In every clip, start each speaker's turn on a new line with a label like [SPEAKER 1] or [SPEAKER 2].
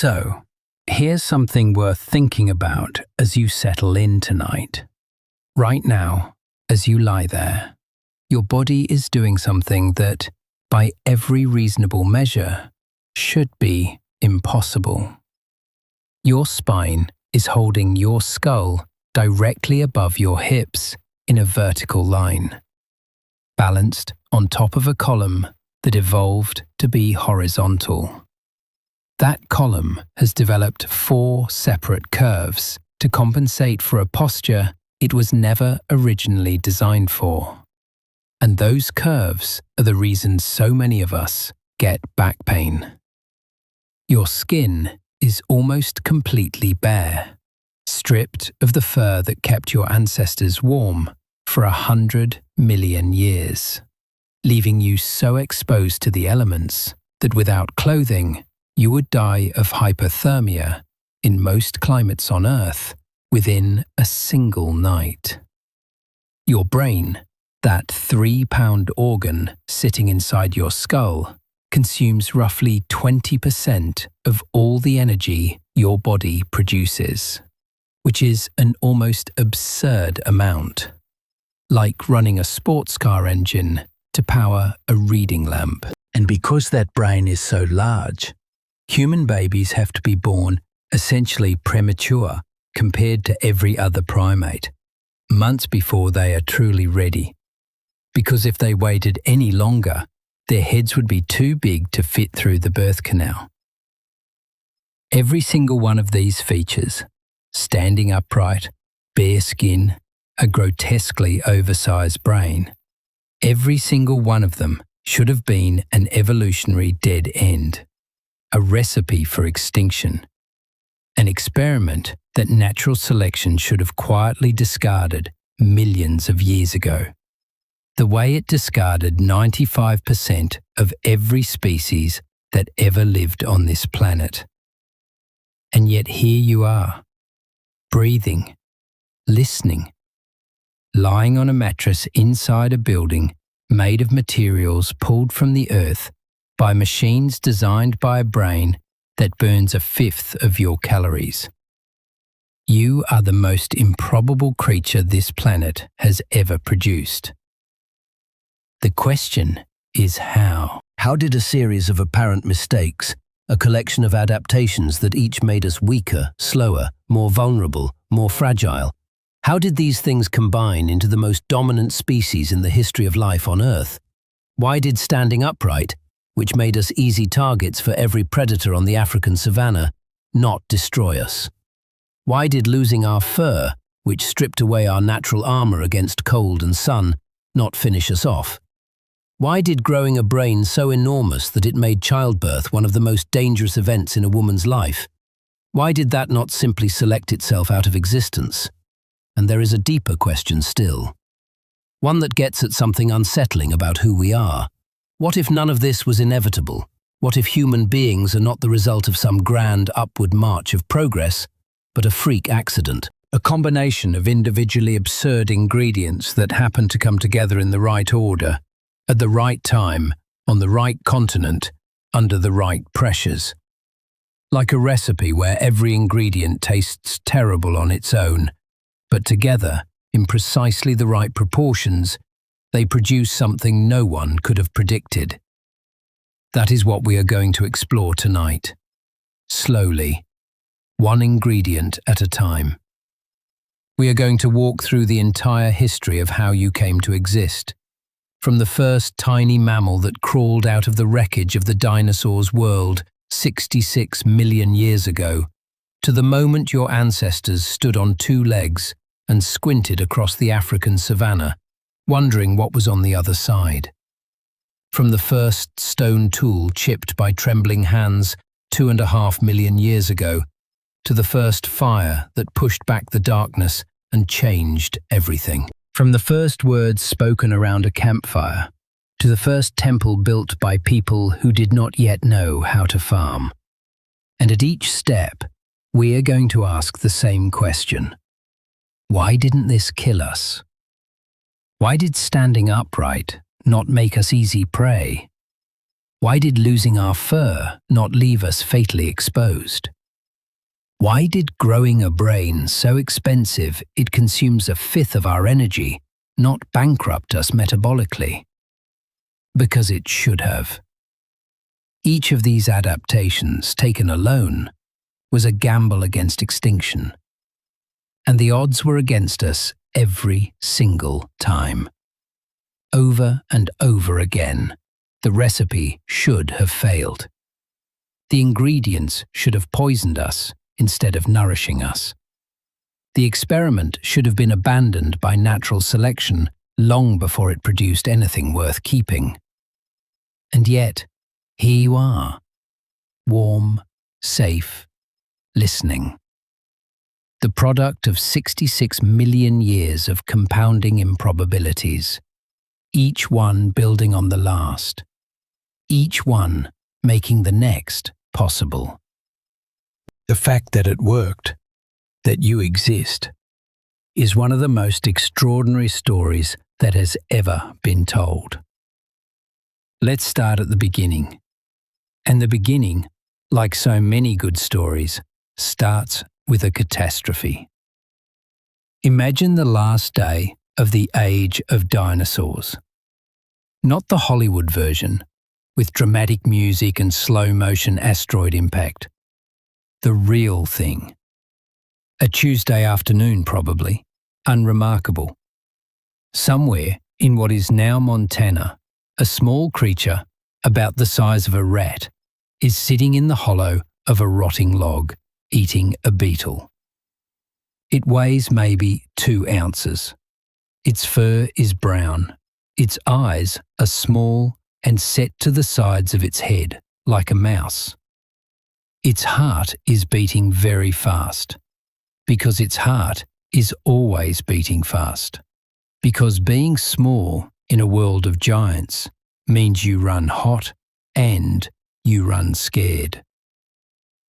[SPEAKER 1] So, here's something worth thinking about as you settle in tonight. Right now, as you lie there, your body is doing something that, by every reasonable measure, should be impossible. Your spine is holding your skull directly above your hips in a vertical line, balanced on top of a column that evolved to be horizontal. That column has developed 4 separate curves to compensate for a posture it was never originally designed for. And those curves are the reason so many of us get back pain. Your skin is almost completely bare, stripped of the fur that kept your ancestors warm for 100 million years, leaving you so exposed to the elements that without clothing, you would die of hypothermia in most climates on Earth within a single night. Your brain, that 3-pound organ sitting inside your skull, consumes roughly 20% of all the energy your body produces, which is an almost absurd amount, like running a sports car engine to power a reading lamp. And because that brain is so large, human babies have to be born essentially premature compared to every other primate, months before they are truly ready. Because if they waited any longer, their heads would be too big to fit through the birth canal. Every single one of these features, standing upright, bare skin, a grotesquely oversized brain, every single one of them should have been an evolutionary dead end, a recipe for extinction, an experiment that natural selection should have quietly discarded millions of years ago, the way it discarded 95% of every species that ever lived on this planet. And yet here you are, breathing, listening, lying on a mattress inside a building made of materials pulled from the earth by machines designed by a brain that burns 1/5 of your calories. You are the most improbable creature this planet has ever produced. The question is how.
[SPEAKER 2] How did a series of apparent mistakes, a collection of adaptations that each made us weaker, slower, more vulnerable, more fragile, how did these things combine into the most dominant species in the history of life on Earth? Why did standing upright, which made us easy targets for every predator on the African savanna, not destroy us? Why did losing our fur, which stripped away our natural armor against cold and sun, not finish us off? Why did growing a brain so enormous that it made childbirth one of the most dangerous events in a woman's life? Why did that not simply select itself out of existence? And there is a deeper question still, one that gets at something unsettling about who we are. What if none of this was inevitable? What if human beings are not the result of some grand upward march of progress, but a freak accident? A combination of individually absurd ingredients that happen to come together in the right order, at the right time, on the right continent, under the right pressures. Like a recipe where every ingredient tastes terrible on its own, but together, in precisely the right proportions, they produce something no one could have predicted. That is what we are going to explore tonight. Slowly, one ingredient at a time. We are going to walk through the entire history of how you came to exist, from the first tiny mammal that crawled out of the wreckage of the dinosaurs' world 66 million years ago, to the moment your ancestors stood on 2 legs and squinted across the African savanna, wondering what was on the other side. From the first stone tool chipped by trembling hands 2.5 million years ago, to the first fire that pushed back the darkness and changed everything. From the first words spoken around a campfire, to the first temple built by people who did not yet know how to farm. And at each step, we are going to ask the same question. Why didn't this kill us? Why did standing upright not make us easy prey?
[SPEAKER 1] Why did losing our fur not leave us fatally exposed? Why did growing a brain so expensive it consumes a fifth of our energy not bankrupt us metabolically? Because it should have. Each of these adaptations, taken alone, was a gamble against extinction. And the odds were against us every single time. Over and over again, the recipe should have failed. The ingredients should have poisoned us instead of nourishing us. The experiment should have been abandoned by natural selection long before it produced anything worth keeping. And yet, here you are, warm, safe, listening. The product of 66 million years of compounding improbabilities, each one building on the last, each one making the next possible. The fact that it worked, that you exist, is one of the most extraordinary stories that has ever been told. Let's start at the beginning. And the beginning, like so many good stories, starts with a catastrophe. Imagine the last day of the age of dinosaurs. Not the Hollywood version, with dramatic music and slow-motion asteroid impact. The real thing. A Tuesday afternoon, probably, unremarkable. Somewhere in what is now Montana, a small creature, about the size of a rat, is sitting in the hollow of a rotting log, eating a beetle. It weighs maybe 2 ounces. Its fur is brown. Its eyes are small and set to the sides of its head, like a mouse. Its heart is beating very fast, because its heart is always beating fast. Because being small in a world of giants means you run hot and you run scared.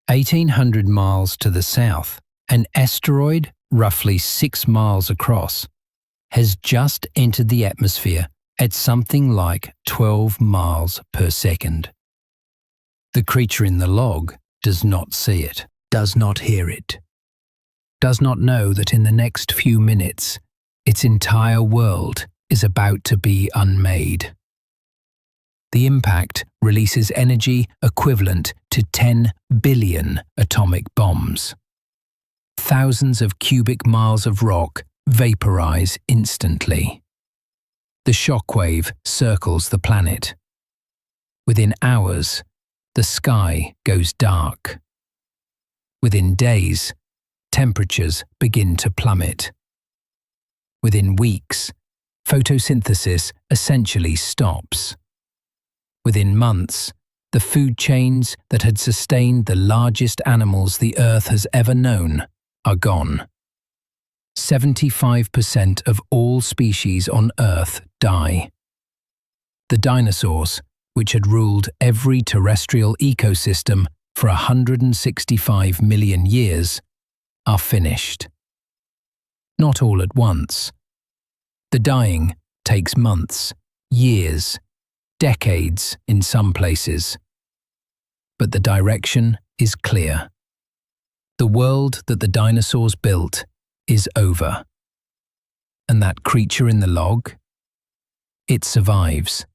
[SPEAKER 1] 1,800 miles to the south, an asteroid roughly 6 miles across has just entered the atmosphere at something like 12 miles per second. The creature in the log does not see it, does not hear it, does not know that in the next few minutes, its entire world is about to be unmade. The impact releases energy equivalent to 10 billion atomic bombs. Thousands of cubic miles of rock vaporize instantly. The shockwave circles the planet. Within hours, the sky goes dark. Within days, temperatures begin to plummet. Within weeks, photosynthesis essentially stops. Within months, the food chains that had sustained the largest animals the Earth has ever known are gone. 75% of all species on Earth die. The dinosaurs, which had ruled every terrestrial ecosystem for 165 million years, are finished. Not all at once. The dying takes months, years, decades in some places. But the direction is clear. The world that the dinosaurs built is over. And that creature in the log? It survives.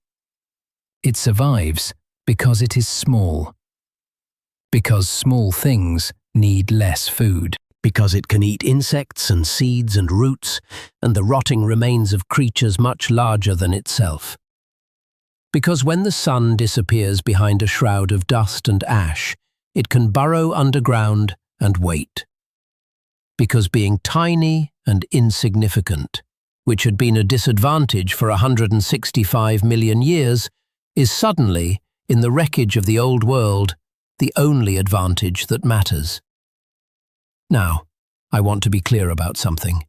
[SPEAKER 1] It survives because it is small. Because small things need less food. Because it can eat insects and seeds and roots and the rotting remains of creatures much larger than itself. Because when the sun disappears behind a shroud of dust and ash, it can burrow underground and wait. Because being tiny and insignificant, which had been a disadvantage for 165 million years, is suddenly, in the wreckage of the old world, the only advantage that matters. Now, I want to be clear about something.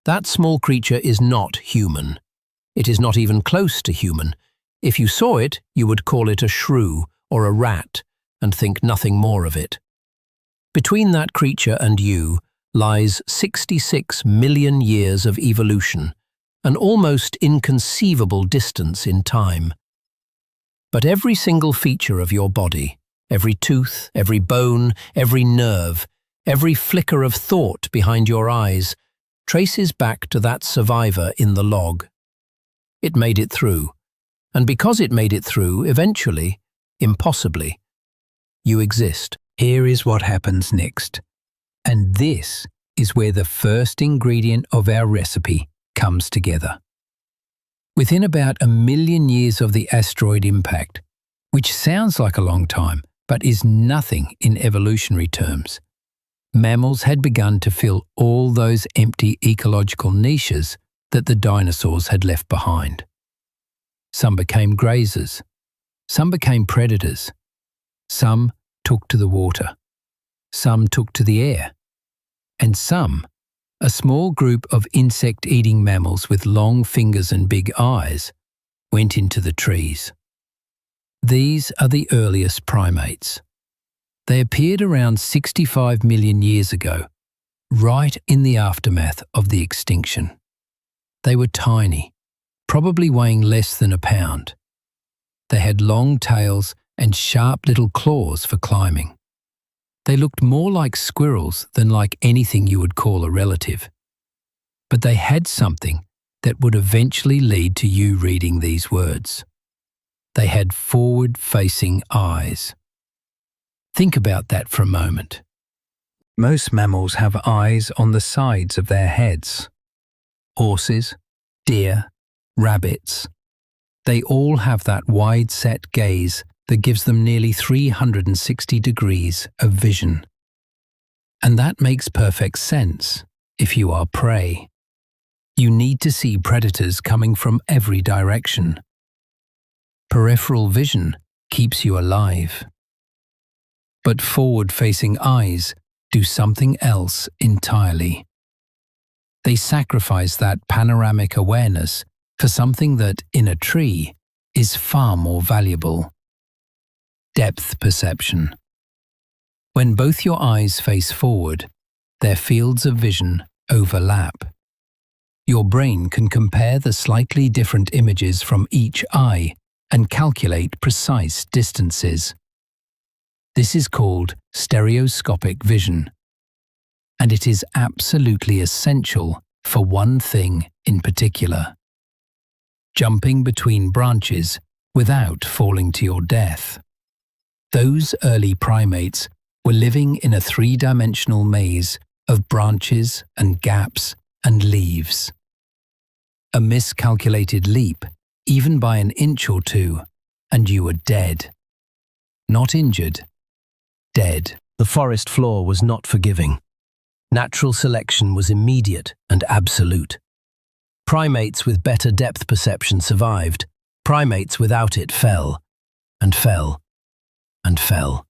[SPEAKER 1] That small creature is not human. It is not even close to human. If you saw it, you would call it a shrew or a rat and think nothing more of it. Between that creature and you lies 66 million years of evolution, an almost inconceivable distance in time.
[SPEAKER 2] But every single feature of your body, every tooth, every bone, every nerve, every flicker of thought behind your eyes, traces back to that survivor in the log. It made it through. And because it made it through, eventually, impossibly, you exist.
[SPEAKER 1] Here is what happens next. And this is where the first ingredient of our recipe comes together. Within about 1 million years of the asteroid impact, which sounds like a long time, but is nothing in evolutionary terms, mammals had begun to fill all those empty ecological niches that the dinosaurs had left behind. Some became grazers, some became predators, some took to the water, some took to the air, and some, a small group of insect-eating mammals with long fingers and big eyes, went into the trees. These are the earliest primates. They appeared around 65 million years ago, right in the aftermath of the extinction. They were tiny, probably weighing less than a pound. They had long tails and sharp little claws for climbing. They looked more like squirrels than like anything you would call a relative. But they had something that would eventually lead to you reading these words. They had forward-facing eyes. Think about that for a moment. Most mammals have eyes on the sides of their heads. Horses, deer, rabbits. They all have that wide-set gaze that gives them nearly 360 degrees of vision. And that makes perfect sense if you are prey. You need to see predators coming from every direction. Peripheral vision keeps you alive. But forward-facing eyes do something else entirely. They sacrifice that panoramic awareness for something that, in a tree, is far more valuable. Depth perception. When both your eyes face forward, their fields of vision overlap. Your brain can compare the slightly different images from each eye and calculate precise distances. This is called stereoscopic vision, and it is absolutely essential for one thing in particular: jumping between branches without falling to your death. Those early primates were living in a three-dimensional maze of branches and gaps and leaves. A miscalculated leap, even by an inch or two, and you were dead. Not injured, dead.
[SPEAKER 2] The forest floor was not forgiving. Natural selection was immediate and absolute. Primates with better depth perception survived. Primates without it fell, and fell, and fell.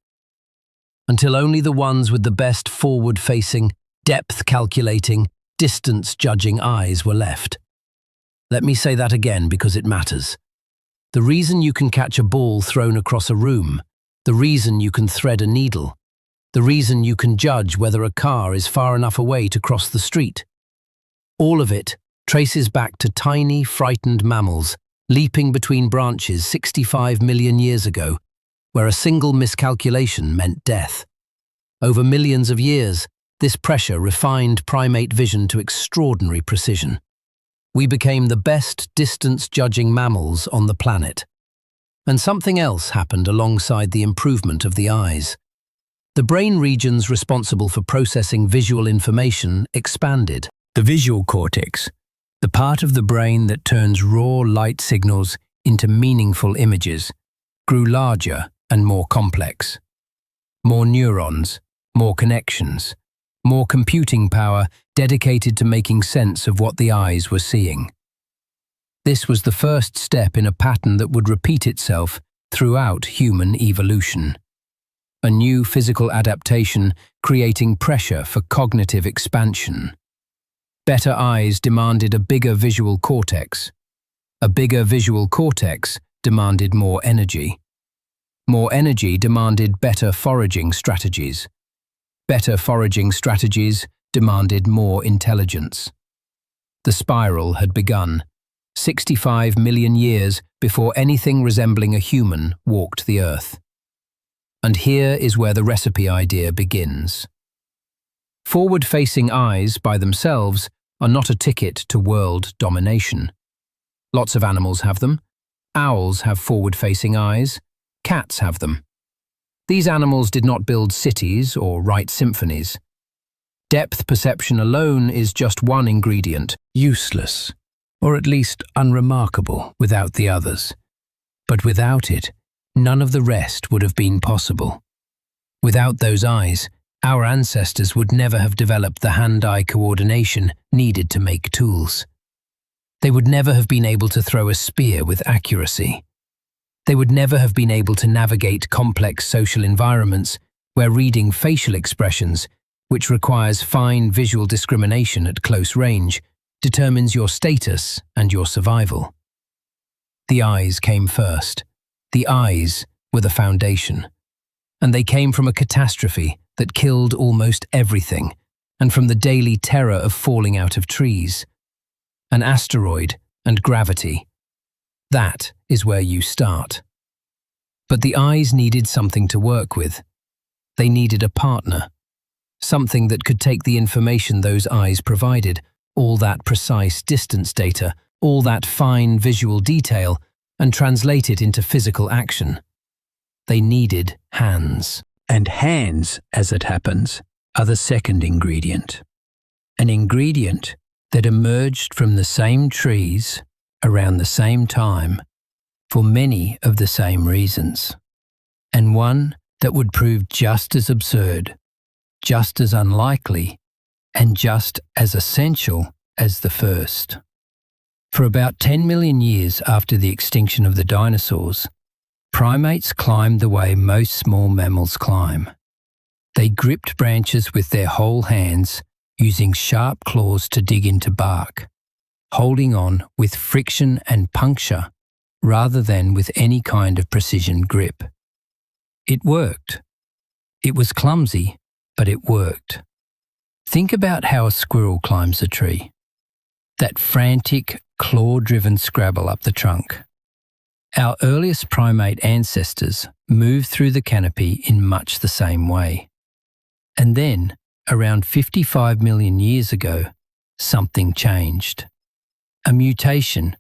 [SPEAKER 2] Until only the ones with the best forward-facing, depth-calculating, distance-judging eyes were left. Let me say that again because it matters. The reason you can catch a ball thrown across a room, the reason you can thread a needle, the reason you can judge whether a car is far enough away to cross the street, all of it traces back to tiny, frightened mammals leaping between branches 65 million years ago, where a single miscalculation meant death. Over millions of years, this pressure refined primate vision to extraordinary precision. We became the best distance-judging mammals on the planet. And something else happened alongside the improvement of the eyes. The brain regions responsible for processing visual information expanded.
[SPEAKER 1] The visual cortex, the part of the brain that turns raw light signals into meaningful images, grew larger and more complex. More neurons, more connections, more computing power dedicated to making sense of what the eyes were seeing. This was the first step in a pattern that would repeat itself throughout human evolution. A new physical adaptation creating pressure for cognitive expansion. Better eyes demanded a bigger visual cortex. A bigger visual cortex demanded more energy. More energy demanded better foraging strategies. Better foraging strategies demanded more intelligence. The spiral had begun, 65 million years before anything resembling a human walked the earth. And here is where the recipe idea begins. Forward-facing eyes by themselves are not a ticket to world domination. Lots of animals have them. Owls have forward-facing eyes. Cats have them. These animals did not build cities or write symphonies. Depth perception alone is just one ingredient, useless, or at least unremarkable without the others. But without it, none of the rest would have been possible. Without those eyes, our ancestors would never have developed the hand-eye coordination needed to make tools. They would never have been able to throw a spear with accuracy. They would never have been able to navigate complex social environments where reading facial expressions, which requires fine visual discrimination at close range, determines your status and your survival. The eyes came first. The eyes were the foundation. And they came from a catastrophe that killed almost everything, and from the daily terror of falling out of trees. An asteroid and gravity. That is where you start. But the eyes needed something to work with. They needed a partner. Something that could take the information those eyes provided, all that precise distance data, all that fine visual detail, and translate it into physical action. They needed hands. And hands, as it happens, are the second ingredient. An ingredient that emerged from the same trees around the same time for many of the same reasons. And one that would prove just as absurd, just as unlikely, and just as essential as the first. For about 10 million years after the extinction of the dinosaurs, primates climbed the way most small mammals climb. They gripped branches with their whole hands, using sharp claws to dig into bark, holding on with friction and puncture rather than with any kind of precision grip. It worked. It was clumsy, but it worked. Think about how a squirrel climbs a tree. That frantic, claw-driven scrabble up the trunk. Our earliest primate ancestors moved through the canopy in much the same way. And then, around 55 million years ago, something changed. A mutation,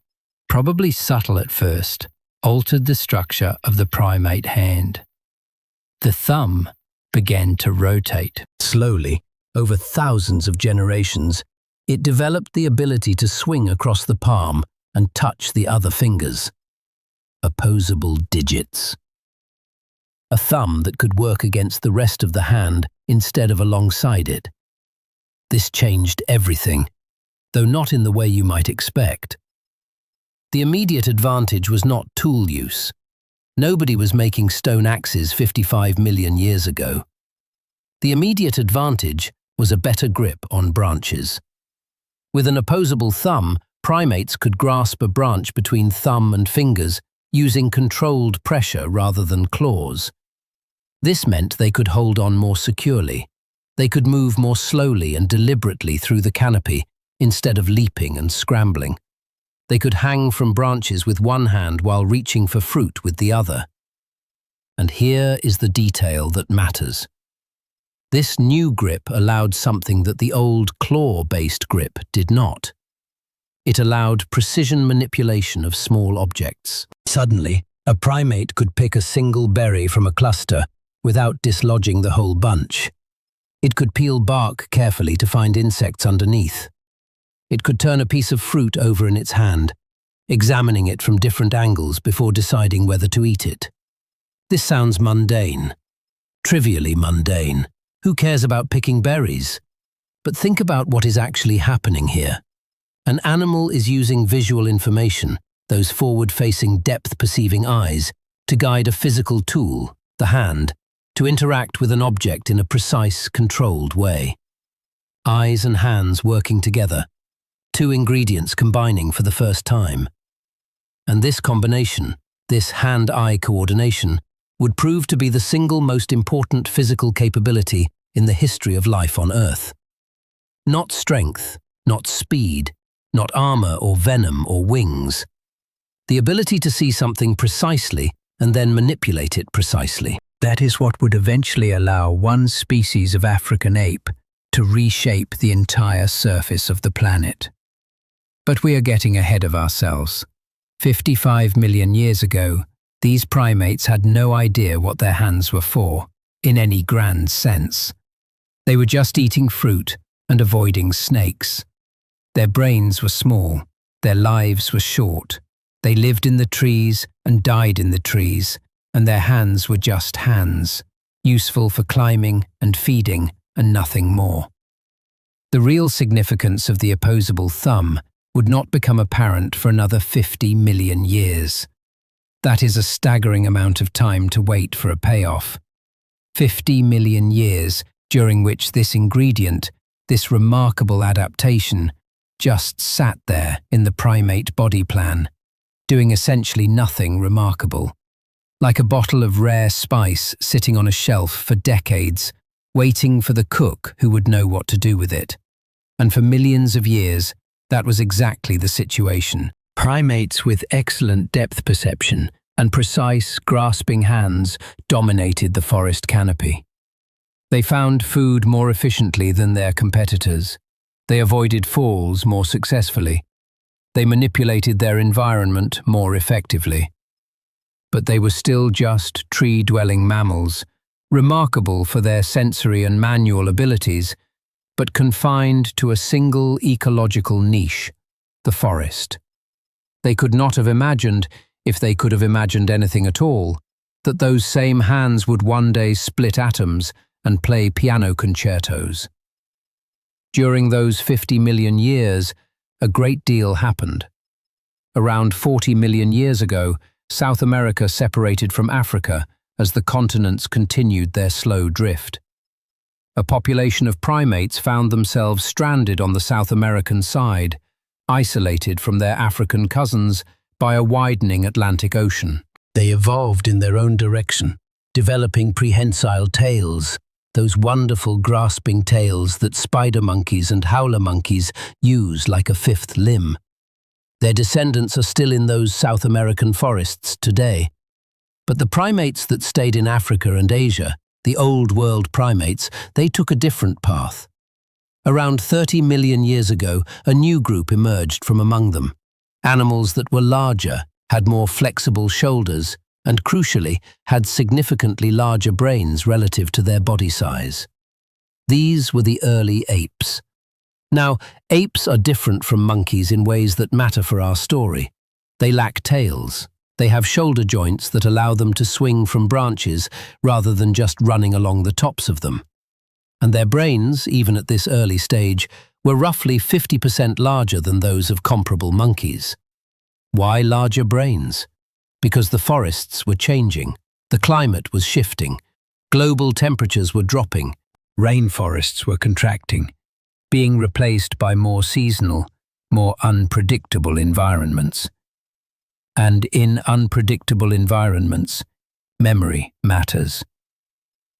[SPEAKER 1] probably subtle at first, altered the structure of the primate hand. The thumb began to rotate. Slowly, over thousands of generations, it developed the ability to swing across the palm and touch the other fingers. Opposable digits. A thumb that could work against the rest of the hand instead of alongside it. This changed everything, though not in the way you might expect. The immediate advantage was not tool use. Nobody was making stone axes 55 million years ago. The immediate advantage was a better grip on branches. With an opposable thumb, primates could grasp a branch between thumb and fingers using controlled pressure rather than claws. This meant they could hold on more securely. They could move more slowly and deliberately through the canopy instead of leaping and scrambling. They could hang from branches with one hand while reaching for fruit with the other. And here is the detail that matters. This new grip allowed something that the old claw-based grip did not. It allowed precision manipulation of small objects. Suddenly, a primate could pick a single berry from a cluster without dislodging the whole bunch. It could peel bark carefully to find insects underneath. It could turn a piece of fruit over in its hand, examining it from different angles before deciding whether to eat it. This sounds mundane, trivially mundane. Who cares about picking berries? But think about what is actually happening here. An animal is using visual information, those forward-facing, depth-perceiving eyes, to guide a physical tool, the hand, to interact with an object in a precise, controlled way. Eyes and hands working together, two ingredients combining for the first time. And this combination, this hand-eye coordination, would prove to be the single most important physical capability in the history of life on Earth. Not strength, not speed,
[SPEAKER 2] not armor or venom or wings. The ability to see something precisely and then manipulate it precisely.
[SPEAKER 1] That is what would eventually allow one species of African ape to reshape the entire surface of the planet. But we are getting ahead of ourselves. 55 million years ago, these primates had no idea what their hands were for, in any grand sense. They were just eating fruit and avoiding snakes. Their brains were small, their lives were short. They lived in the trees and died in the trees, and their hands were just hands, useful for climbing and feeding and nothing more. The real significance of the opposable thumb would not become apparent for another 50 million years. That is a staggering amount of time to wait for a payoff. 50 million years during which this ingredient, this remarkable adaptation, just sat there in the primate body plan, doing essentially nothing remarkable. Like a bottle of rare spice sitting on a shelf for decades, waiting for the cook who would know what to do with it. And for millions of years, that was exactly the situation. Primates with excellent depth perception and precise, grasping hands dominated the forest canopy. They found food more efficiently than their competitors. They avoided falls more successfully. They manipulated their environment more effectively. But they were still just tree-dwelling mammals, remarkable for their sensory and manual abilities, but confined to a single ecological niche, the forest. They could not have imagined, if they could have imagined anything at all, that those same hands would one day split atoms and play piano concertos. During those 50 million years, a great deal happened. Around 40 million years ago, South America separated from Africa as the continents continued their slow drift. A population of primates found themselves stranded on the South American side, isolated from their African cousins by a widening Atlantic Ocean.
[SPEAKER 2] They evolved in their own direction, developing prehensile tails, those wonderful grasping tails that spider monkeys and howler monkeys use like a fifth limb. Their descendants are still in those South American forests today. But the primates that stayed in Africa and Asia, the old world primates, they took a different path. Around 30 million years ago, a new group emerged from among them. Animals that were larger, had more flexible shoulders, and crucially, had significantly larger brains relative to their body size. These were the early apes. Now, apes are different from monkeys in ways that matter for our story. They lack tails. They have shoulder joints that allow them to swing from branches rather than just running along the tops of them. And their brains, even at this early stage, were roughly 50% larger than those of comparable monkeys. Why larger brains? Because the forests were changing, the climate was shifting, global temperatures were dropping,
[SPEAKER 1] Rainforests were contracting, being replaced by more seasonal, more unpredictable environments. And in unpredictable environments, memory matters.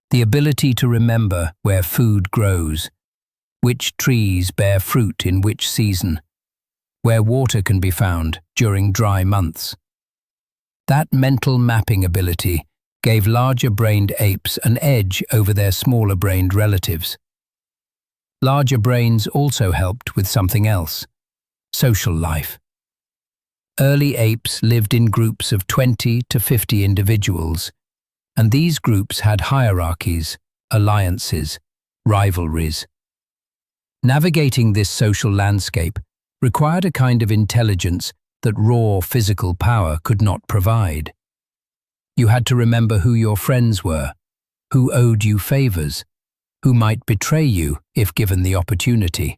[SPEAKER 1] The ability to remember where food grows, which trees bear fruit in which season, where water can be found during dry months. That mental mapping ability gave larger-brained apes an edge over their smaller-brained relatives. Larger brains also helped with something else: social life. Early apes lived in groups of 20 to 50 individuals, and these groups had hierarchies, alliances, rivalries. Navigating this social landscape required a kind of intelligence that raw physical power could not provide. You had to remember who your friends were, who owed you favors, who might betray you if given the opportunity.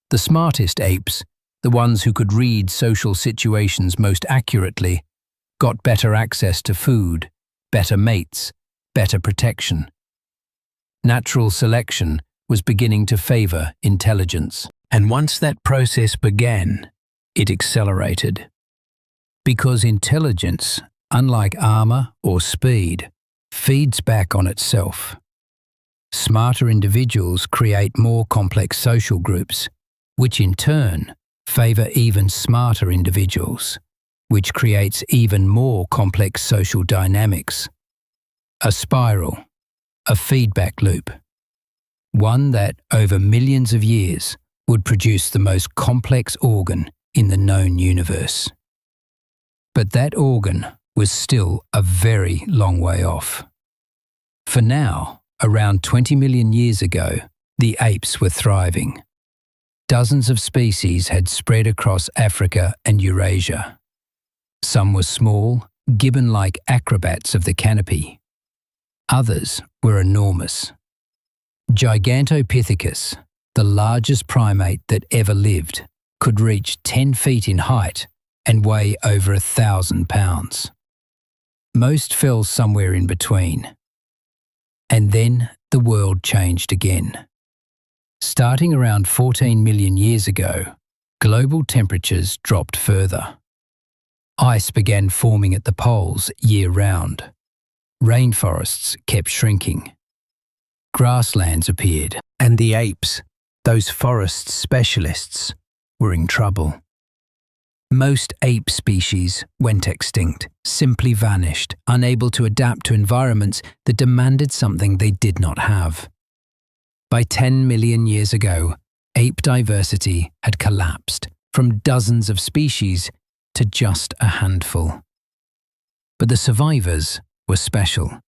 [SPEAKER 1] The smartest apes, the ones who could read social situations most accurately, got better access to food, better mates, better protection. Natural selection was beginning to favor intelligence. And once that process began, it accelerated. Because intelligence, unlike armor or speed, feeds back on itself. Smarter individuals create more complex social groups, which in turn favor even smarter individuals, which creates even more complex social dynamics. A spiral, a feedback loop, one that, over millions of years, would produce the most complex organ in the known universe. But that organ was still a very long way off. For now, around 20 million years ago, the apes were thriving. Dozens of species had spread across Africa and Eurasia. Some were small, gibbon-like acrobats of the canopy. Others were enormous. Gigantopithecus, the largest primate that ever lived, could reach 10 feet in height and weigh over 1,000 pounds. Most fell somewhere in between. And then the world changed again. Starting around 14 million years ago, global temperatures dropped further. Ice began forming at the poles year-round. Rainforests kept shrinking. Grasslands appeared, and the apes, those forest specialists, were in trouble. Most ape species went extinct, simply vanished, unable to adapt to environments that demanded something they did not have. By 10 million years ago, ape diversity had collapsed from dozens of species to just a handful. But the survivors were special.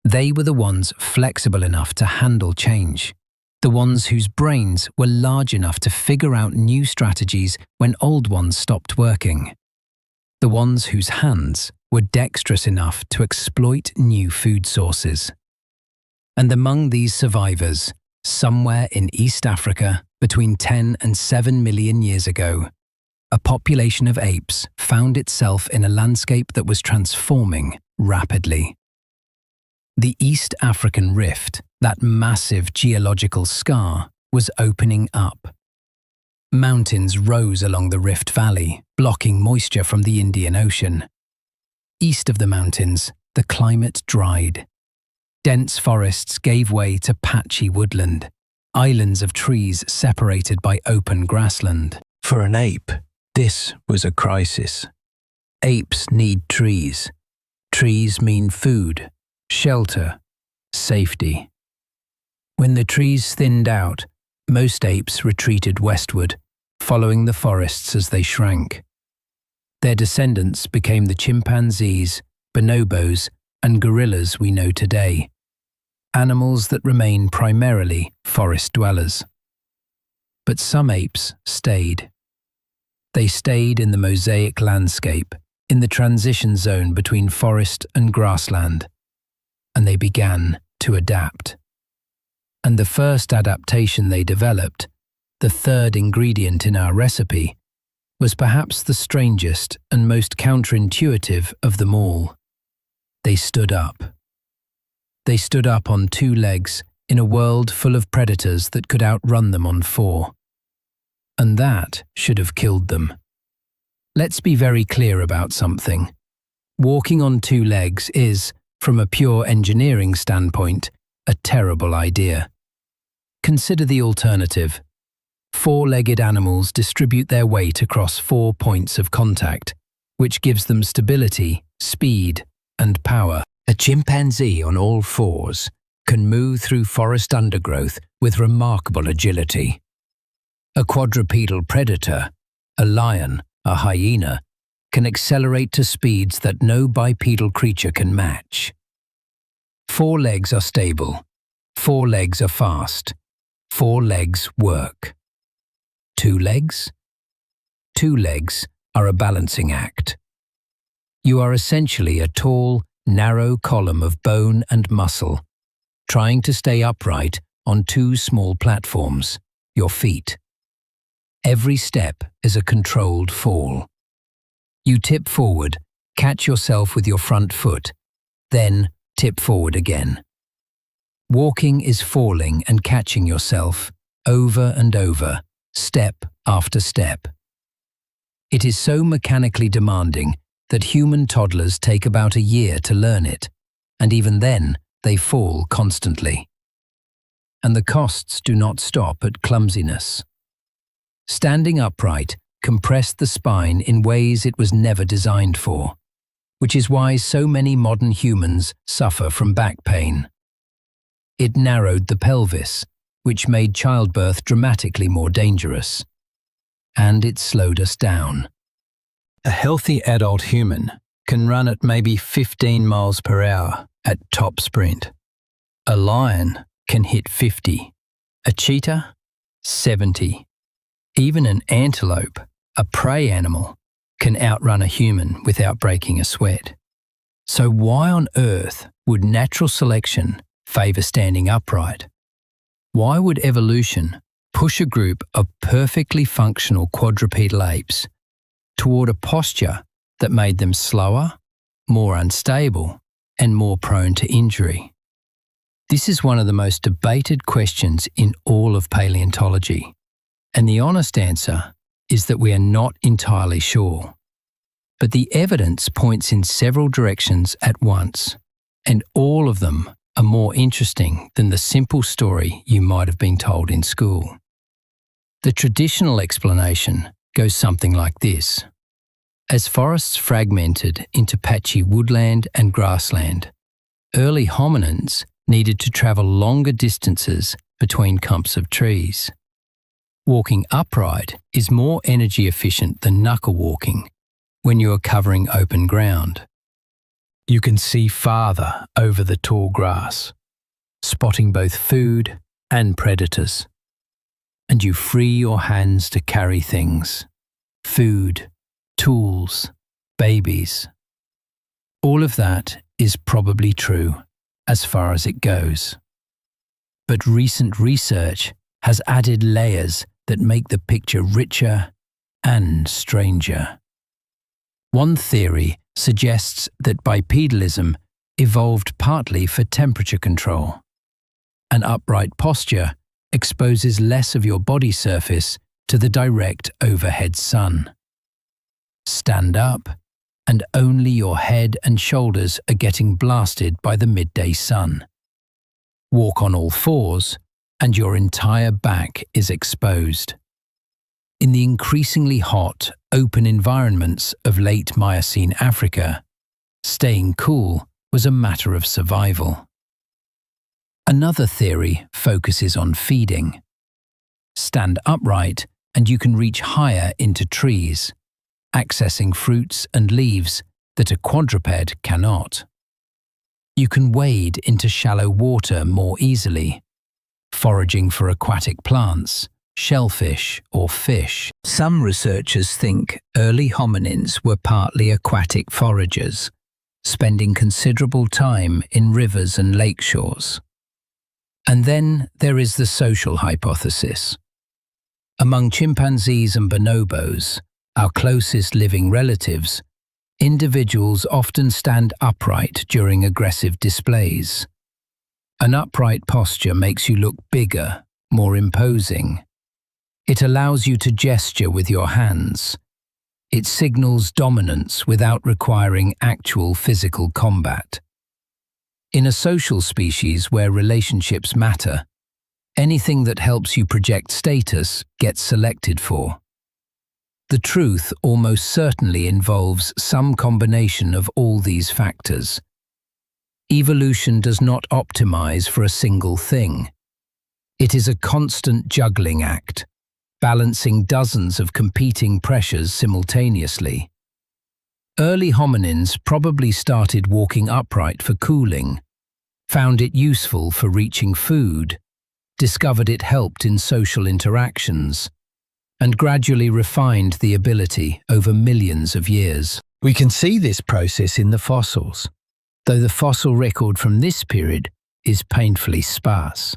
[SPEAKER 1] They were the ones flexible enough to handle change, the ones whose brains were large enough to figure out new strategies when old ones stopped working, the ones whose hands were dexterous enough to exploit new food sources. And among these survivors, somewhere in East Africa, between 10 and 7 million years ago, a population of apes found itself in a landscape that was transforming rapidly. The East African Rift, that massive geological scar, was opening up. Mountains rose along the Rift Valley, blocking moisture from the Indian Ocean. East of the mountains, the climate dried. Dense forests gave way to patchy woodland, islands of trees separated by open grassland. For an ape, this was a crisis. Apes need trees. Trees mean food, shelter, safety. When the trees thinned out, most apes retreated westward, following the forests as they shrank. Their descendants became the chimpanzees, bonobos, and gorillas we know today, animals that remain primarily forest dwellers. But some apes stayed. They stayed in the mosaic landscape, in the transition zone between forest and grassland, and they began to adapt. And the first adaptation they developed, the third ingredient in our recipe, was perhaps the strangest and most counterintuitive of them all. They stood up. They stood up on two legs in a world full of predators that could outrun them on four. And that should have killed them. Let's be very clear about something. Walking on two legs is, from a pure engineering standpoint, a terrible idea. Consider the alternative. Four-legged animals distribute their weight across 4 points of contact, which gives them stability, speed, and power. A chimpanzee on all fours can move through forest undergrowth with remarkable agility. A quadrupedal predator, a lion, a hyena, can accelerate to speeds that no bipedal creature can match. 4 legs are stable. 4 legs are fast. 4 legs work. 2 legs? 2 legs are a balancing act. You are essentially a tall, narrow column of bone and muscle, trying to stay upright on 2 small platforms, your feet. Every step is a controlled fall. You tip forward, catch yourself with your front foot, then tip forward again. Walking is falling and catching yourself over and over, step after step. It is so mechanically demanding that human toddlers take about a year to learn it, and even then they fall constantly. And the costs do not stop at clumsiness. Standing upright compressed the spine in ways it was never designed for, which is why so many modern humans suffer from back pain. It narrowed the pelvis, which made childbirth dramatically more dangerous. And it slowed us down. A healthy adult human can run at maybe 15 miles per hour at top sprint. A lion can hit 50. A cheetah, 70. Even an antelope, a prey animal, can outrun a human without breaking a sweat. So why on earth would natural selection favour standing upright? Why would evolution push a group of perfectly functional quadrupedal apes toward a posture that made them slower, more unstable, and more prone to injury? This is one of the most debated questions in all of paleontology, and the honest answer is that we are not entirely sure. But the evidence points in several directions at once, and all of them are more interesting than the simple story you might have been told in school. The traditional explanation goes something like this. As forests fragmented into patchy woodland and grassland, early hominins needed to travel longer distances between clumps of trees. Walking upright is more energy efficient than knuckle walking when you are covering open ground. You can see farther over the tall grass, spotting both food and predators. And you free your hands to carry things: food, tools, babies. All of that is probably true as far as it goes. But recent research has added layers that make the picture richer and stranger. One theory suggests that bipedalism evolved partly for temperature control. An upright posture exposes less of your body surface to the direct overhead sun. Stand up, and only your head and shoulders are getting blasted by the midday sun. Walk on all fours, and your entire back is exposed. In the increasingly hot, open environments of late Miocene Africa, staying cool was a matter of survival. Another theory focuses on feeding. Stand upright and you can reach higher into trees, accessing fruits and leaves that a quadruped cannot. You can wade into shallow water more easily, foraging for aquatic plants, shellfish or fish. Some researchers think early hominins were partly aquatic foragers, spending considerable time in rivers and lake shores. And then there is the social hypothesis. Among chimpanzees and bonobos, our closest living relatives, individuals often stand upright during aggressive displays. An upright posture makes you look bigger, more imposing. It allows you to gesture with your hands. It signals dominance without requiring actual physical combat. In a social species where relationships matter, anything that helps you project status gets selected for. The truth almost certainly involves some combination of all these factors. Evolution does not optimize for a single thing. It is a constant juggling act, balancing dozens of competing pressures simultaneously. Early hominins probably started walking upright for cooling, found it useful for reaching food, discovered it helped in social interactions, and gradually refined the ability over millions of years. We can see this process in the fossils, though the fossil record from this period is painfully sparse.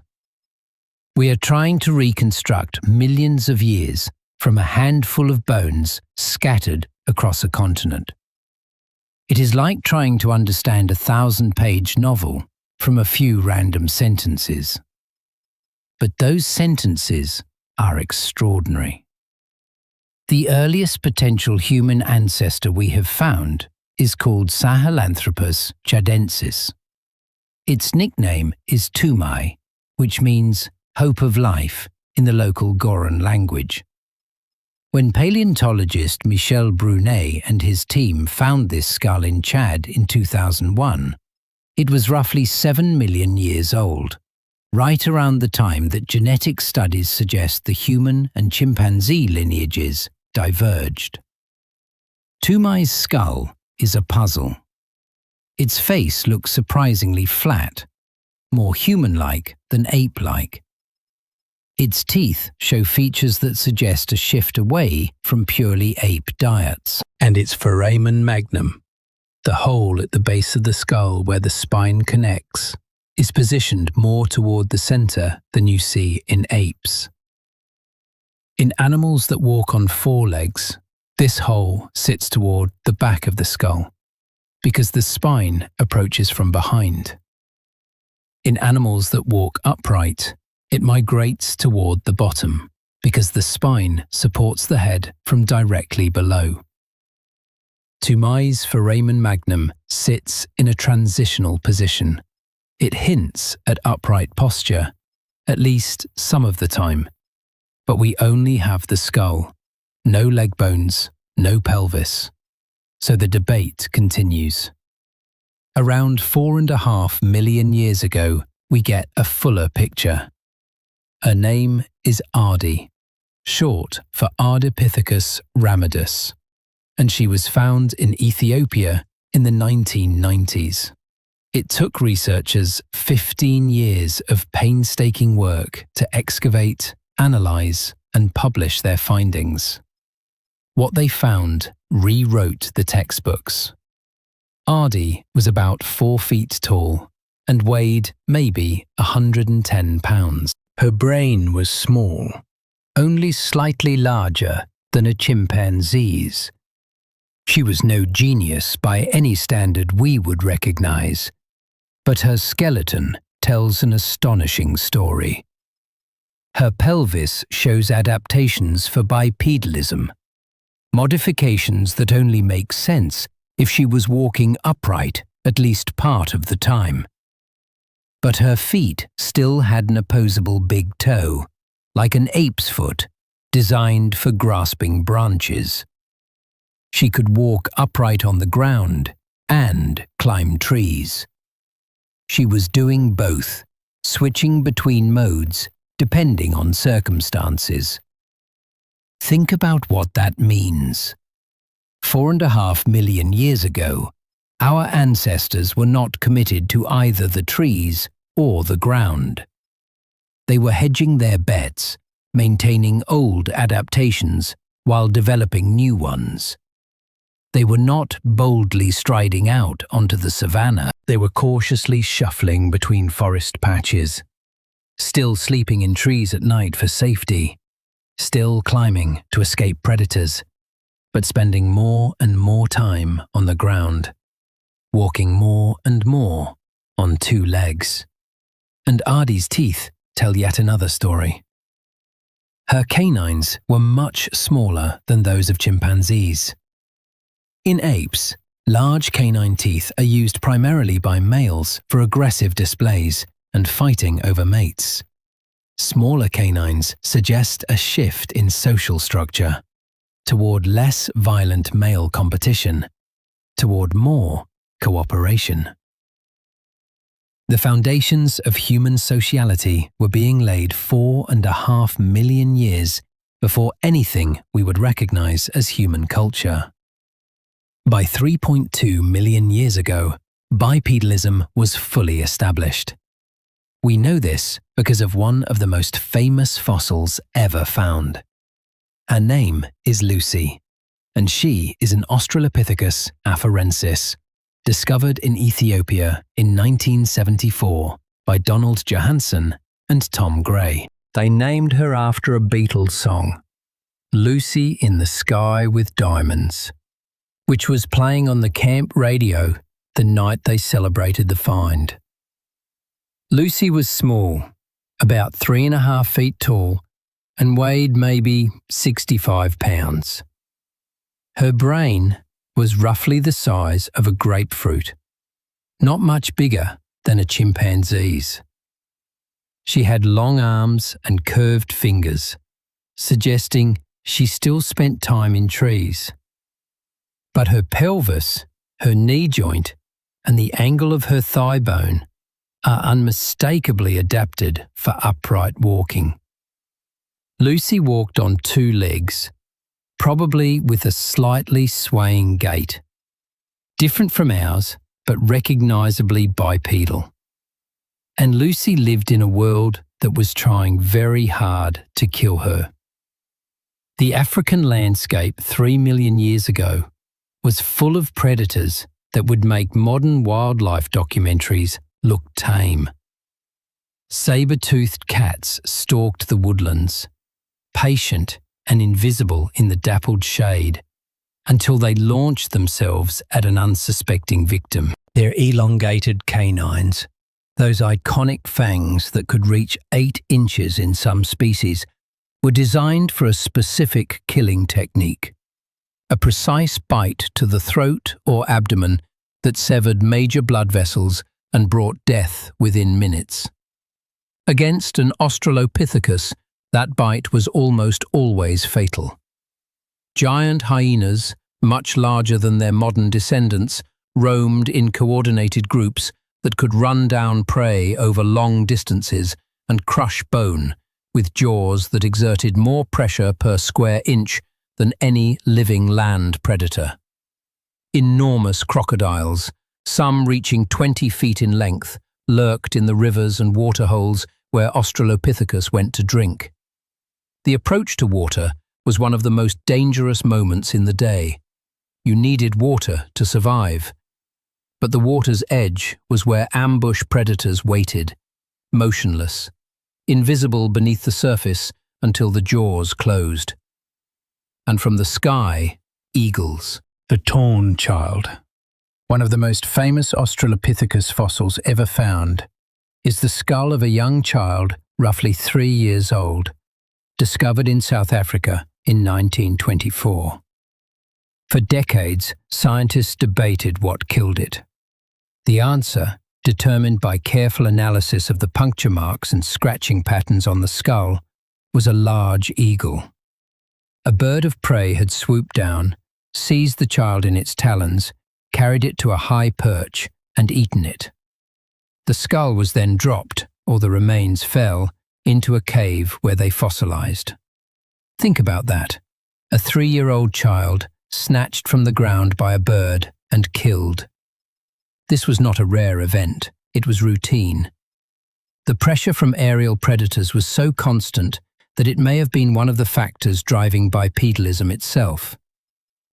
[SPEAKER 1] We are trying to reconstruct millions of years from a handful of bones scattered across a continent. It is like trying to understand a 1,000-page novel from a few random sentences. But those sentences are extraordinary. The earliest potential human ancestor we have found is called Sahelanthropus chadensis. Its nickname is Tumai, which means hope of life in the local Goran language. When paleontologist Michel Brunet and his team found this skull in Chad in 2001, it was roughly 7 million years old, right around the time that genetic studies suggest the human and chimpanzee lineages diverged. Toumai's skull is a puzzle. Its face looks surprisingly flat, more human-like than ape-like. Its teeth show features that suggest a shift away from purely ape diets. And its foramen magnum, the hole at the base of the skull where the spine connects, is positioned more toward the center than you see in apes. In animals that walk on four legs, this hole sits toward the back of the skull, because the spine approaches from behind. In animals that walk upright, it migrates toward the bottom, because the spine supports the head from directly below. Toumai's foramen magnum sits in a transitional position. It hints at upright posture, at least some of the time. But we only have the skull, no leg bones, no pelvis. So the debate continues. Around 4.5 million years ago, we get a fuller picture. Her name is Ardi, short for Ardipithecus ramidus, and she was found in Ethiopia in the 1990s. It took researchers 15 years of painstaking work to excavate, analyze, and publish their findings. What they found rewrote the textbooks. Ardi was about 4 feet tall and weighed maybe 110 pounds. Her brain was small, only slightly larger than a chimpanzee's. She was no genius by any standard we would recognize, but her skeleton tells an astonishing story. Her pelvis shows adaptations for bipedalism, modifications that only make sense if she was walking upright at least part of the time. But her feet still had an opposable big toe, like an ape's foot, designed for grasping branches. She could walk upright on the ground and climb trees. She was doing both, switching between modes depending on circumstances. Think about what that means. 4.5 million years ago, our ancestors were not committed to either the trees or the ground. They were hedging their bets, maintaining old adaptations while developing new ones. They were not boldly striding out onto the savanna. They were cautiously shuffling between forest patches, still sleeping in trees at night for safety, still climbing to escape predators, but spending more and more time on the ground, walking more and more on 2 legs. And Ardi's teeth tell yet another story. Her canines were much smaller than those of chimpanzees. In apes, large canine teeth are used primarily by males for aggressive displays and fighting over mates. Smaller canines suggest a shift in social structure, toward less violent male competition, toward more cooperation. The foundations of human sociality were being laid 4.5 million years before anything we would recognize as human culture. By 3.2 million years ago, bipedalism was fully established. We know this because of one of the most famous fossils ever found. Her name is Lucy, and she is an Australopithecus afarensis, discovered in Ethiopia in 1974 by Donald Johanson and Tom Gray. They named her after a Beatles song, Lucy in the Sky with Diamonds, which was playing on the camp radio the night they celebrated the find. Lucy was small, about 3.5 feet tall, and weighed maybe 65 pounds. Her brain was roughly the size of a grapefruit, not much bigger than a chimpanzee's. She had long arms and curved fingers, suggesting she still spent time in trees. But her pelvis, her knee joint, and the angle of her thigh bone are unmistakably adapted for upright walking. Lucy walked on two legs, probably with a slightly swaying gait. Different from ours, but recognisably bipedal. And Lucy lived in a world that was trying very hard to kill her. The African landscape 3 million years ago was full of predators that would make modern wildlife documentaries look tame. Saber-toothed cats stalked the woodlands, patient and invisible in the dappled shade, until they launched themselves at an unsuspecting victim. Their elongated canines, those iconic fangs that could reach 8 inches in some species, were designed for a specific killing technique. A precise bite to the throat or abdomen that severed major blood vessels and brought death within minutes. Against an Australopithecus, that bite was almost always fatal. Giant hyenas, much larger than their modern descendants, roamed in coordinated groups that could run down prey over long distances and crush bone, with jaws that exerted more pressure per square inch than any living land predator. Enormous crocodiles, some reaching 20 feet in length, lurked in the rivers and waterholes where Australopithecus went to drink. The approach to water was one of the most dangerous moments in the day. You needed water to survive. But the water's edge was where ambush predators waited, motionless, invisible beneath the surface until the jaws closed. And from the sky, eagles. The Tawny Child, one of the most famous Australopithecus fossils ever found, is the skull of a young child, roughly 3 years old, discovered in South Africa in 1924. For decades, scientists debated what killed it. The answer, determined by careful analysis of the puncture marks and scratching patterns on the skull, was a large eagle. A bird of prey had swooped down, seized the child in its talons, carried it to a high perch, and eaten it. The skull was then dropped, or the remains fell, into a cave where they fossilized. Think about that. A 3-year-old child snatched from the ground by a bird and killed. This was not a rare event, it was routine. The pressure from aerial predators was so constant that it may have been one of the factors driving bipedalism itself.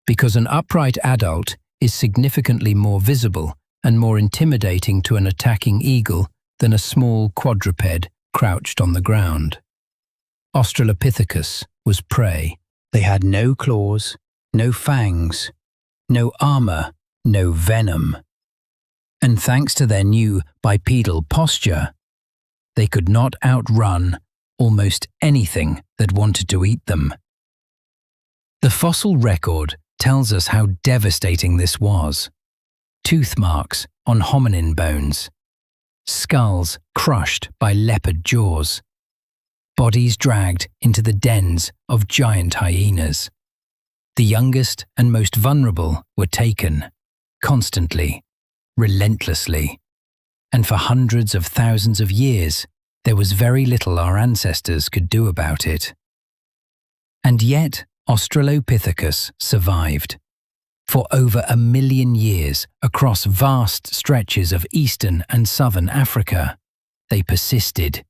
[SPEAKER 1] Because an upright adult is significantly more visible and more intimidating to an attacking eagle than a small quadruped crouched on the ground. Australopithecus was prey. They had no claws, no fangs, no armor, no venom. And thanks to their new bipedal posture, they could not outrun almost anything that wanted to eat them. The fossil record tells us how devastating this was. Tooth marks on hominin bones, skulls crushed by leopard jaws, bodies dragged into the dens of giant hyenas. The youngest and most vulnerable were taken, constantly, relentlessly, and for hundreds of thousands of years, there was very little our ancestors could do about it. And yet, Australopithecus survived. For over 1 million years, across vast stretches of eastern and southern Africa, they persisted.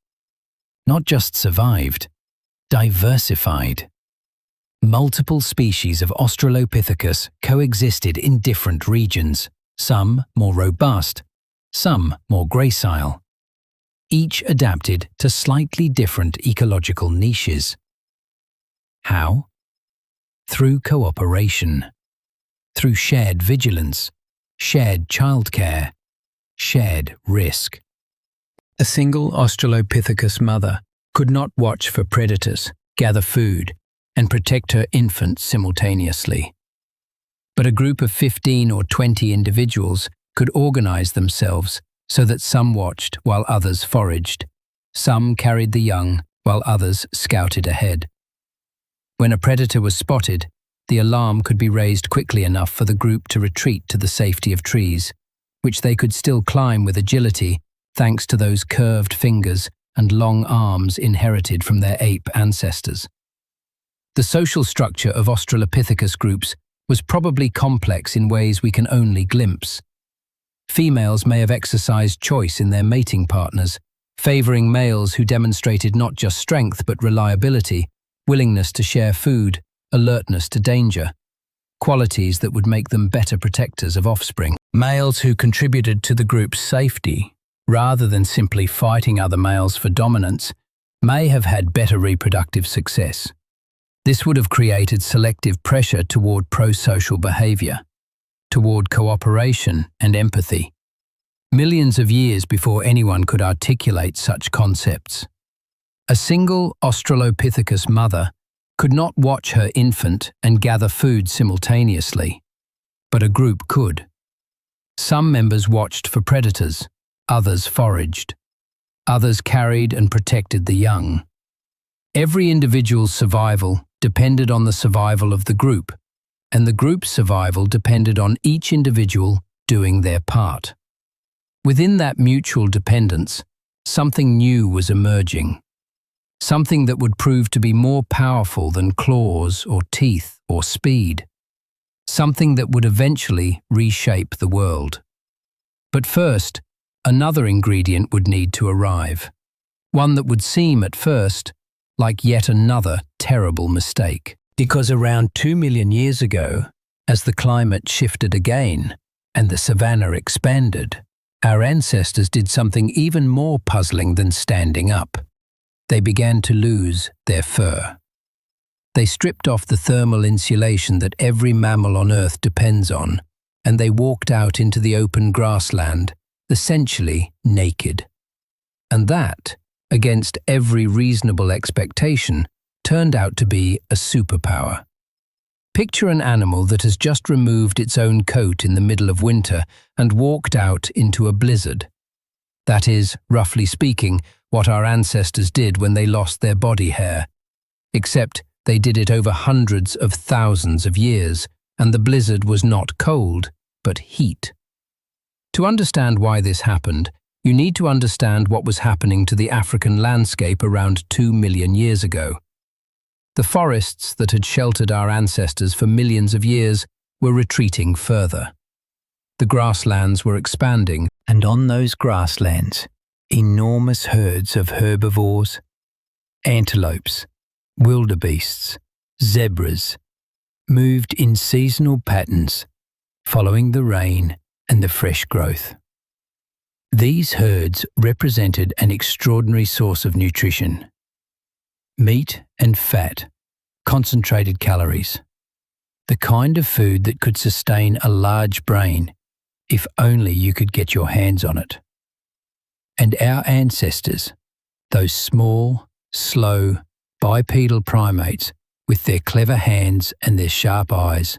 [SPEAKER 1] Not just survived, diversified. Multiple species of Australopithecus coexisted in different regions, some more robust, some more gracile. Each adapted to slightly different ecological niches. How? Through cooperation. Through shared vigilance, shared childcare, shared risk. A single Australopithecus mother could not watch for predators, gather food, and protect her infant simultaneously. But a group of 15 or 20 individuals could organize themselves so that some watched while others foraged, some carried the young while others scouted ahead. When a predator was spotted, the alarm could be raised quickly enough for the group to retreat to the safety of trees, which they could still climb with agility thanks to those curved fingers and long arms inherited from their ape ancestors. The social structure of Australopithecus groups was probably complex in ways we can only glimpse. Females may have exercised choice in their mating partners, favoring males who demonstrated not just strength but reliability, willingness to share food, alertness to danger, qualities that would make them better protectors of offspring. Males who contributed to the group's safety, rather than simply fighting other males for dominance, may have had better reproductive success. This would have created selective pressure toward pro-social behavior, toward cooperation and empathy, millions of years before anyone could articulate such concepts. A single Australopithecus mother could not watch her infant and gather food simultaneously, but a group could. Some members watched for predators, others foraged, others carried and protected the young. Every individual's survival depended on the survival of the group, and the group's survival depended on each individual doing their part. Within that mutual dependence, something new was emerging, something that would prove to be more powerful than claws or teeth or speed, something that would eventually reshape the world. But first, another ingredient would need to arrive, one that would seem at first like yet another terrible mistake. Because around 2 million years ago, as the climate shifted again and the savanna expanded, our ancestors did something even more puzzling than standing up. They began to lose their fur. They stripped off the thermal insulation that every mammal on Earth depends on, and they walked out into the open grassland, essentially naked. And that, against every reasonable expectation, turned out to be a superpower. Picture an animal that has just removed its own coat in the middle of winter and walked out into a blizzard. That is, roughly speaking, what our ancestors did when they lost their body hair. Except they did it over hundreds of thousands of years, and the blizzard was not cold, but heat. To understand why this happened, you need to understand what was happening to the African landscape around 2 million years ago. The forests that had sheltered our ancestors for millions of years were retreating further. The grasslands were expanding, and on those grasslands, enormous herds of herbivores, antelopes, wildebeests, zebras, moved in seasonal patterns, following the rain and the fresh growth. These herds represented an extraordinary source of nutrition. Meat and fat, concentrated calories, the kind of food that could sustain a large brain if only you could get your hands on it. And our ancestors, those small, slow, bipedal primates with their clever hands and their sharp eyes,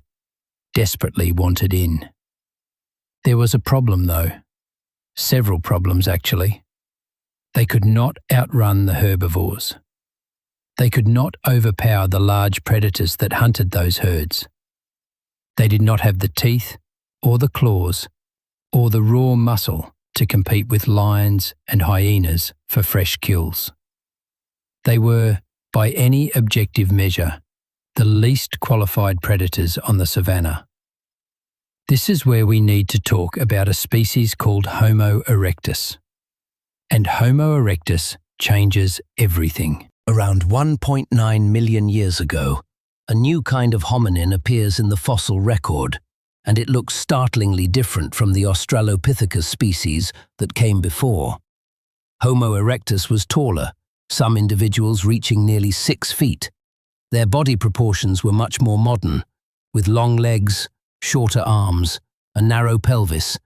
[SPEAKER 1] desperately wanted in. There was a problem though. Several problems actually. They could not outrun the herbivores. They could not overpower the large predators that hunted those herds. They did not have the teeth, or the claws, or the raw muscle to compete with lions and hyenas for fresh kills. They were, by any objective measure, the least qualified predators on the savanna. This is where we need to talk about a species called Homo erectus. And Homo erectus changes everything.
[SPEAKER 2] Around 1.9 million years ago, a new kind of hominin appears in the fossil record, and it looks startlingly different from the Australopithecus species that came before. Homo erectus was taller, some individuals reaching nearly 6 feet. Their body proportions were much more modern, with long legs, shorter arms, a narrow pelvis,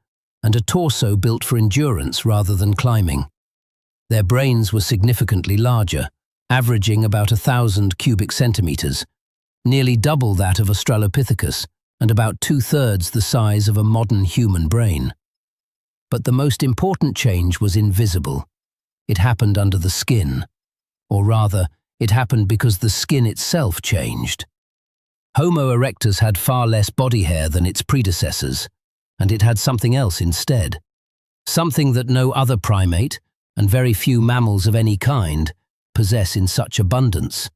[SPEAKER 2] and a torso built for endurance rather than climbing. Their brains were significantly larger, averaging about 1,000 cubic centimeters, nearly double that of Australopithecus, and about 2/3 the size of a modern human brain. But the most important change was invisible. It happened under the skin, or rather, It happened because the skin itself changed. Homo erectus had far less body hair than its predecessors, and it had something else instead. Something that no other primate, and very few mammals of any kind, possess in such abundance.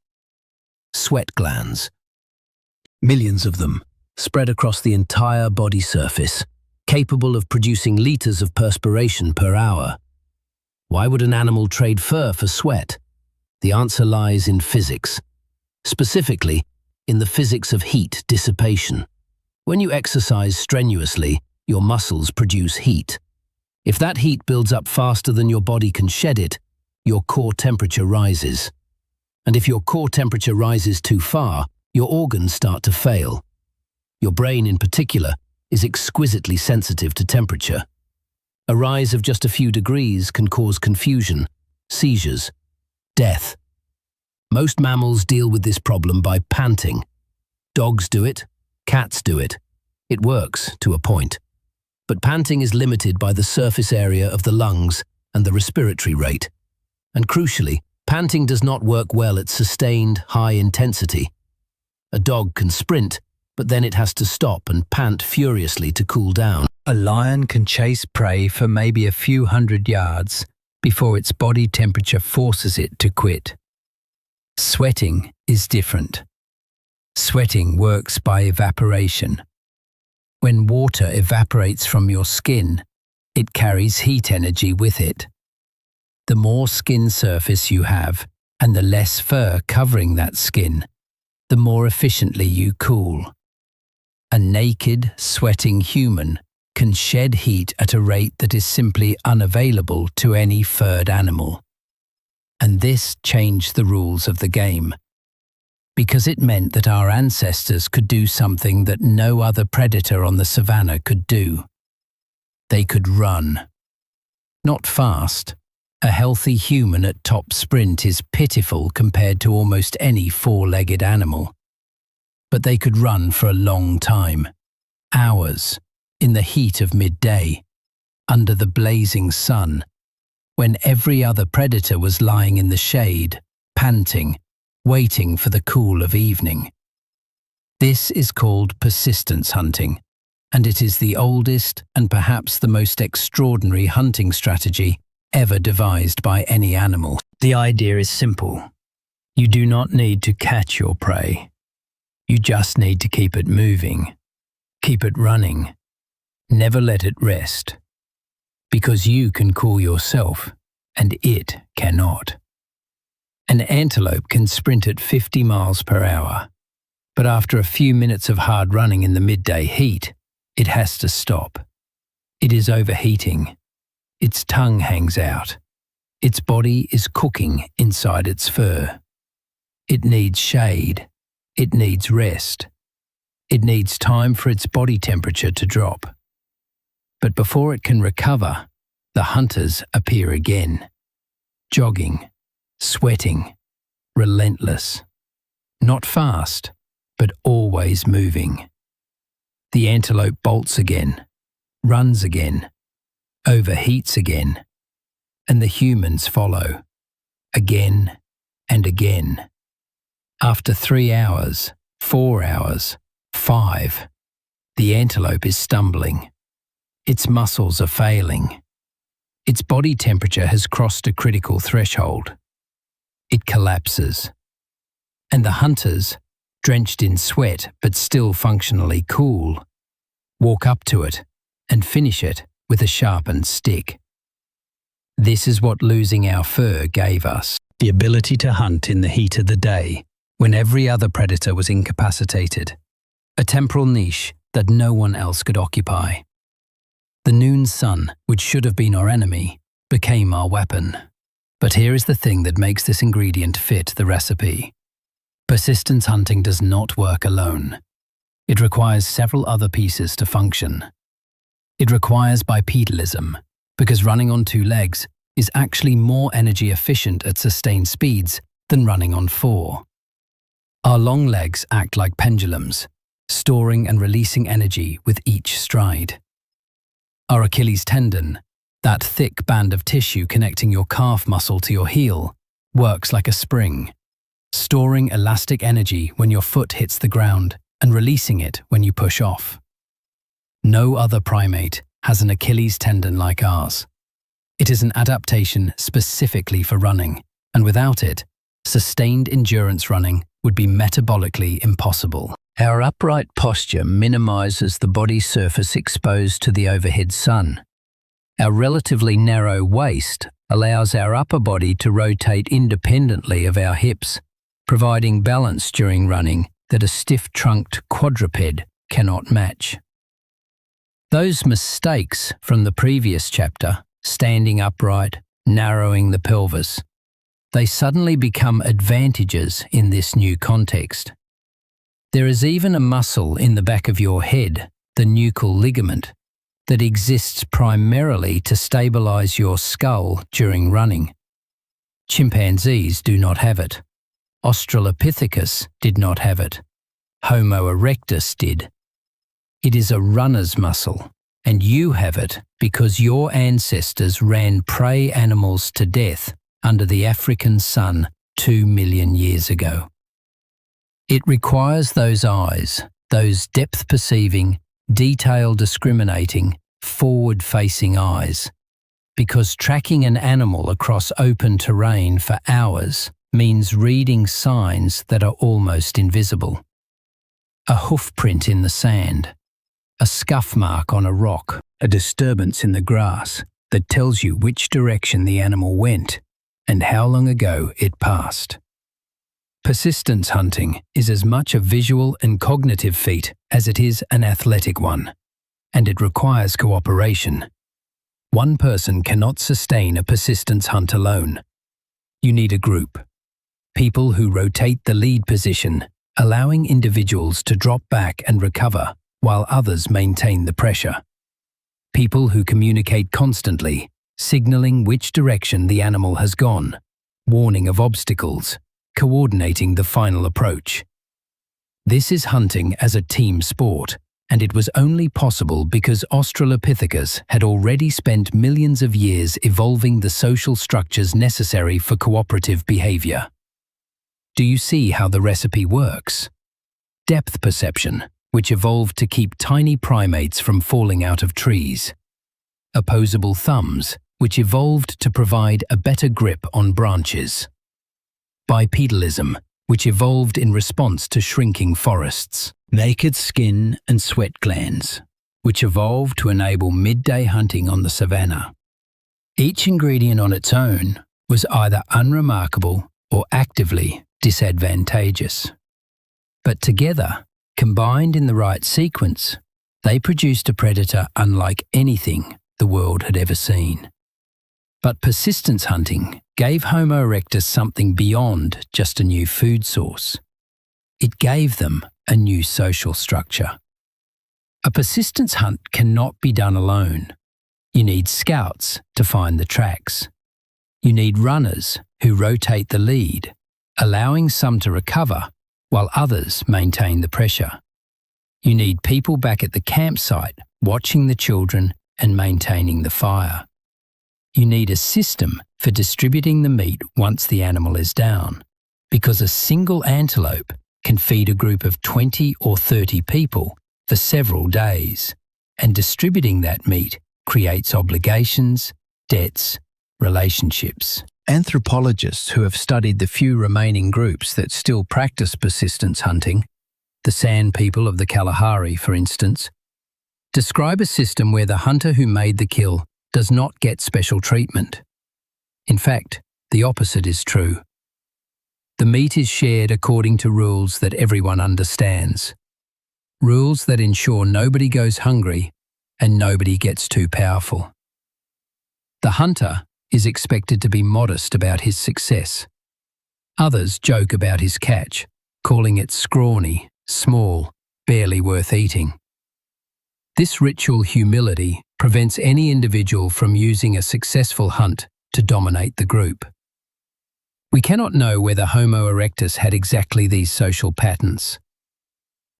[SPEAKER 2] Sweat glands. Millions of them, spread across the entire body surface, capable of producing liters of perspiration per hour. Why would an animal trade fur for sweat? The answer lies in physics. Specifically, in the physics of heat dissipation. When you exercise strenuously, your muscles produce heat. If that heat builds up faster than your body can shed it, your core temperature rises. And if your core temperature rises too far, your organs start to fail. Your brain, in particular, is exquisitely sensitive to temperature. A rise of just a few degrees can cause confusion, seizures, death. Most mammals deal with this problem by panting. Dogs do it, cats do it. It works to a point. But panting is limited by the surface area of the lungs and the respiratory rate. And crucially, panting does not work well at sustained, high intensity. A dog can sprint, but then it has to stop and pant furiously to cool down.
[SPEAKER 1] A lion can chase prey for maybe a few hundred yards before its body temperature forces it to quit. Sweating is different. Sweating works by evaporation. When water evaporates from your skin, it carries heat energy with it. The more skin surface you have, and the less fur covering that skin, the more efficiently you cool. A naked, sweating human can shed heat at a rate that is simply unavailable to any furred animal. And this changed the rules of the game, because it meant that our ancestors could do something that no other predator on the savannah could do. They could run. Not fast. A healthy human at top sprint is pitiful compared to almost any four-legged animal. But they could run for a long time, hours, in the heat of midday, under the blazing sun, when every other predator was lying in the shade, panting, waiting for the cool of evening. This is called persistence hunting, and it is the oldest and perhaps the most extraordinary hunting strategy ever devised by any animal. The idea is simple. You do not need to catch your prey. You just need to keep it moving, keep it running, never let it rest, because you can cool yourself and it cannot. An antelope can sprint at 50 miles per hour, but after a few minutes of hard running in the midday heat, it has to stop. It is overheating. Its tongue hangs out. Its body is cooking inside its fur. It needs shade. It needs rest. It needs time for its body temperature to drop. But before it can recover, the hunters appear again, jogging, sweating, relentless. Not fast, but always moving. The antelope bolts again, runs again, overheats again, and the humans follow, again and again. After 3 hours, 4 hours, 5, the antelope is stumbling. Its muscles are failing. Its body temperature has crossed a critical threshold. It collapses. And the hunters, drenched in sweat but still functionally cool, walk up to it and finish it with a sharpened stick. This is what losing our fur gave us: the ability to hunt in the heat of the day, when every other predator was incapacitated. A temporal niche that no one else could occupy. The noon sun, which should have been our enemy, became our weapon. But here is the thing that makes this ingredient fit the recipe. Persistence hunting does not work alone. It requires several other pieces to function. It requires bipedalism, because running on 2 legs is actually more energy efficient at sustained speeds than running on 4. Our long legs act like pendulums, storing and releasing energy with each stride. Our Achilles tendon, that thick band of tissue connecting your calf muscle to your heel, works like a spring, storing elastic energy when your foot hits the ground and releasing it when you push off. No other primate has an Achilles tendon like ours. It is an adaptation specifically for running, and without it, sustained endurance running would be metabolically impossible.
[SPEAKER 2] Our upright posture minimizes the body surface exposed to the overhead sun. Our relatively narrow waist allows our upper body to rotate independently of our hips, providing balance during running that a stiff-trunked quadruped cannot match. Those mistakes from the previous chapter, standing upright, narrowing the pelvis, they suddenly become advantages in this new context. There is even a muscle in the back of your head, the nuchal ligament, that exists primarily to stabilize your skull during running. Chimpanzees do not have it. Australopithecus did not have it. Homo erectus did. It is a runner's muscle, and you have it because your ancestors ran prey animals to death under the African sun 2 million years ago. It requires those eyes, those depth-perceiving, detail-discriminating, forward-facing eyes, because tracking an animal across open terrain for hours means reading signs that are almost invisible. A hoof print in the sand, a scuff mark on a rock, a disturbance in the grass that tells you which direction the animal went and how long ago it passed. Persistence hunting is as much a visual and cognitive feat as it is an athletic one, and it requires cooperation. One person cannot sustain a persistence hunt alone. You need a group. People who rotate the lead position, allowing individuals to drop back and recover while others maintain the pressure. People who communicate constantly, signaling which direction the animal has gone, warning of obstacles, coordinating the final approach. This is hunting as a team sport, and it was only possible because Australopithecus had already spent millions of years evolving the social structures necessary for cooperative behavior. Do you see how the recipe works? Depth perception, which evolved to keep tiny primates from falling out of trees. Opposable thumbs, which evolved to provide a better grip on branches. Bipedalism, which evolved in response to shrinking forests. Naked skin and sweat glands, which evolved to enable midday hunting on the savanna. Each ingredient on its own was either unremarkable or actively disadvantageous. But together, combined in the right sequence, they produced a predator unlike anything the world had ever seen. But persistence hunting gave Homo erectus something beyond just a new food source. It gave them a new social structure. A persistence hunt cannot be done alone. You need scouts to find the tracks. You need runners who rotate the lead, allowing some to recover while others maintain the pressure. You need people back at the campsite watching the children and maintaining the fire. You need a system for distributing the meat once the animal is down, because a single antelope can feed a group of 20 or 30 people for several days, and distributing that meat creates obligations, debts, relationships. Anthropologists who have studied the few remaining groups that still practice persistence hunting, the San people of the Kalahari, for instance, describe a system where the hunter who made the kill does not get special treatment. In fact, the opposite is true. The meat is shared according to rules that everyone understands. Rules that ensure nobody goes hungry and nobody gets too powerful. The hunter is expected to be modest about his success. Others joke about his catch, calling it scrawny, small, barely worth eating. This ritual humility prevents any individual from using a successful hunt to dominate the group. We cannot know whether Homo erectus had exactly these social patterns,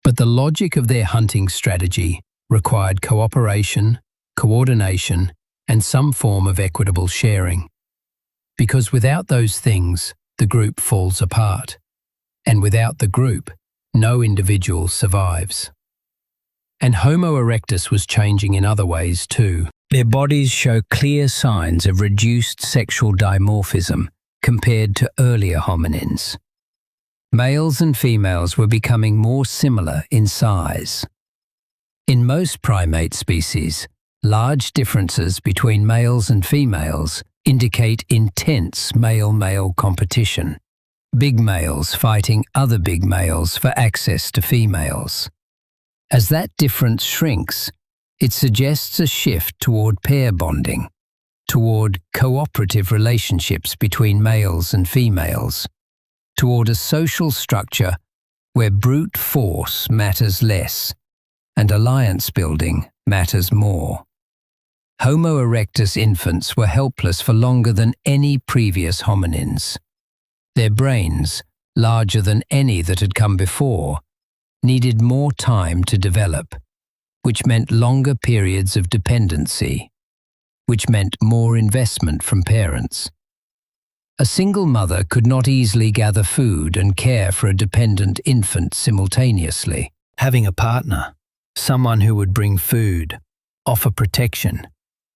[SPEAKER 2] but the logic of their hunting strategy required cooperation, coordination, and some form of equitable sharing. Because without those things, the group falls apart.
[SPEAKER 1] And without the group, no individual survives. And Homo erectus was changing in other ways too. Their bodies show clear signs of reduced sexual dimorphism compared to earlier hominins. Males and females were becoming more similar in size. In most primate species, large differences between males and females indicate intense male-male competition, big males fighting other big males for access to females. As that difference shrinks, it suggests a shift toward pair bonding, toward cooperative relationships between males and females, toward a social structure where brute force matters less and alliance building matters more. Homo erectus infants were helpless for longer than any previous hominins. Their brains, larger than any that had come before, needed more time to develop, which meant longer periods of dependency, which meant more investment from parents. A single mother could not easily gather food and care for a dependent infant simultaneously. Having a partner, someone who would bring food, offer protection,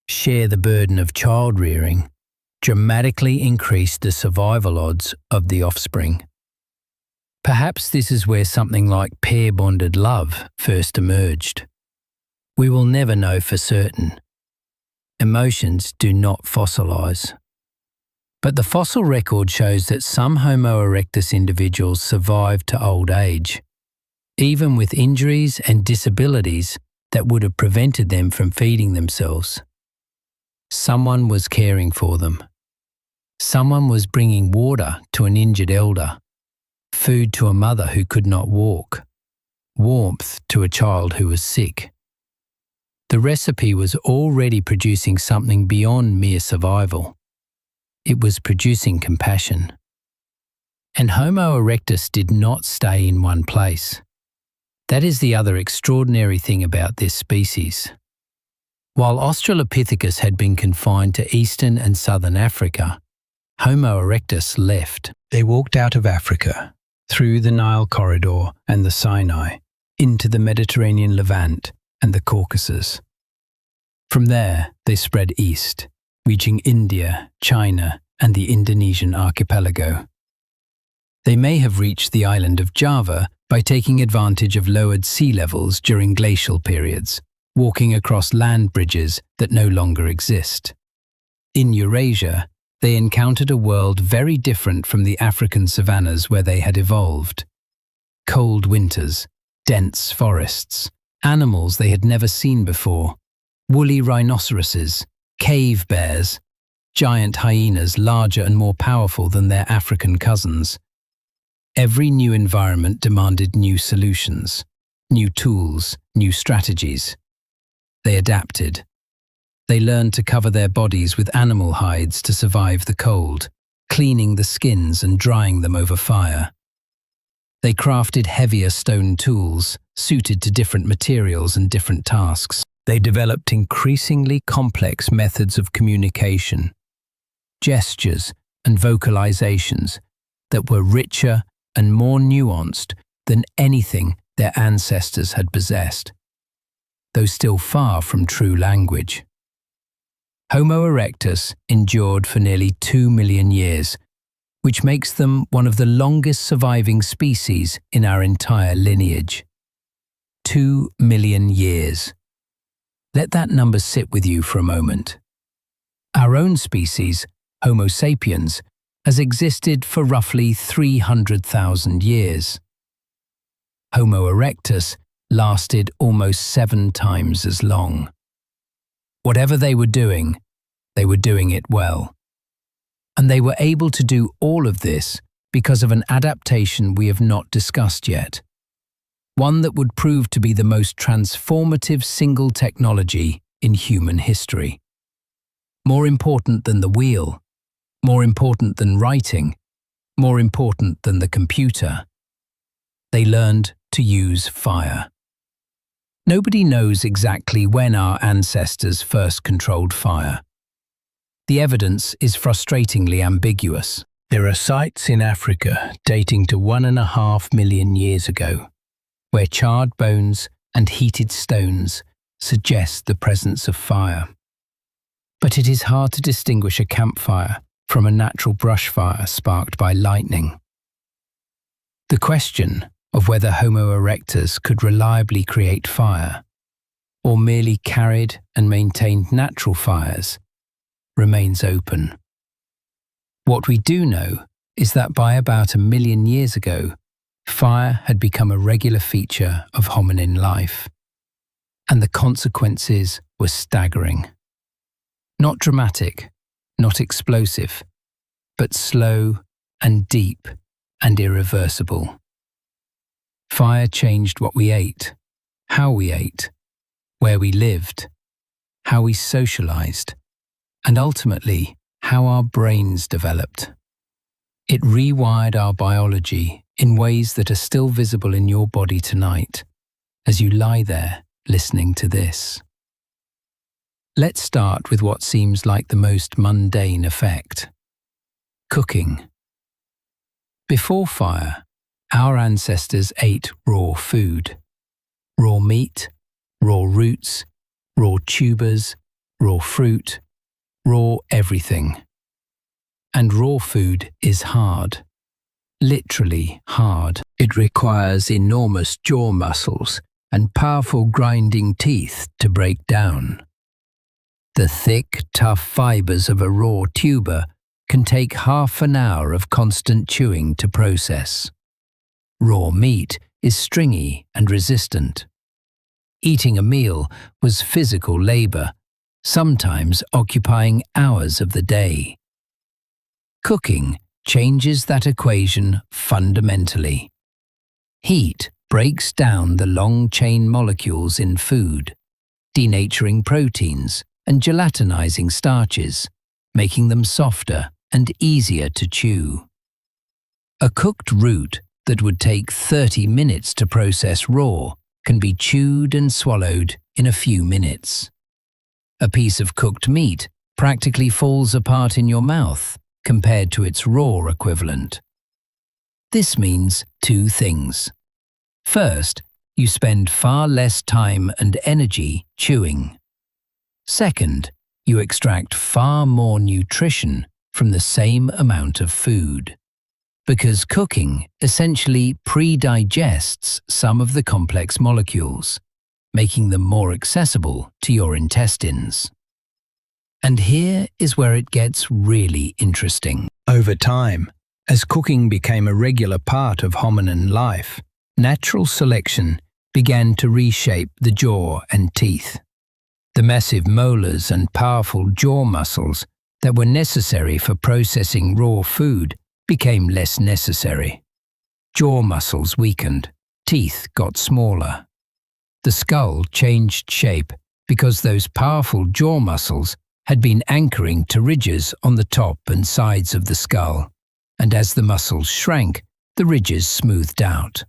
[SPEAKER 1] share the burden of child-rearing, dramatically increased the survival odds of the offspring. Perhaps this is where something like pair-bonded love first emerged. We will never know for certain. Emotions do not fossilize. But the fossil record shows that some Homo erectus individuals survived to old age, even with injuries and disabilities that would have prevented them from feeding themselves. Someone was caring for them. Someone was bringing water to an injured elder, food to a mother who could not walk, warmth to a child who was sick. The recipe was already producing something beyond mere survival. It was producing compassion. And Homo erectus did not stay in one place. That is the other extraordinary thing about this species. While Australopithecus had been confined to eastern and southern Africa, Homo erectus left. They walked out of Africa, through the Nile corridor and the Sinai, into the Mediterranean Levant and the Caucasus. From there, they spread east, reaching India, China, and the Indonesian archipelago. They may have reached the island of Java by taking advantage of lowered sea levels during glacial periods, walking across land bridges that no longer exist. In Eurasia, they encountered a world very different from the African savannas where they had evolved. Cold winters, dense forests, animals they had never seen before, woolly rhinoceroses, cave bears, giant hyenas larger and more powerful than their African cousins. Every new environment demanded new solutions, new tools, new strategies. They adapted. They learned to cover their bodies with animal hides to survive the cold, cleaning the skins and drying them over fire. They crafted heavier stone tools, suited to different materials and different tasks. They developed increasingly complex methods of communication, gestures and vocalizations that were richer and more nuanced than anything their ancestors had possessed, though still far from true language. Homo erectus endured for nearly 2 million years, which makes them one of the longest surviving species in our entire lineage. 2 million years. Let that number sit with you for a moment. Our own species, Homo sapiens, has existed for roughly 300,000 years. Homo erectus lasted almost 7 times as long. Whatever they were doing it well. And they were able to do all of this because of an adaptation we have not discussed yet. One that would prove to be the most transformative single technology in human history. More important than the wheel, more important than writing, more important than the computer. They learned to use fire. Nobody knows exactly when our ancestors first controlled fire. The evidence is frustratingly ambiguous. There are sites in Africa dating to 1.5 million years ago, where charred bones and heated stones suggest the presence of fire. But it is hard to distinguish a campfire from a natural brush fire sparked by lightning. The question of whether Homo erectus could reliably create fire, or merely carried and maintained natural fires, remains open. What we do know is that by about 1 million years ago, fire had become a regular feature of hominin life, and the consequences were staggering. Not dramatic, not explosive, but slow and deep and irreversible. Fire changed what we ate, how we ate, where we lived, how we socialized, and ultimately, how our brains developed. It rewired our biology in ways that are still visible in your body tonight, as you lie there listening to this. Let's start with what seems like the most mundane effect: cooking. Before fire, our ancestors ate raw food. Raw meat, raw roots, raw tubers, raw fruit, raw everything. And raw food is hard. Literally hard. It requires enormous jaw muscles and powerful grinding teeth to break down. The thick, tough fibers of a raw tuber can take half an hour of constant chewing to process. Raw meat is stringy and resistant. Eating a meal was physical labor, sometimes occupying hours of the day. Cooking changes that equation fundamentally. Heat breaks down the long-chain molecules in food, denaturing proteins and gelatinizing starches, making them softer and easier to chew. A cooked root that would take 30 minutes to process raw can be chewed and swallowed in a few minutes. A piece of cooked meat practically falls apart in your mouth compared to its raw equivalent. This means two things. First, you spend far less time and energy chewing. Second, you extract far more nutrition from the same amount of food, because cooking essentially pre-digests some of the complex molecules, making them more accessible to your intestines. And here is where it gets really interesting. Over time, as cooking became a regular part of hominin life, natural selection began to reshape the jaw and teeth. The massive molars and powerful jaw muscles that were necessary for processing raw food became less necessary. Jaw muscles weakened, teeth got smaller. The skull changed shape because those powerful jaw muscles had been anchoring to ridges on the top and sides of the skull, and as the muscles shrank, the ridges smoothed out.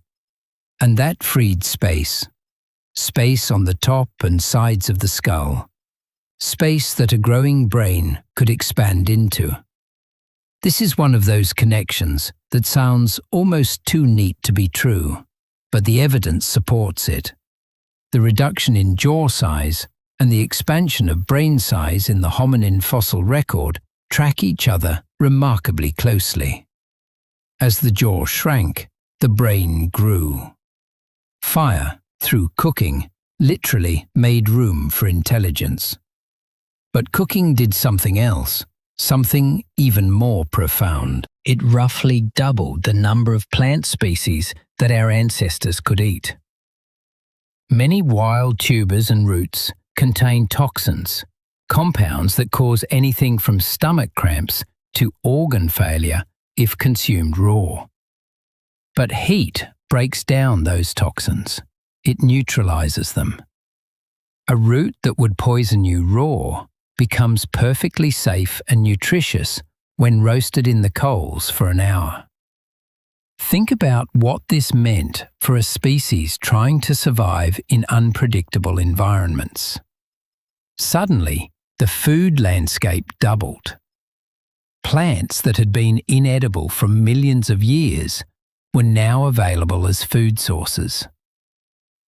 [SPEAKER 1] And that freed space. Space on the top and sides of the skull. Space that a growing brain could expand into. This is one of those connections that sounds almost too neat to be true, but the evidence supports it. The reduction in jaw size and the expansion of brain size in the hominin fossil record track each other remarkably closely. As the jaw shrank, the brain grew. Fire, through cooking, literally made room for intelligence. But cooking did something else, something even more profound. It roughly doubled the number of plant species that our ancestors could eat. Many wild tubers and roots contain toxins, compounds that cause anything from stomach cramps to organ failure if consumed raw. But heat breaks down those toxins. It neutralizes them. A root that would poison you raw becomes perfectly safe and nutritious when roasted in the coals for an hour. Think about what this meant for a species trying to survive in unpredictable environments. Suddenly, the food landscape doubled. Plants that had been inedible for millions of years were now available as food sources.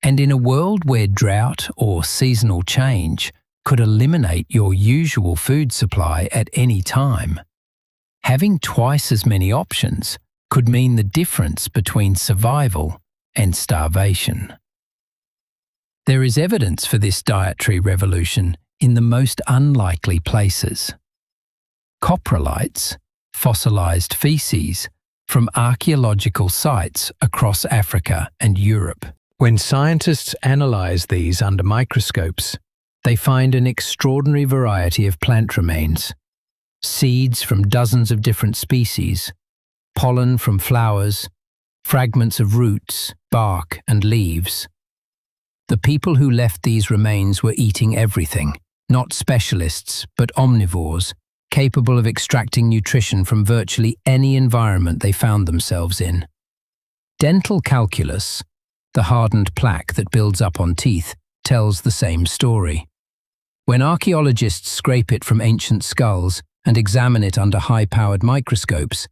[SPEAKER 1] And in a world where drought or seasonal change could eliminate your usual food supply at any time, having twice as many options could mean the difference between survival and starvation. There is evidence for this dietary revolution in the most unlikely places. Coprolites, fossilized feces, from archaeological sites across Africa and Europe. When scientists analyze these under microscopes, they find an extraordinary variety of plant remains. Seeds from dozens of different species, pollen from flowers, fragments of roots, bark, and leaves. The people who left these remains were eating everything, not specialists, but omnivores, capable of extracting nutrition from virtually any environment they found themselves in. Dental calculus, the hardened plaque that builds up on teeth, tells the same story. When archaeologists scrape it from ancient skulls and examine it under high-powered microscopes,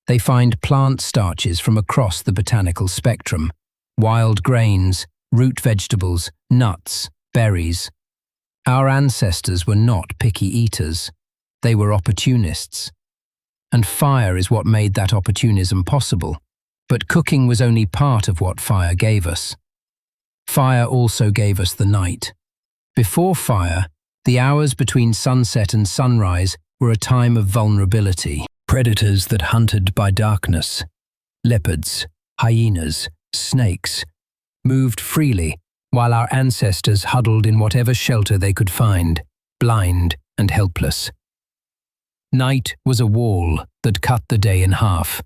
[SPEAKER 1] they find plant starches from across the botanical spectrum, wild grains, root vegetables, nuts, berries. Our ancestors were not picky eaters. They were opportunists. And fire is what made that opportunism possible. But cooking was only part of what fire gave us. Fire also gave us the night. Before fire, the hours between sunset and sunrise were a time of vulnerability. Predators that hunted by darkness, leopards, hyenas, snakes, moved freely while our ancestors huddled in whatever shelter they could find, blind and helpless. Night was a wall that cut the day in half.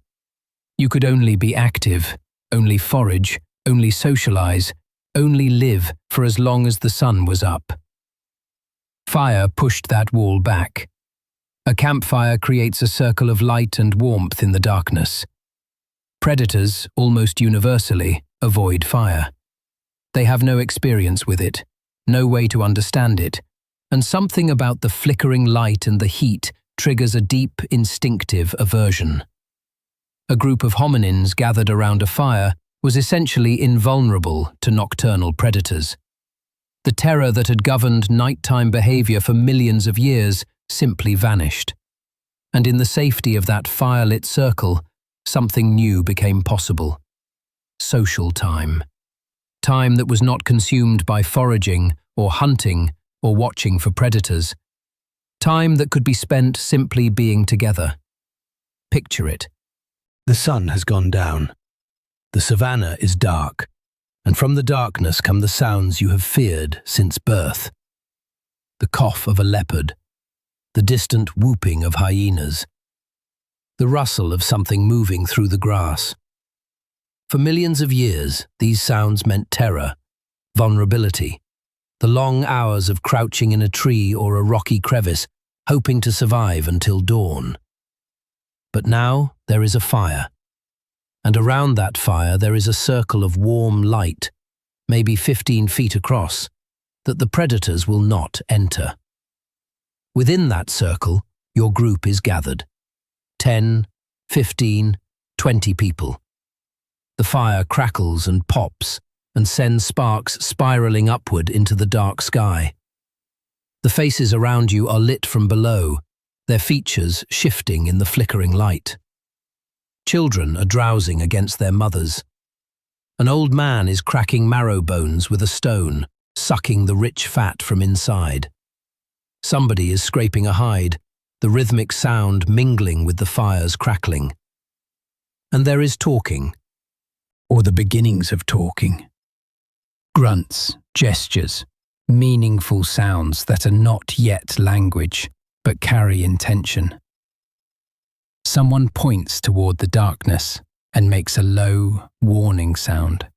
[SPEAKER 1] You could only be active, only forage, only socialize, only live for as long as the sun was up. Fire pushed that wall back. A campfire creates a circle of light and warmth in the darkness. Predators, almost universally, avoid fire. They have no experience with it, no way to understand it, and something about the flickering light and the heat triggers a deep, instinctive aversion. A group of hominins gathered around a fire was essentially invulnerable to nocturnal predators. The terror that had governed nighttime behavior for millions of years simply vanished. And in the safety of that firelit circle, something new became possible. Social time. Time that was not consumed by foraging or hunting or watching for predators. Time that could be spent simply being together. Picture it. The sun has gone down. The savannah is dark, and from the darkness come the sounds you have feared since birth. The cough of a leopard, the distant whooping of hyenas, the rustle of something moving through the grass. For millions of years, these sounds meant terror, vulnerability, the long hours of crouching in a tree or a rocky crevice, hoping to survive until dawn. But now there is a fire, and around that fire there is a circle of warm light, maybe 15 feet across, that the predators will not enter. Within that circle, your group is gathered. 10, 15, 20 people. The fire crackles and pops and sends sparks spiraling upward into the dark sky. The faces around you are lit from below, their features shifting in the flickering light. Children are drowsing against their mothers. An old man is cracking marrow bones with a stone, sucking the rich fat from inside. Somebody is scraping a hide, the rhythmic sound mingling with the fire's crackling. And there is talking, or the beginnings of talking. Grunts, gestures, meaningful sounds that are not yet language, but carry intention. Someone points toward the darkness and makes a low, warning sound.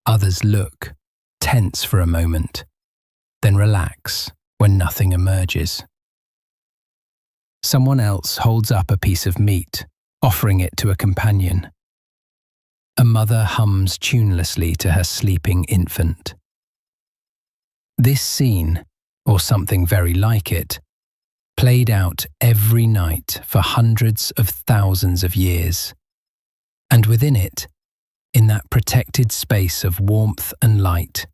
[SPEAKER 1] Others look, tense for a moment, then relax when nothing emerges. Someone else holds up a piece of meat, offering it to a companion. A mother hums tunelessly to her sleeping infant. This scene, or something very like it, played out every night for hundreds of thousands of years. And within it, in that protected space of warmth and light,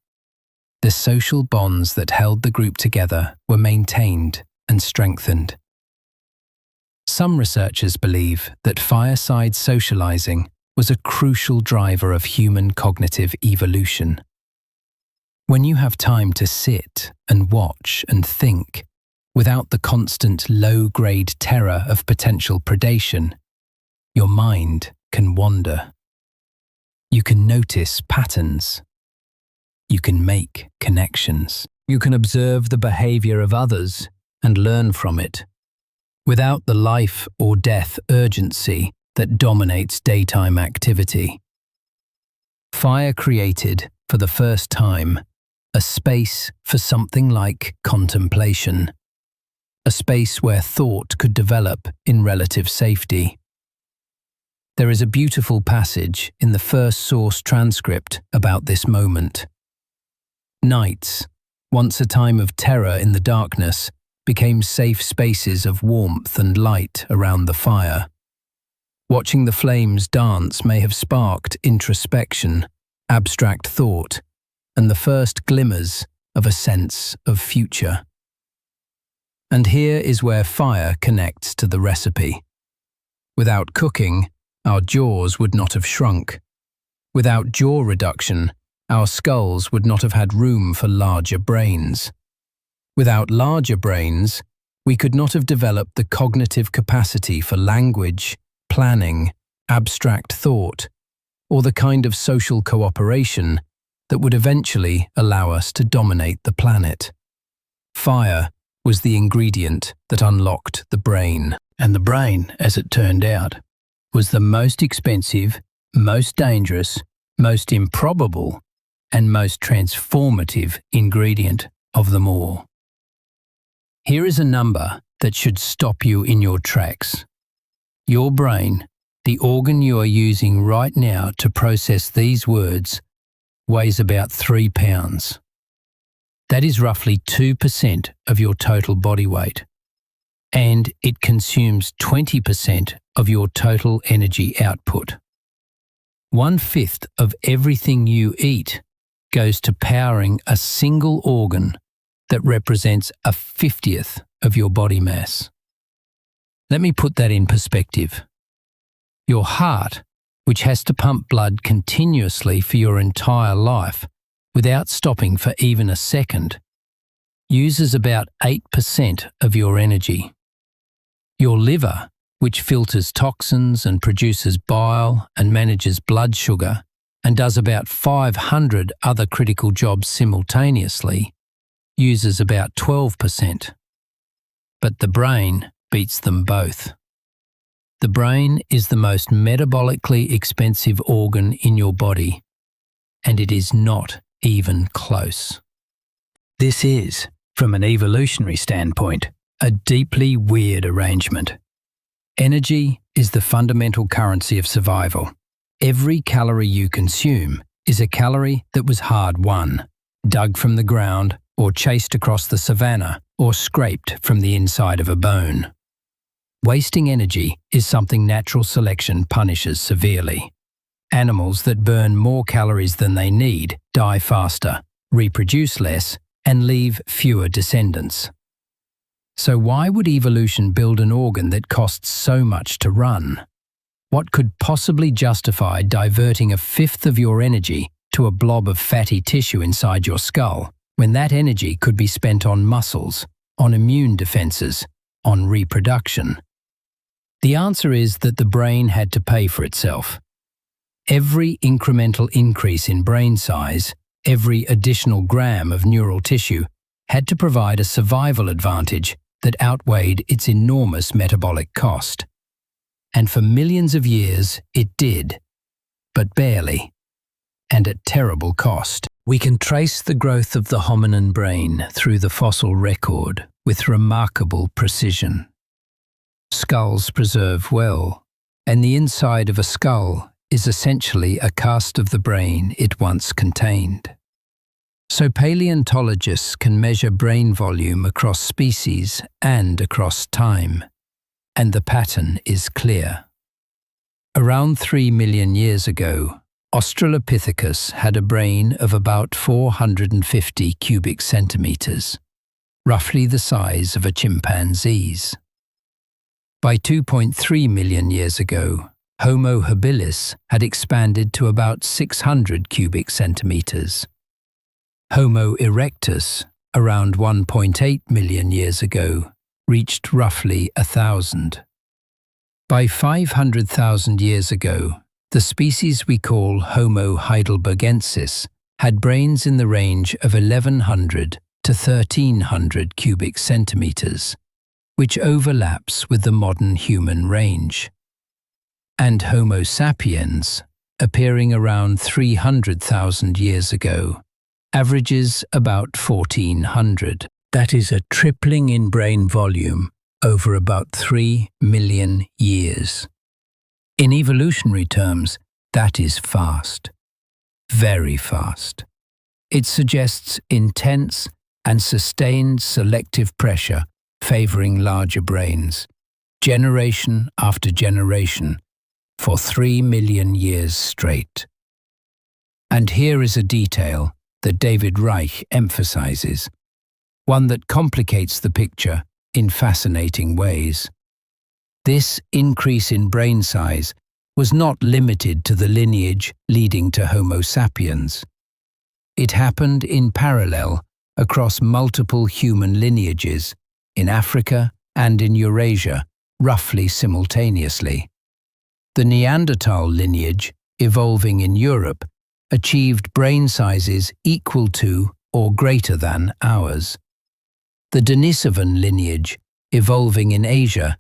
[SPEAKER 1] the social bonds that held the group together were maintained and strengthened. Some researchers believe that fireside socializing was a crucial driver of human cognitive evolution. When you have time to sit and watch and think, without the constant low-grade terror of potential predation, your mind can wander. You can notice patterns. You can make connections. You can observe the behavior of others and learn from it, without the life or death urgency that dominates daytime activity. Fire created, for the first time, a space for something like contemplation, a space where thought could develop in relative safety. There is a beautiful passage in the first source transcript about this moment. Nights, once a time of terror in the darkness, became safe spaces of warmth and light around the fire. Watching the flames dance may have sparked introspection, abstract thought, and the first glimmers of a sense of future. And here is where fire connects to the recipe. Without cooking, our jaws would not have shrunk. Without jaw reduction, our skulls would not have had room for larger brains. Without larger brains, we could not have developed the cognitive capacity for language, planning, abstract thought, or the kind of social cooperation that would eventually allow us to dominate the planet. Fire was the ingredient that unlocked the brain. And the brain, as it turned out, was the most expensive, most dangerous, most improbable, and most transformative ingredient of them all. Here is a number that should stop you in your tracks. Your brain, the organ you are using right now to process these words, weighs about 3 pounds. That is roughly 2% of your total body weight. And it consumes 20% of your total energy output. 1/5 of everything you eat goes to powering a single organ that represents 1/50th of your body mass. Let me put that in perspective. Your heart, which has to pump blood continuously for your entire life without stopping for even a second, uses about 8% of your energy. Your liver, which filters toxins and produces bile and manages blood sugar and does about 500 other critical jobs simultaneously, uses about 12%. But the brain beats them both. The brain is the most metabolically expensive organ in your body, and it is not even close. This is, from an evolutionary standpoint, a deeply weird arrangement. Energy is the fundamental currency of survival. Every calorie you consume is a calorie that was hard-won, dug from the ground or chased across the savannah or scraped from the inside of a bone. Wasting energy is something natural selection punishes severely. Animals that burn more calories than they need die faster, reproduce less, and leave fewer descendants. So why would evolution build an organ that costs so much to run? What could possibly justify diverting 1/5 of your energy to a blob of fatty tissue inside your skull, when that energy could be spent on muscles, on immune defenses, on reproduction? The answer is that the brain had to pay for itself. Every incremental increase in brain size, every additional gram of neural tissue, had to provide a survival advantage that outweighed its enormous metabolic cost. And for millions of years it did, but barely, and at terrible cost. We can trace the growth of the hominin brain through the fossil record with remarkable precision. Skulls preserve well, and the inside of a skull is essentially a cast of the brain it once contained. So paleontologists can measure brain volume across species and across time, and the pattern is clear. Around 3 million years ago, Australopithecus had a brain of about 450 cubic centimeters, roughly the size of a chimpanzee's. By 2.3 million years ago, Homo habilis had expanded to about 600 cubic centimeters. Homo erectus, around 1.8 million years ago, reached roughly 1,000. By 500,000 years ago, the species we call Homo heidelbergensis had brains in the range of 1,100 to 1,300 cubic centimeters, which overlaps with the modern human range. And Homo sapiens, appearing around 300,000 years ago, averages about 1,400. That is a tripling in brain volume over about 3 million years. In evolutionary terms, that is fast. Very fast. It suggests intense and sustained selective pressure favoring larger brains, generation after generation, for 3 million years straight. And here is a detail that David Reich emphasizes, one that complicates the picture in fascinating ways. This increase in brain size was not limited to the lineage leading to Homo sapiens. It happened in parallel across multiple human lineages in Africa and in Eurasia, roughly simultaneously. The Neanderthal lineage, evolving in Europe, achieved brain sizes equal to or greater than ours. The Denisovan lineage, evolving in Asia,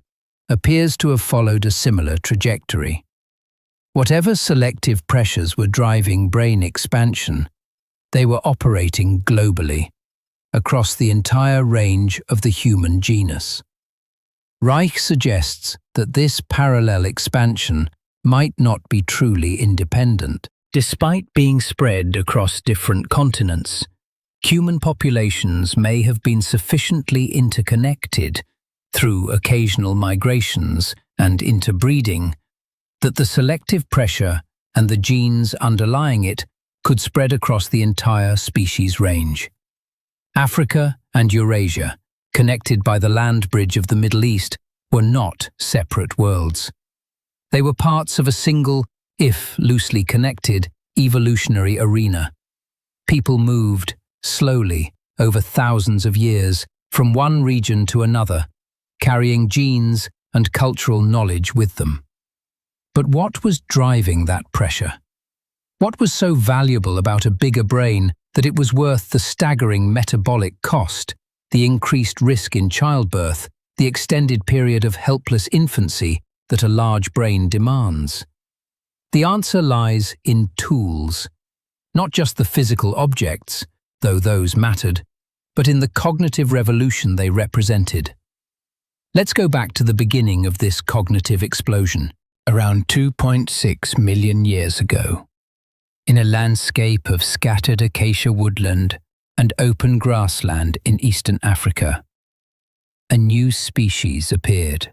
[SPEAKER 1] appears to have followed a similar trajectory. Whatever selective pressures were driving brain expansion, they were operating globally, across the entire range of the human genus. Reich suggests that this parallel expansion might not be truly independent. Despite being spread across different continents, human populations may have been sufficiently interconnected through occasional migrations and interbreeding that the selective pressure and the genes underlying it could spread across the entire species range. Africa and Eurasia, connected by the land bridge of the Middle East, were not separate worlds. They were parts of a single, if loosely connected, evolutionary arena. People moved, slowly, over thousands of years, from one region to another, carrying genes and cultural knowledge with them. But what was driving that pressure? What was so valuable about a bigger brain that it was worth the staggering metabolic cost, the increased risk in childbirth, the extended period of helpless infancy that a large brain demands? The answer lies in tools, not just the physical objects, though those mattered, but in the cognitive revolution they represented. Let's go back to the beginning of this cognitive explosion, around 2.6 million years ago. In a landscape of scattered acacia woodland and open grassland in eastern Africa, a new species appeared.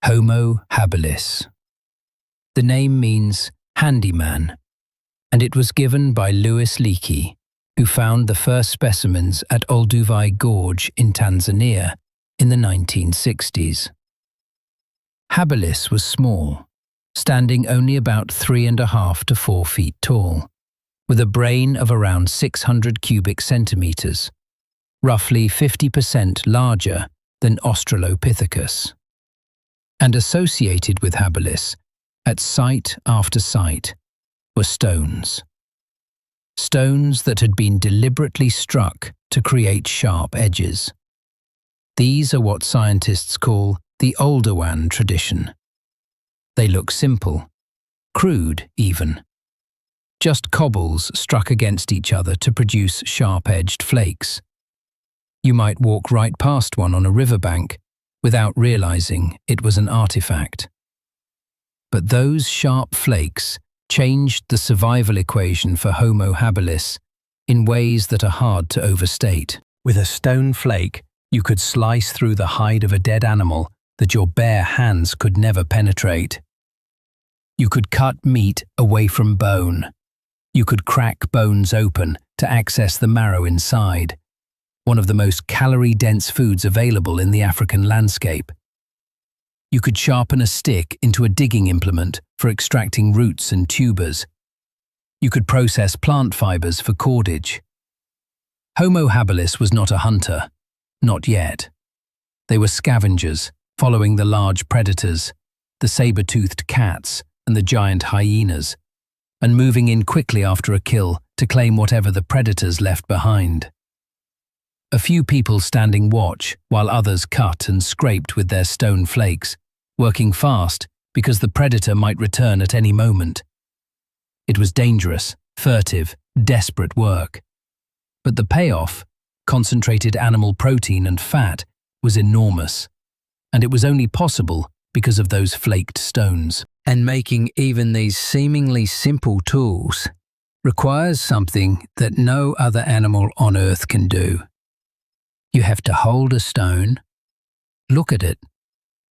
[SPEAKER 1] Homo habilis. The name means handyman, and it was given by Louis Leakey, who found the first specimens at Olduvai Gorge in Tanzania in the 1960s. Habilis was small, standing only about 3.5 to 4 feet tall, with a brain of around 600 cubic centimeters, roughly 50% larger than Australopithecus. And associated with habilis, at site after site, were stones. Stones that had been deliberately struck to create sharp edges. These are what scientists call the Oldowan tradition. They look simple, crude even. Just cobbles struck against each other to produce sharp-edged flakes. You might walk right past one on a riverbank without realizing it was an artifact. But those sharp flakes changed the survival equation for Homo habilis in ways that are hard to overstate. With a stone flake, you could slice through the hide of a dead animal that your bare hands could never penetrate. You could cut meat away from bone. You could crack bones open to access the marrow inside, one of the most calorie-dense foods available in the African landscape. You could sharpen a stick into a digging implement for extracting roots and tubers. You could process plant fibers for cordage. Homo habilis was not a hunter, not yet. They were scavengers, following the large predators, the saber-toothed cats and the giant hyenas, and moving in quickly after a kill to claim whatever the predators left behind. A few people standing watch while others cut and scraped with their stone flakes, working fast because the predator might return at any moment. It was dangerous, furtive, desperate work. But the payoff, concentrated animal protein and fat, was enormous. And it was only possible because of those flaked stones. And making even these seemingly simple tools requires something that no other animal on Earth can do. You have to hold a stone, look at it,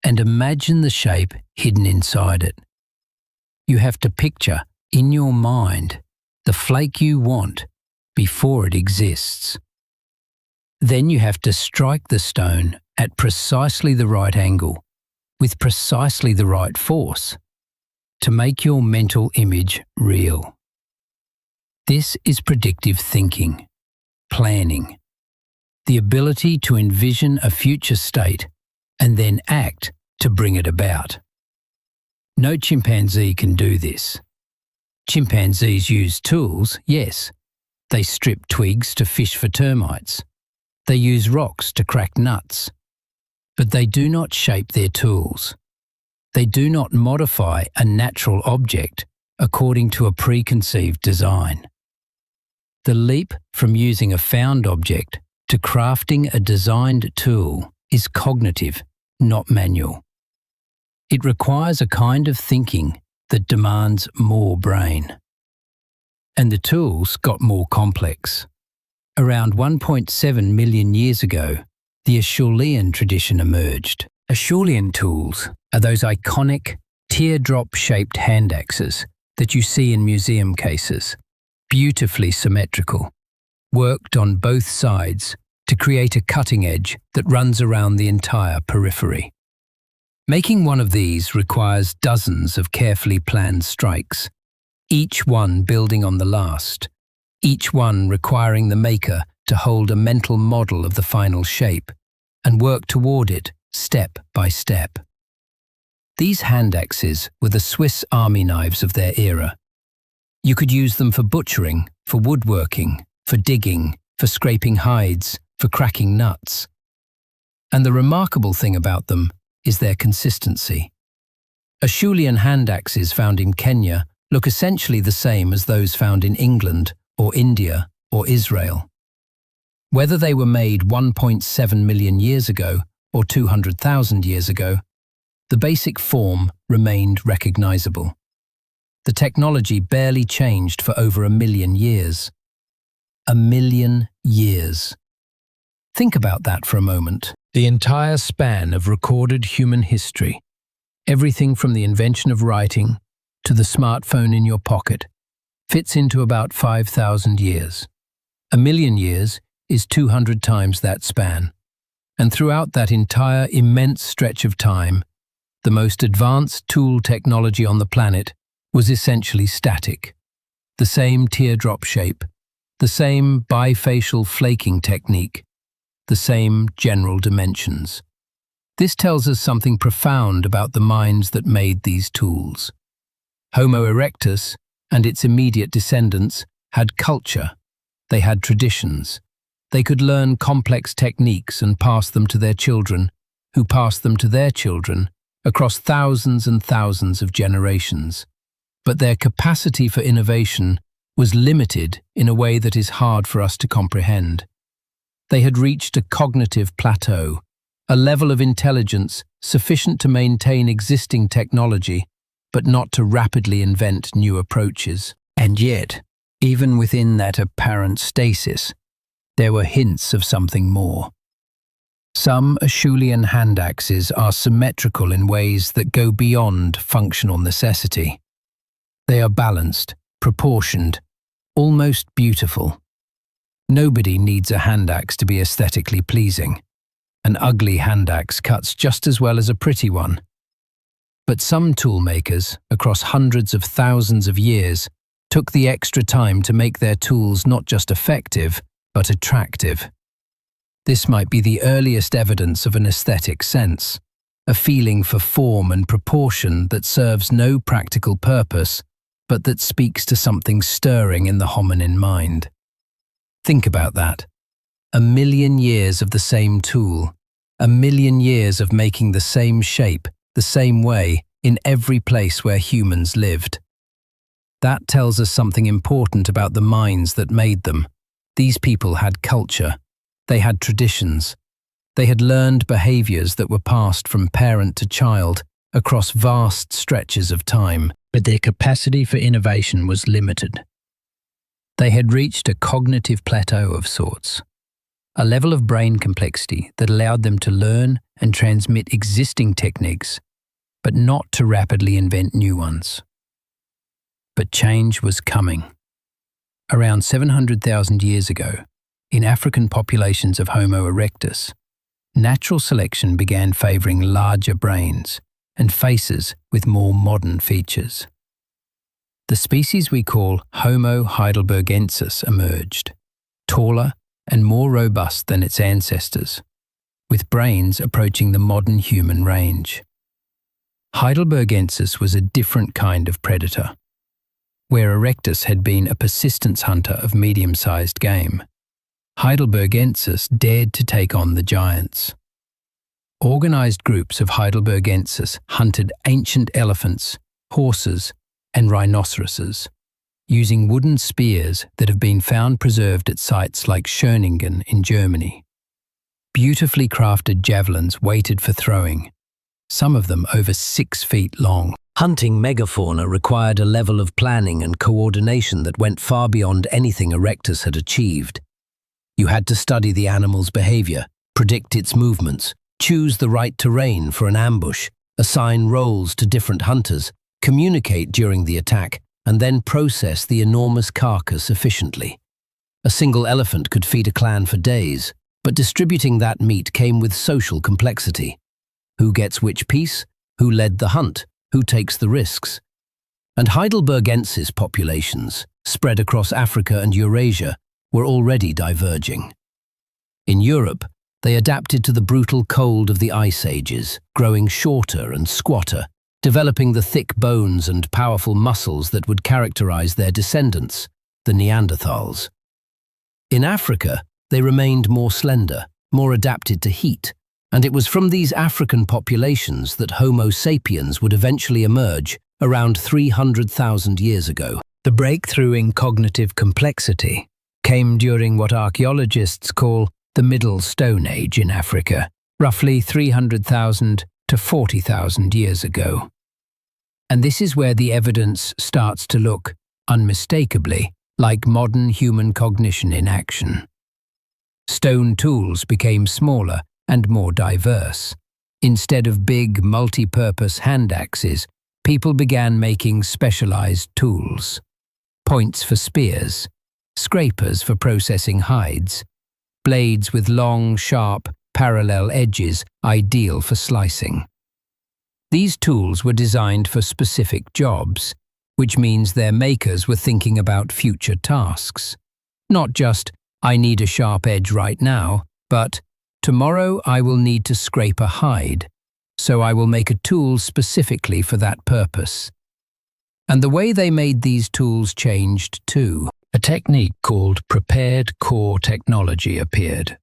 [SPEAKER 1] and imagine the shape hidden inside it. You have to picture, in your mind, the flake you want before it exists. Then you have to strike the stone at precisely the right angle, with precisely the right force, to make your mental image real. This is predictive thinking, planning, the ability to envision a future state and then act to bring it about. No chimpanzee can do this. Chimpanzees use tools, yes. They strip twigs to fish for termites. They use rocks to crack nuts. But they do not shape their tools. They do not modify a natural object according to a preconceived design. The leap from using a found object to crafting a designed tool is cognitive, not manual. It requires a kind of thinking that demands more brain. And the tools got more complex. Around 1.7 million years ago, the Acheulean tradition emerged. Acheulean tools are those iconic, teardrop-shaped hand axes that you see in museum cases, beautifully symmetrical, worked on both sides to create a cutting edge that runs around the entire periphery. Making one of these requires dozens of carefully planned strikes, each one building on the last, each one requiring the maker to hold a mental model of the final shape and work toward it step by step. These hand axes were the Swiss army knives of their era. You could use them for butchering, for woodworking, for digging, for scraping hides, for cracking nuts. And the remarkable thing about them is their consistency. Acheulean hand axes found in Kenya look essentially the same as those found in England or India or Israel. Whether they were made 1.7 million years ago or 200,000 years ago, the basic form remained recognizable. The technology barely changed for over 1 million years. 1 million years. Think about that for a moment. The entire span of recorded human history, everything from the invention of writing to the smartphone in your pocket, fits into about 5,000 years. 1 million years is 200 times that span. And throughout that entire immense stretch of time, the most advanced tool technology on the planet was essentially static. The same teardrop shape, the same bifacial flaking technique, the same general dimensions. This tells us something profound about the minds that made these tools. Homo erectus and its immediate descendants had culture. They had traditions. They could learn complex techniques and pass them to their children, who passed them to their children, across thousands and thousands of generations. But their capacity for innovation was limited in a way that is hard for us to comprehend. They had reached a cognitive plateau, a level of intelligence sufficient to maintain existing technology, but not to rapidly invent new approaches. And yet, Even within that apparent stasis, there were hints of something more. Some Acheulean hand axes are symmetrical in ways that go beyond functional necessity. They are balanced, proportioned, almost beautiful. Nobody needs a hand axe to be aesthetically pleasing. An ugly hand axe cuts just as well as a pretty one. But some toolmakers, across hundreds of thousands of years, took the extra time to make their tools not just effective, but attractive. This might be the earliest evidence of an aesthetic sense, a feeling for form and proportion that serves no practical purpose, but that speaks to something stirring in the hominin mind. Think about that. 1,000,000 years of the same tool, 1,000,000 years of making the same shape, the same way, in every place where humans lived. That tells us something important about the minds that made them. These people had culture. They had traditions. They had learned behaviors that were passed from parent to child across vast stretches of time. But their capacity for innovation was limited. They had reached a cognitive plateau of sorts, a level of brain complexity that allowed them to learn and transmit existing techniques, but not to rapidly invent new ones. But change was coming. Around 700,000 years ago, in African populations of Homo erectus, natural selection began favoring larger brains and faces with more modern features. The species we call Homo heidelbergensis emerged, taller and more robust than its ancestors, with brains approaching the modern human range. Heidelbergensis was a different kind of predator. Where erectus had been a persistence hunter of medium-sized game, Heidelbergensis dared to take on the giants. Organized groups of Heidelbergensis hunted ancient elephants, horses, and rhinoceroses, using wooden spears that have been found preserved at sites like Schöningen in Germany. Beautifully crafted javelins waited for throwing, some of them over 6 feet long. Hunting megafauna required a level of planning and coordination that went far beyond anything erectus had achieved. You had to study the animal's behavior, predict its movements, choose the right terrain for an ambush, assign roles to different hunters, communicate during the attack, and then process the enormous carcass efficiently. A single elephant could feed a clan for days, but distributing that meat came with social complexity. Who gets which piece? Who led the hunt? Who takes the risks? And Heidelbergensis populations, spread across Africa and Eurasia, were already diverging. In Europe, they adapted to the brutal cold of the ice ages, growing shorter and squatter, developing the thick bones and powerful muscles that would characterize their descendants, the Neanderthals. In Africa, they remained more slender, more adapted to heat, and it was from these African populations that Homo sapiens would eventually emerge around 300,000 years ago. The breakthrough in cognitive complexity came during what archaeologists call the Middle Stone Age in Africa, roughly 300,000 to 40,000 years ago. And this is where the evidence starts to look, unmistakably, like modern human cognition in action. Stone tools became smaller and more diverse. Instead of big, multi-purpose hand axes, people began making specialized tools. Points for spears, scrapers for processing hides, blades with long, sharp, parallel edges ideal for slicing. These tools were designed for specific jobs, which means their makers were thinking about future tasks. Not just, I need a sharp edge right now, but tomorrow I will need to scrape a hide, so I will make a tool specifically for that purpose. And the way they made these tools changed too. A technique called prepared core technology appeared,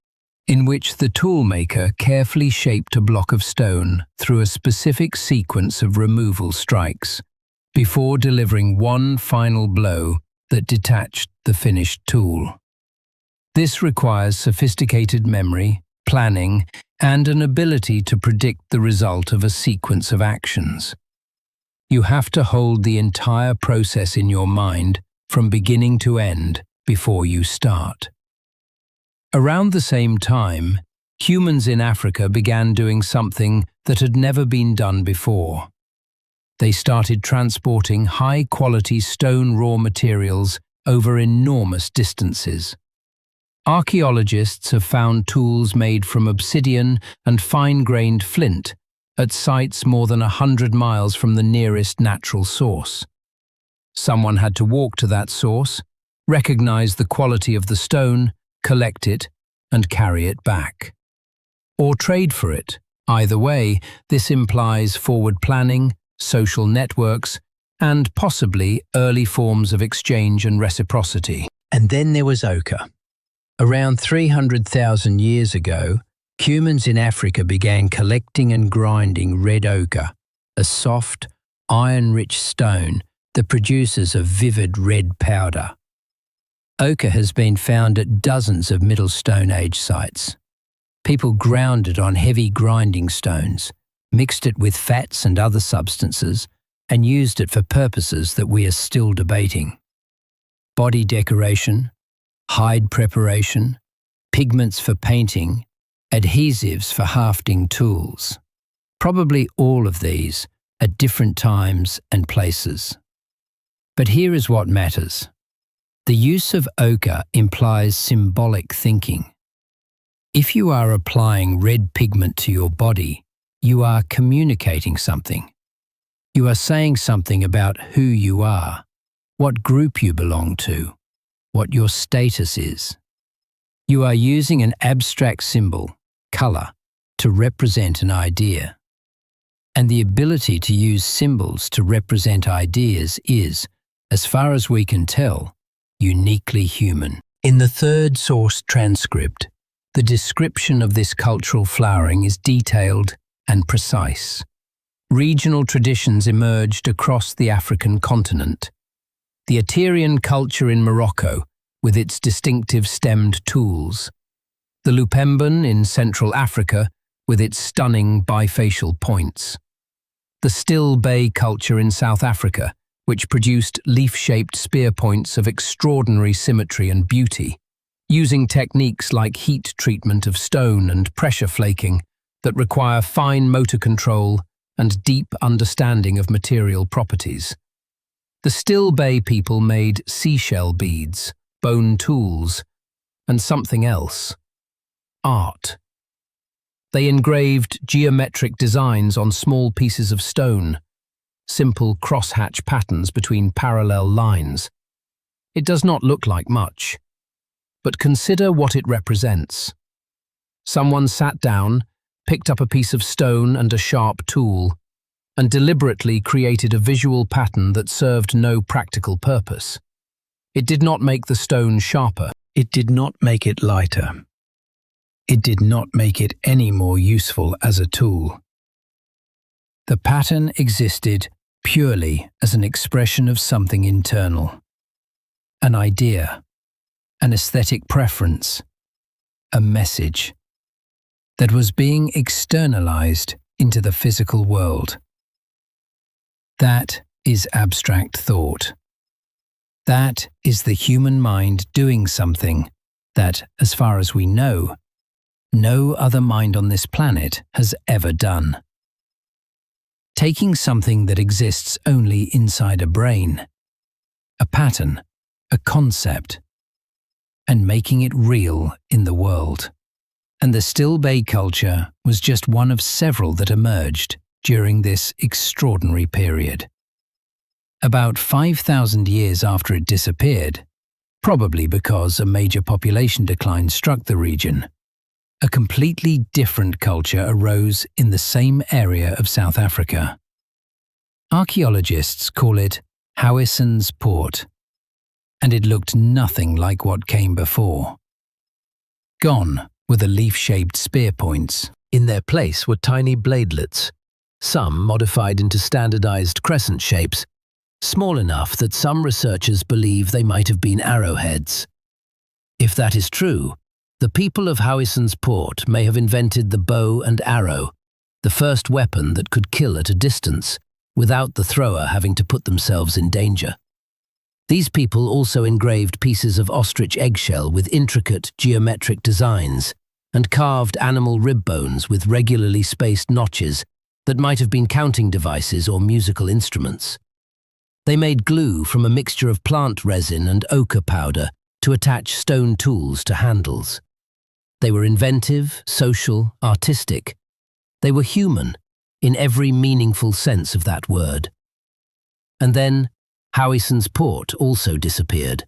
[SPEAKER 1] in which the toolmaker carefully shaped a block of stone through a specific sequence of removal strikes, before delivering one final blow that detached the finished tool. This requires sophisticated memory, planning, and an ability to predict the result of a sequence of actions. You have to hold the entire process in your mind from beginning to end before you start. Around the same time, humans in Africa began doing something that had never been done before. They started transporting high-quality stone raw materials over enormous distances. Archaeologists have found tools made from obsidian and fine-grained flint at sites more than 100 miles from the nearest natural source. Someone had to walk to that source, recognize the quality of the stone, collect it, and carry it back. Or trade for it. Either way, this implies forward planning, social networks, and possibly early forms of exchange and reciprocity. And then there was ochre. Around 300,000 years ago, humans in Africa began collecting and grinding red ochre, a soft, iron-rich stone that produces a vivid red powder. Ochre has been found at dozens of Middle Stone Age sites. People ground it on heavy grinding stones, mixed it with fats and other substances, and used it for purposes that we are still debating. Body decoration, hide preparation, pigments for painting, adhesives for hafting tools. Probably all of these at different times and places. But here is what matters. The use of ochre implies symbolic thinking. If you are applying red pigment to your body, you are communicating something. You are saying something about who you are, what group you belong to, what your status is. You are using an abstract symbol, color, to represent an idea. And the ability to use symbols to represent ideas is, as far as we can tell, uniquely human. In the third source transcript, the description of this cultural flowering is detailed and precise. Regional traditions emerged across the African continent. The Aterian culture in Morocco, with its distinctive stemmed tools. The Lupemban in Central Africa, with its stunning bifacial points. The Still Bay culture in South Africa, which produced leaf-shaped spear points of extraordinary symmetry and beauty, using techniques like heat treatment of stone and pressure flaking that require fine motor control and deep understanding of material properties. The Still Bay people made seashell beads, bone tools, and something else: art. They engraved geometric designs on small pieces of stone, simple crosshatch patterns between parallel lines. It does not look like much, but consider what it represents. Someone sat down, picked up a piece of stone and a sharp tool, and deliberately created a visual pattern that served no practical purpose. It did not make the stone sharper. It did not make it lighter. It did not make it any more useful as a tool. The pattern existed purely as an expression of something internal. An idea, an aesthetic preference, a message that was being externalized into the physical world. That is abstract thought. That is the human mind doing something that, as far as we know, no other mind on this planet has ever done. Taking something that exists only inside a brain, a pattern, a concept, and making it real in the world. And the Still Bay culture was just one of several that emerged during this extraordinary period. About 5,000 years after it disappeared, probably because a major population decline struck the region, a completely different culture arose in the same area of South Africa. Archaeologists call it Howison's Poort, and it looked nothing like what came before. Gone were the leaf-shaped spear points. In their place were tiny bladelets, some modified into standardized crescent shapes, small enough that some researchers believe they might have been arrowheads. If that is true, the people of Howison's Poort may have invented the bow and arrow, the first weapon that could kill at a distance, without the thrower having to put themselves in danger.
[SPEAKER 2] These people also engraved pieces of ostrich eggshell with intricate geometric designs and carved animal rib bones with regularly spaced notches that might have been counting devices or musical instruments. They made glue from a mixture of plant resin and ochre powder to attach stone tools to handles. They were inventive, social, artistic. They were human, in every meaningful sense of that word. And then, Howisson's port also disappeared.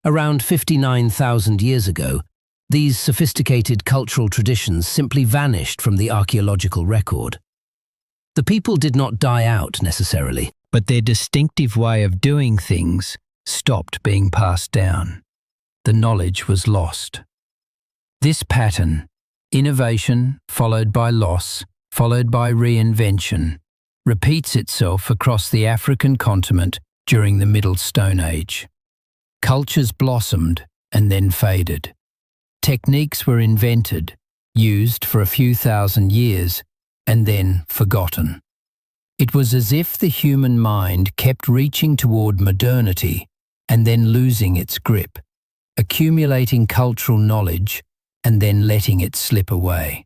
[SPEAKER 2] Around 59,000 years ago, these sophisticated cultural traditions simply vanished from the archaeological record. The people did not die out necessarily,
[SPEAKER 1] but their distinctive way of doing things stopped being passed down. The knowledge was lost. This pattern, innovation followed by loss, followed by reinvention, repeats itself across the African continent during the Middle Stone Age. Cultures blossomed and then faded. Techniques were invented, used for a few thousand years, and then forgotten. It was as if the human mind kept reaching toward modernity and then losing its grip, accumulating cultural knowledge and then letting it slip away.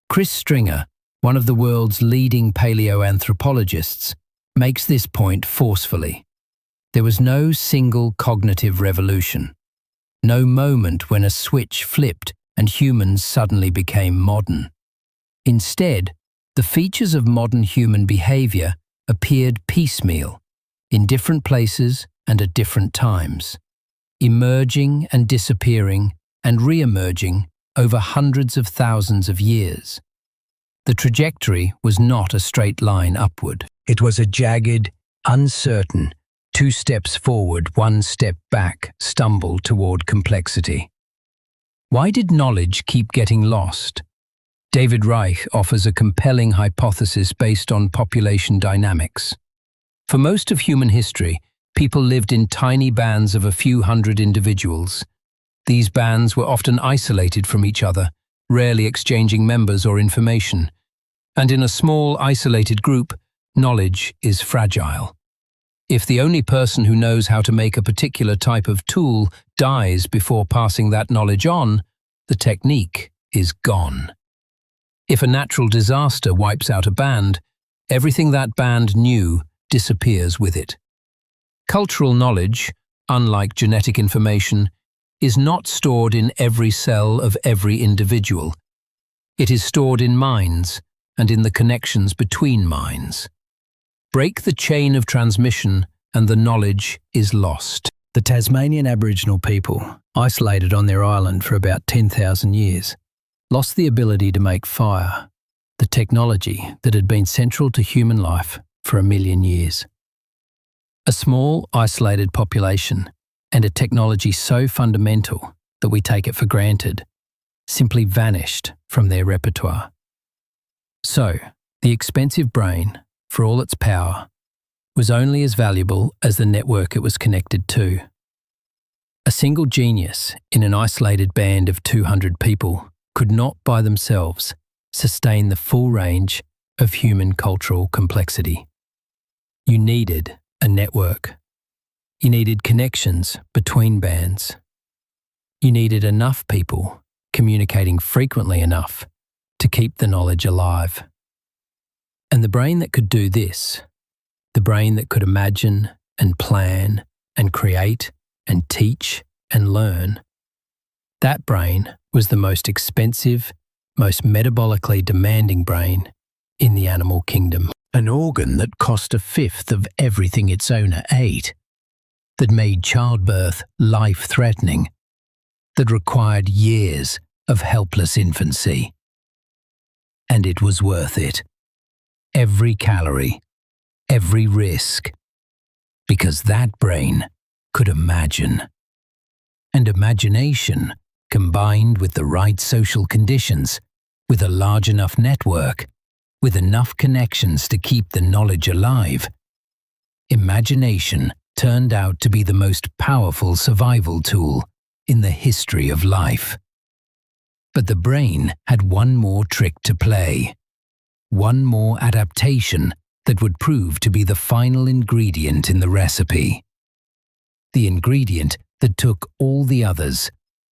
[SPEAKER 1] Chris Stringer, one of the world's leading paleoanthropologists, makes this point forcefully. There was no single cognitive revolution, no moment when a switch flipped and humans suddenly became modern. Instead, the features of modern human behavior appeared piecemeal, in different places and at different times, emerging and disappearing and re-emerging over hundreds of thousands of years. The trajectory was not a straight line upward. It was a jagged, uncertain, 2 steps forward, 1 step back stumble toward complexity. Why did knowledge keep getting lost? David Reich offers a compelling hypothesis based on population dynamics. For most of human history, people lived in tiny bands of a few hundred individuals. These bands were often isolated from each other, rarely exchanging members or information. And in a small, isolated group, knowledge is fragile. If the only person who knows how to make a particular type of tool dies before passing that knowledge on, the technique is gone. If a natural disaster wipes out a band, everything that band knew disappears with it. Cultural knowledge, unlike genetic information, is not stored in every cell of every individual. It is stored in minds and in the connections between minds. Break the chain of transmission and the knowledge is lost. The Tasmanian Aboriginal people, isolated on their island for about 10,000 years, lost the ability to make fire, the technology that had been central to human life for 1 million years. A small, isolated population and a technology so fundamental that we take it for granted simply vanished from their repertoire. So, the expensive brain, for all its power, was only as valuable as the network it was connected to. A single genius in an isolated band of 200 people could not by themselves sustain the full range of human cultural complexity. You needed a network. You needed connections between bands. You needed enough people communicating frequently enough to keep the knowledge alive. And the brain that could do this, the brain that could imagine and plan and create and teach and learn, that brain was the most expensive, most metabolically demanding brain in the animal kingdom. An organ that cost 1/5 of everything its owner ate, that made childbirth life-threatening, that required years of helpless infancy. And it was worth it. Every calorie, every risk, because that brain could imagine. And imagination, combined with the right social conditions, with a large enough network, with enough connections to keep the knowledge alive, imagination turned out to be the most powerful survival tool in the history of life. But the brain had one more trick to play, one more adaptation that would prove to be the final ingredient in the recipe.
[SPEAKER 2] the ingredient that took all the others,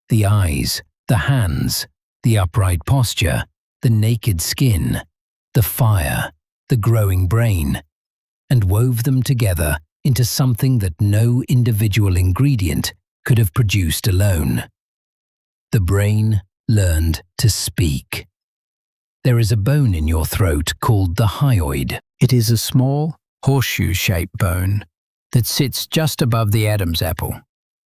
[SPEAKER 2] the eyes, the hands, the upright posture, the naked skin, the fire, the growing brain, and wove them together into something that no individual ingredient could have produced alone. The brain learned to speak. There is a bone in your throat called the hyoid. It is a small, horseshoe-shaped bone that sits just above the Adam's apple,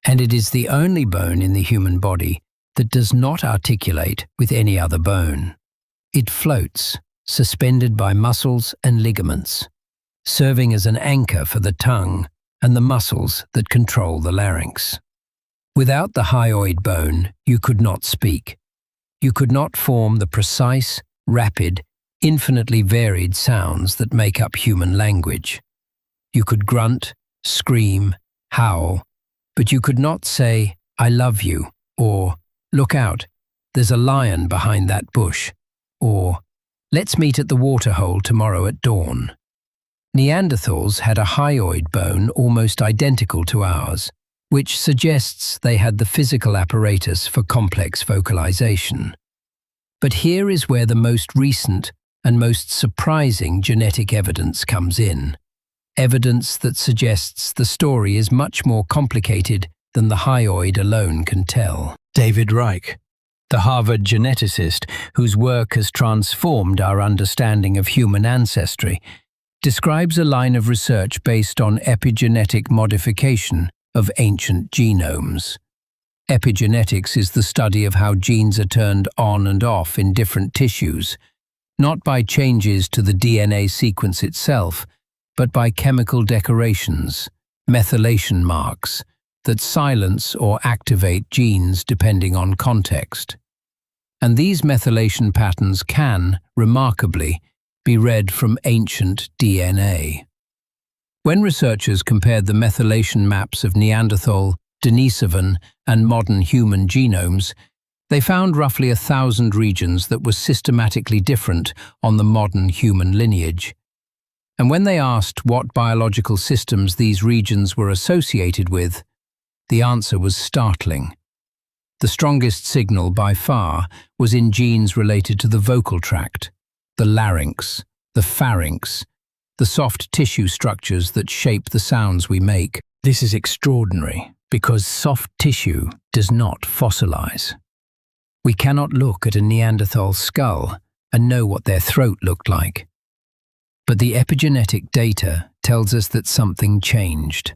[SPEAKER 2] and it is the only bone in the human body that does not articulate with any other bone. It floats, suspended by muscles and ligaments, serving as an anchor for the tongue and the muscles that control the larynx. Without the hyoid bone, you could not speak. You could not form the precise, rapid, infinitely varied sounds that make up human language. You could grunt, scream, howl, but you could not say, "I love you," or "Look out, there's a lion behind that bush," or "Let's meet at the waterhole tomorrow at dawn." Neanderthals had a hyoid bone almost identical to ours, which suggests they had the physical apparatus for complex vocalization. But here is where the most recent and most surprising genetic evidence comes in. Evidence that suggests the story is much more complicated than the hyoid alone can tell. David Reich, the Harvard geneticist whose work has transformed our understanding of human ancestry, describes a line of research based on epigenetic modification of ancient genomes. Epigenetics is the study of how genes are turned on and off in different tissues, not by changes to the DNA sequence itself, but by chemical decorations, methylation marks, that silence or activate genes depending on context. And these methylation patterns can, remarkably, be read from ancient DNA. When researchers compared the methylation maps of Neanderthal, Denisovan, and modern human genomes, they found roughly 1,000 regions that were systematically different on the modern human lineage. And when they asked what biological systems these regions were associated with, the answer was startling. The strongest signal by far was in genes related to the vocal tract, the larynx, the pharynx, the soft tissue structures that shape the sounds we make. This is extraordinary because soft tissue does not fossilize. We cannot look at a Neanderthal skull and know what their throat looked like. But the epigenetic data tells us that something changed,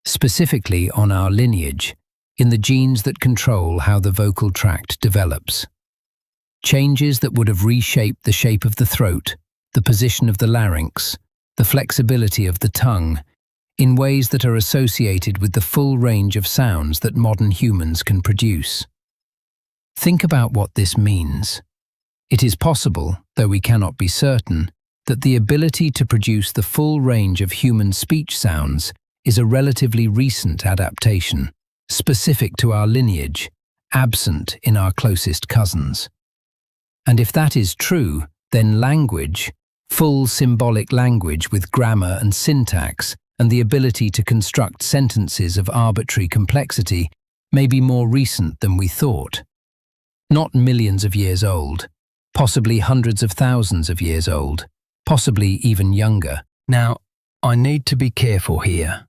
[SPEAKER 2] specifically on our lineage, in the genes that control how the vocal tract develops. Changes that would have reshaped the shape of the throat, the position of the larynx, the flexibility of the tongue, in ways that are associated with the full range of sounds that modern humans can produce. Think about what this means. It is possible, though we cannot be certain, that the ability to produce the full range of human speech sounds is a relatively recent adaptation, specific to our lineage, absent in our closest cousins. And if that is true, then language, full symbolic language with grammar and syntax, and the ability to construct sentences of arbitrary complexity, may be more recent than we thought. Not millions of years old, possibly hundreds of thousands of years old, possibly even younger. Now, I need to be careful here,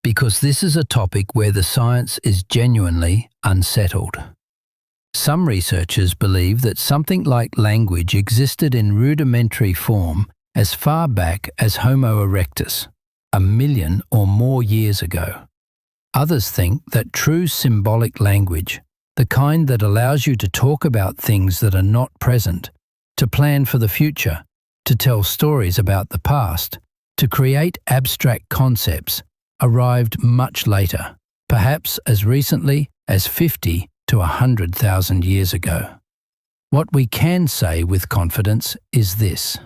[SPEAKER 2] because this is a topic where the science is genuinely unsettled. Some researchers believe that something like language existed in rudimentary form as far back as Homo erectus, 1 million or more years ago. Others think that true symbolic language, the kind that allows you to talk about things that are not present, to plan for the future, to tell stories about the past, to create abstract concepts, arrived much later, perhaps as recently as 50 to 100,000 years ago. What we can say with confidence is this.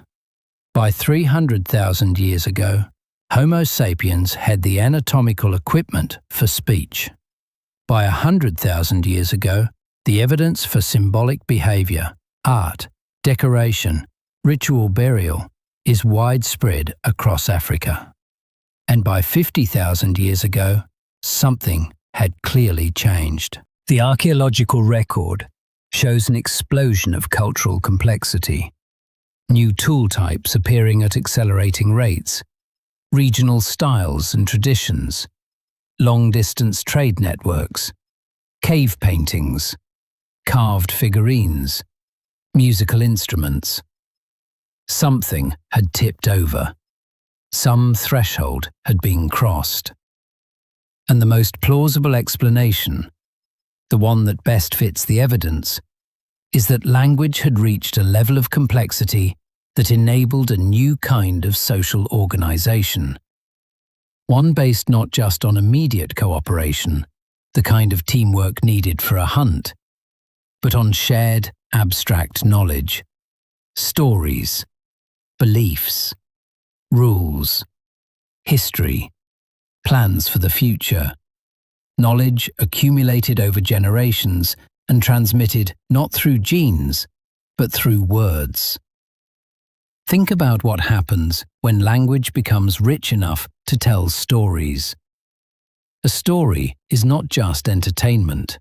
[SPEAKER 2] By 300,000 years ago, Homo sapiens had the anatomical equipment for speech. By 100,000 years ago, the evidence for symbolic behavior, art, decoration, ritual burial is widespread across Africa. And by 50,000 years ago,
[SPEAKER 1] Something had clearly changed. The archaeological record shows an explosion of cultural complexity. New tool types appearing at accelerating rates, regional styles and traditions, long-distance trade networks, cave paintings, carved figurines, musical instruments. Something had tipped over. Some threshold had been crossed. And the most plausible explanation, the one that best fits the evidence, is that language had reached a level of complexity that enabled a new kind of social organization. One based not just on immediate cooperation, the kind of teamwork needed for a hunt, but on shared, abstract knowledge, stories, beliefs, rules, history, plans for the future, knowledge accumulated over generations and transmitted not through genes, but through words. Think about what happens when language becomes rich enough to tell stories. A story is not just entertainment,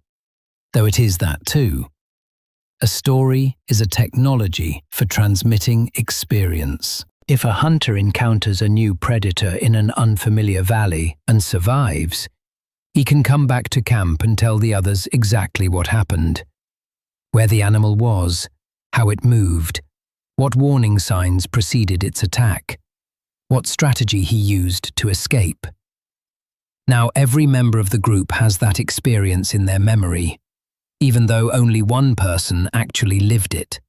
[SPEAKER 1] though it is that too. A story is a technology for transmitting experience. If a hunter encounters a new predator in an unfamiliar valley and survives, he can come back to camp and tell the others exactly what happened, where the animal was, how it moved, what warning signs preceded its attack, what strategy he used to escape. Now every member of the group has that experience in their memory, even though only one person actually lived it.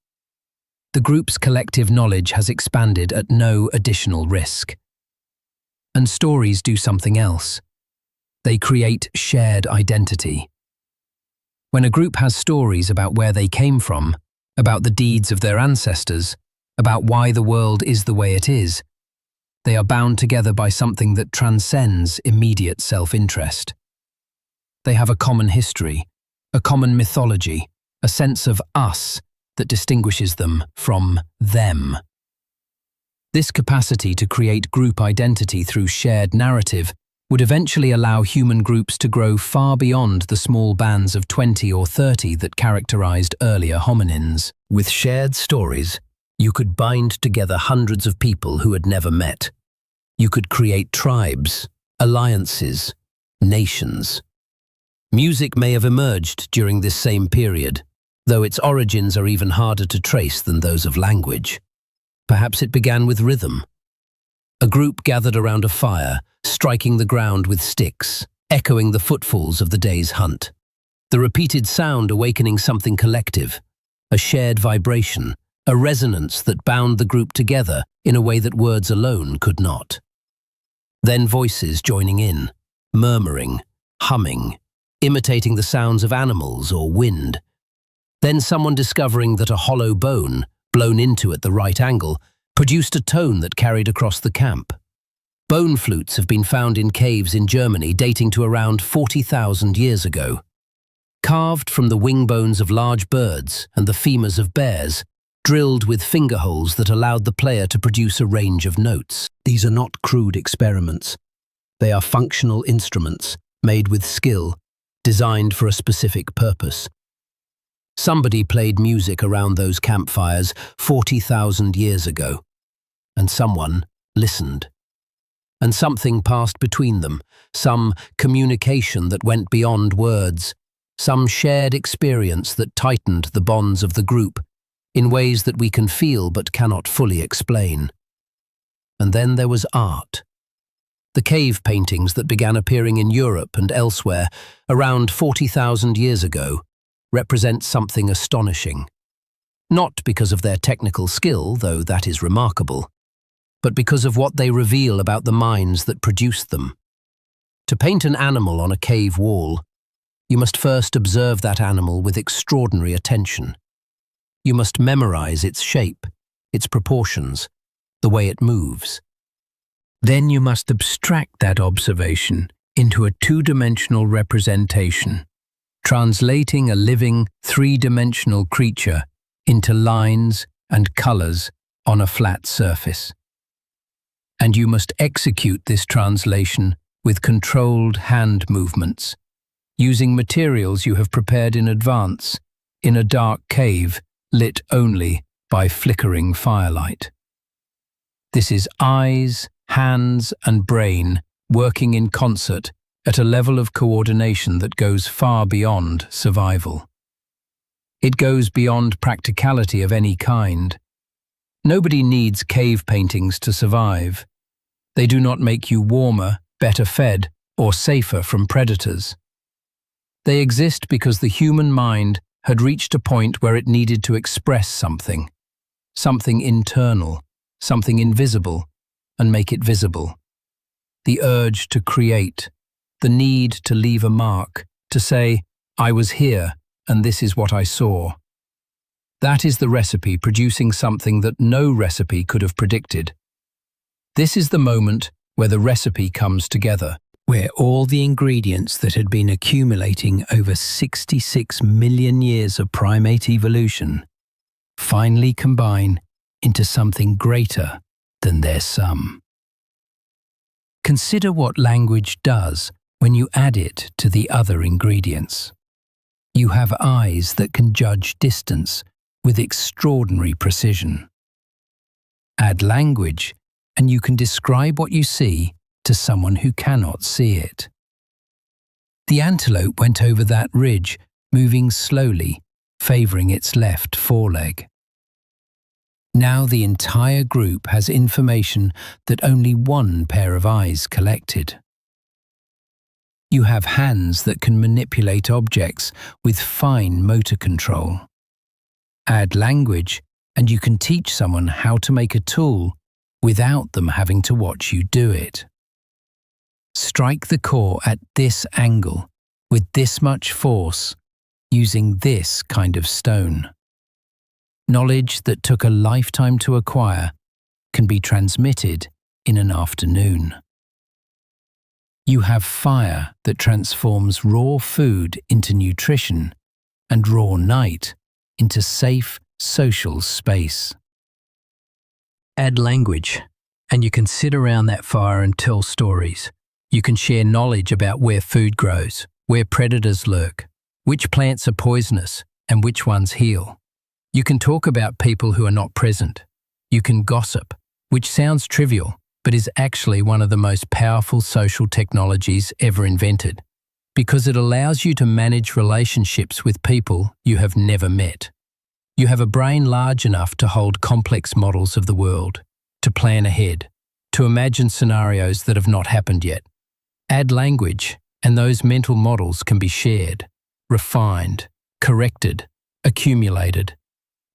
[SPEAKER 1] The group's collective knowledge has expanded at no additional risk. And stories do something else. They create shared identity. When a group has stories about where they came from, about the deeds of their ancestors, about why the world is the way it is, they are bound together by something that transcends immediate self-interest. They have a common history, a common mythology, a sense of us that distinguishes them from them. This capacity to create group identity through shared narrative would eventually allow human groups to grow far beyond the small bands of 20 or 30 that characterized earlier hominins.
[SPEAKER 2] With shared stories, you could bind together hundreds of people who had never met. You could create tribes, alliances, nations. Music may have emerged during this same period, though its origins are even harder to trace than those of language. Perhaps it began with rhythm. A group gathered around a fire, striking the ground with sticks, echoing the footfalls of the day's hunt. The repeated sound awakening something collective, a shared vibration, a resonance that bound the group together in a way that words alone could not. Then voices joining in, murmuring, humming, imitating the sounds of animals or wind. Then someone discovering that a hollow bone, blown into at the right angle, produced a tone that carried across the camp. Bone flutes have been found in caves in Germany dating to around 40,000 years ago. Carved from the wing bones of large birds and the femurs of bears, drilled with finger holes that allowed the player to produce a range of notes. These are not crude experiments. They are functional instruments, made with skill, designed for a specific purpose. Somebody played music around those campfires 40,000 years ago, and someone listened. And something passed between them, some communication that went beyond words, some shared experience that tightened the bonds of the group in ways that we can feel but cannot fully explain. And then there was art. The cave paintings that began appearing in Europe and elsewhere around 40,000 years ago represent something astonishing. Not because of their technical skill, though that is remarkable, but because of what they reveal about the minds that produced them. To paint an animal on a cave wall, you must first observe that animal with extraordinary attention. You must memorize its shape, its proportions, the way it moves. Then you must abstract that observation into a two-dimensional representation, translating a living, three-dimensional creature into lines and colors on a flat surface. And you must execute this translation
[SPEAKER 1] with controlled hand movements, using materials you have prepared in advance, in a dark cave lit only by flickering firelight. This is eyes, hands, and brain working in concert at a level of coordination that goes far beyond survival. It goes beyond practicality of any kind. Nobody needs cave paintings to survive. They do not make you warmer, better fed, or safer from predators. They exist because the human mind had reached a point where it needed to express something internal, something invisible, and make it visible. The urge to create, the need to leave a mark, to say, I was here, and this is what I saw. That is the recipe producing something that no recipe could have predicted. This is the moment where the recipe comes together, where all the ingredients that had been accumulating over 66 million years of primate evolution finally combine into something greater than their sum. Consider what language does when you add it to the other ingredients. You have eyes that can judge distance with extraordinary precision. Add language, and you can describe what you see to someone who cannot see it. The antelope went over that ridge, moving slowly, favoring its left foreleg. Now the entire group has information that only one pair of eyes collected. You have hands that can manipulate objects with fine motor control. Add language, and you can teach someone how to make a tool without them having to watch you do it. Strike the core at this angle, with this much force, using this kind of stone. Knowledge that took a lifetime to acquire can be transmitted in an afternoon. You have fire that transforms raw food into nutrition and raw night into safe social space. Add language, and you can sit around that fire and tell stories. You can share knowledge about where food grows, where predators lurk, which plants are poisonous, and which ones heal. You can talk about people who are not present. You can gossip, which sounds trivial, but is actually one of the most powerful social technologies ever invented, because it allows you to manage relationships with people you have never met. You have a brain large enough to hold complex models of the world, to plan ahead, to imagine scenarios that have not happened yet. Add language, and those mental models can be shared, refined, corrected, accumulated.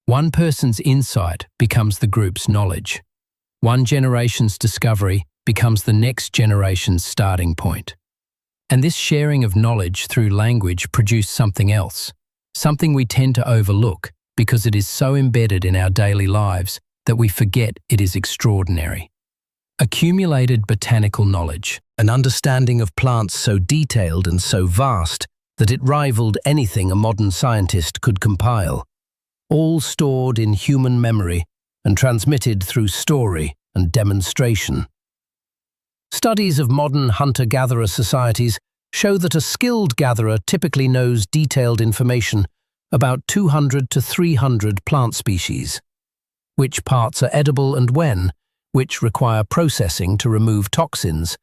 [SPEAKER 1] One person's insight becomes the group's knowledge. One generation's discovery becomes the next generation's starting point. And this sharing of knowledge through language produced something else, something we tend to overlook because it is so embedded in our daily lives that we forget it is extraordinary. Accumulated botanical knowledge, an understanding of plants so detailed and so vast that it rivaled anything a modern scientist could compile, all stored in human memory and transmitted through story and demonstration. Studies of modern hunter-gatherer societies show that a skilled gatherer typically knows detailed information about 200 to 300 plant species, which parts are edible and when, which require processing to remove toxins,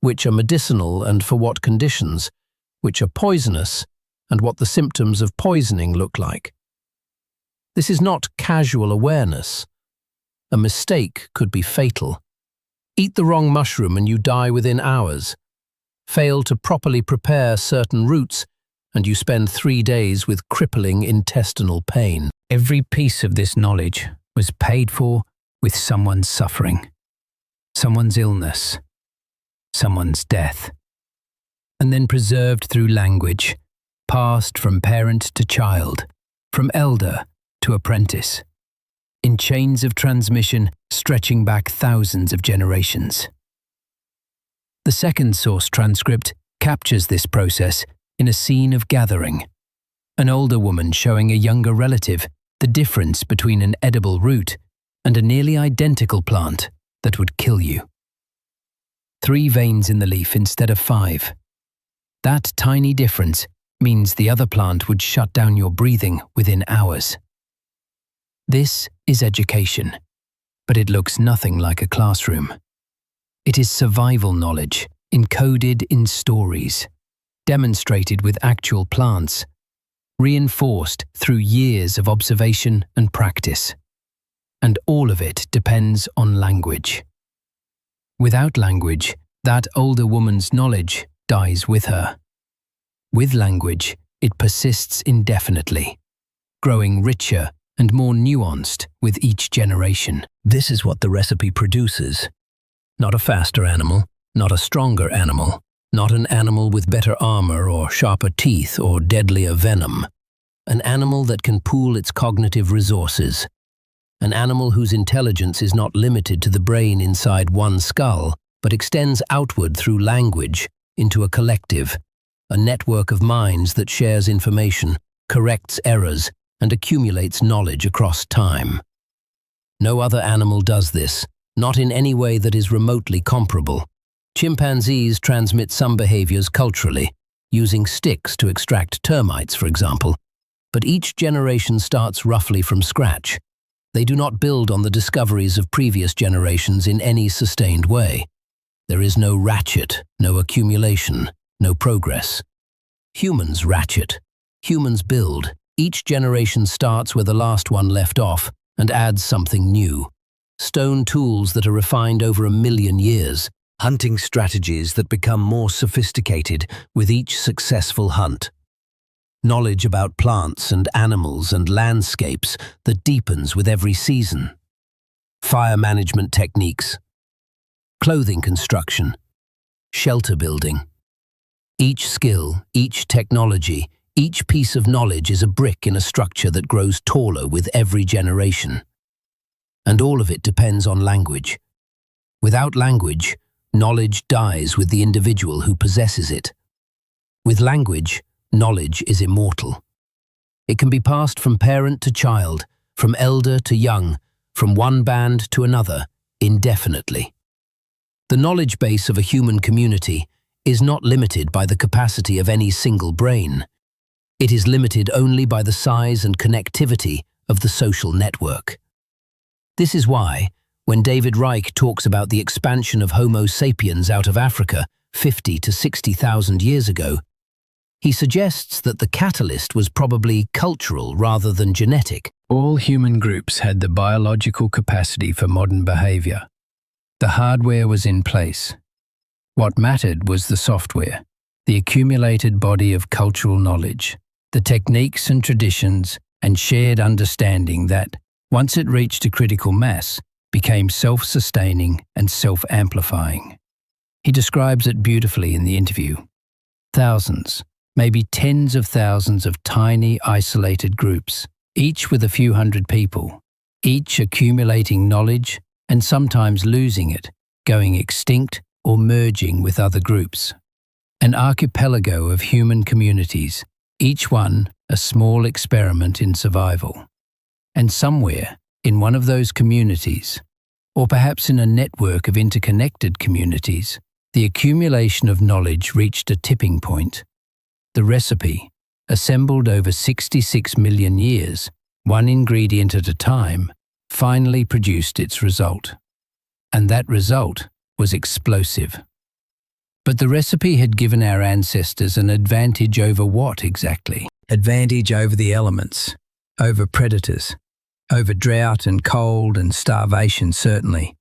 [SPEAKER 1] which are medicinal and for what conditions, which are poisonous, and what the symptoms of poisoning look like. This is not casual awareness. A mistake could be fatal. Eat the wrong mushroom and you die within hours. Fail to properly prepare certain roots and you spend 3 days with crippling intestinal pain. Every piece of this knowledge was paid for with someone's suffering, someone's illness, someone's death, and then preserved through language, passed from parent to child, from elder to apprentice, in chains of transmission stretching back thousands of generations. The second source transcript captures this process in a scene of gathering, an older woman showing a younger relative the difference between an edible root and a nearly identical plant that would kill you. 3 veins in the leaf instead of 5. That tiny difference means the other plant would shut down your breathing within hours. This is education, but it looks nothing like a classroom. It is survival knowledge, encoded in stories, demonstrated with actual plants, reinforced through years of observation and practice. And all of it depends on language. Without language, that older woman's knowledge dies with her. With language, it persists indefinitely, growing richer and more nuanced with each generation.
[SPEAKER 2] This is what the recipe produces. Not a faster animal, not a stronger animal, not an animal with better armor or sharper teeth or deadlier venom. An animal that can pool its cognitive resources. An animal whose intelligence is not limited to the brain inside one skull, but extends outward through language into a collective, a network of minds that shares information, corrects errors, and accumulates knowledge across time. No other animal does this, not in any way that is remotely comparable. Chimpanzees transmit some behaviors culturally, using sticks to extract termites, for example, but each generation starts roughly from scratch. They do not build on the discoveries of previous generations in any sustained way. There is no ratchet, no accumulation, no progress. Humans ratchet. Humans build. Each generation starts where the last one left off and adds something new. Stone tools that are refined over 1 million years. Hunting strategies that become more sophisticated with each successful hunt. Knowledge about plants and animals and landscapes that deepens with every season. Fire management techniques. Clothing construction. Shelter building. Each skill, each technology, each piece of knowledge is a brick in a structure that grows taller with every generation. And all of it depends on language. Without language, knowledge dies with the individual who possesses it. With language, knowledge is immortal. It can be passed from parent to child, from elder to young, from one band to another, indefinitely. The knowledge base of a human community is not limited by the capacity of any single brain. It is limited only by the size and connectivity of the social network. This is why, when David Reich talks about the expansion of Homo sapiens out of Africa 50 to 60,000 years ago, he suggests that the catalyst was probably cultural rather than genetic.
[SPEAKER 1] All human groups had the biological capacity for modern behavior. The hardware was in place. What mattered was the software, the accumulated body of cultural knowledge, the techniques and traditions and shared understanding that, once it reached a critical mass, became self-sustaining and self-amplifying. He describes it beautifully in the interview. Thousands, maybe tens of thousands of tiny, isolated groups, each with a few hundred people, each accumulating knowledge and sometimes losing it, going extinct or merging with other groups. An archipelago of human communities, each one a small experiment in survival. And somewhere in one of those communities, or perhaps in a network of interconnected communities, the accumulation of knowledge reached a tipping point. The recipe, assembled over 66 million years, one ingredient at a time, finally produced its result. And that result was explosive. But the recipe had given our ancestors an advantage over what exactly? Advantage over the elements, over predators, over drought and cold and starvation certainly.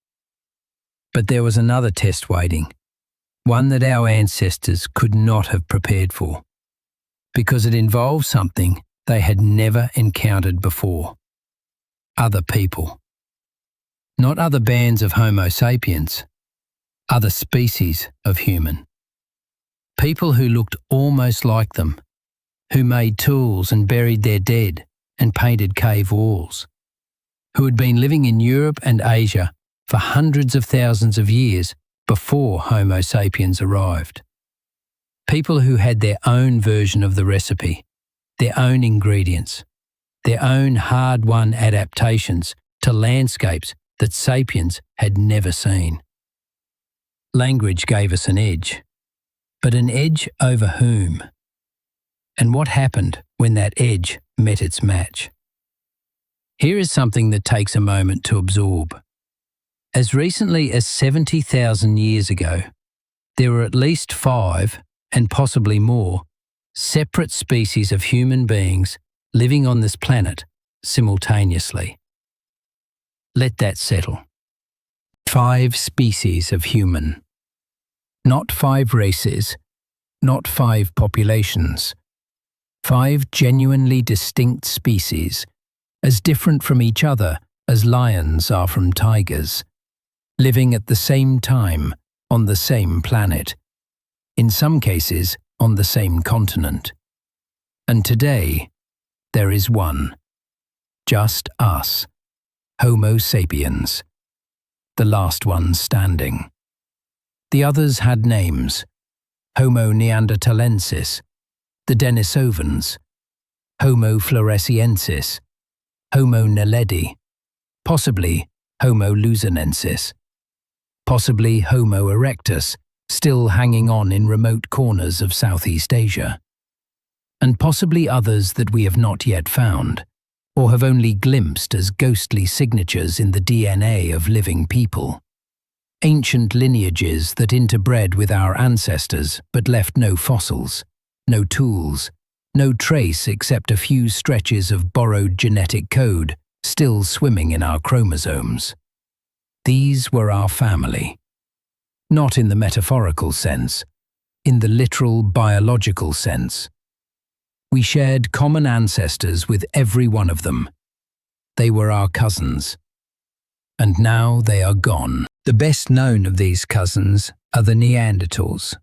[SPEAKER 1] But there was another test waiting, one that our ancestors could not have prepared for, because it involved something they had never encountered before. Other people. Not other bands of Homo sapiens, other species of human. People who looked almost like them, who made tools and buried their dead and painted cave walls, who had been living in Europe and Asia for hundreds of thousands of years before Homo sapiens arrived. People who had their own version of the recipe, their own ingredients, their own hard-won adaptations to landscapes that sapiens had never seen. Language gave us an edge. But an edge over whom? And what happened when that edge met its match? Here is something that takes a moment to absorb. As recently as 70,000 years ago, there were at least 5, and possibly more, separate species of human beings living on this planet simultaneously. Let that settle. 5 species of human. Not 5 races, not 5 populations. 5 genuinely distinct species, as different from each other as lions are from tigers, living at the same time on the same planet, in some cases on the same continent. And today, there is one. Just us. Homo sapiens. The last one standing. The others had names. Homo neanderthalensis, the Denisovans, Homo floresiensis, Homo naledi, possibly Homo luzonensis, possibly Homo erectus, still hanging on in remote corners of Southeast Asia, and possibly others that we have not yet found, or have only glimpsed as ghostly signatures in the DNA of living people. Ancient lineages that interbred with our ancestors but left no fossils, no tools, no trace except a few stretches of borrowed genetic code still swimming in our chromosomes. These were our family. Not in the metaphorical sense, in the literal biological sense. We shared common ancestors with every one of them. They were our cousins. And now they are gone. The best known of these cousins are the Neanderthals,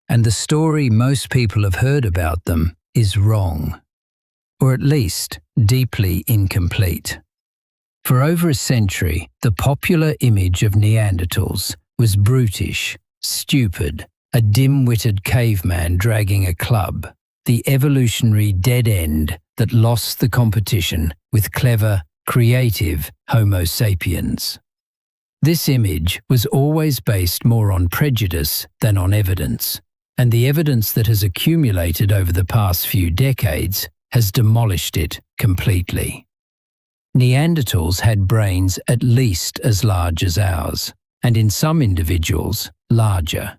[SPEAKER 1] and the story most people have heard about them is wrong, or at least deeply incomplete. For over a century, the popular image of Neanderthals was brutish, stupid, a dim-witted caveman dragging a club, the evolutionary dead end that lost the competition with clever, creative Homo sapiens. This image was always based more on prejudice than on evidence, and the evidence that has accumulated over the past few decades has demolished it completely. Neanderthals had brains at least as large as ours, and in some individuals, larger.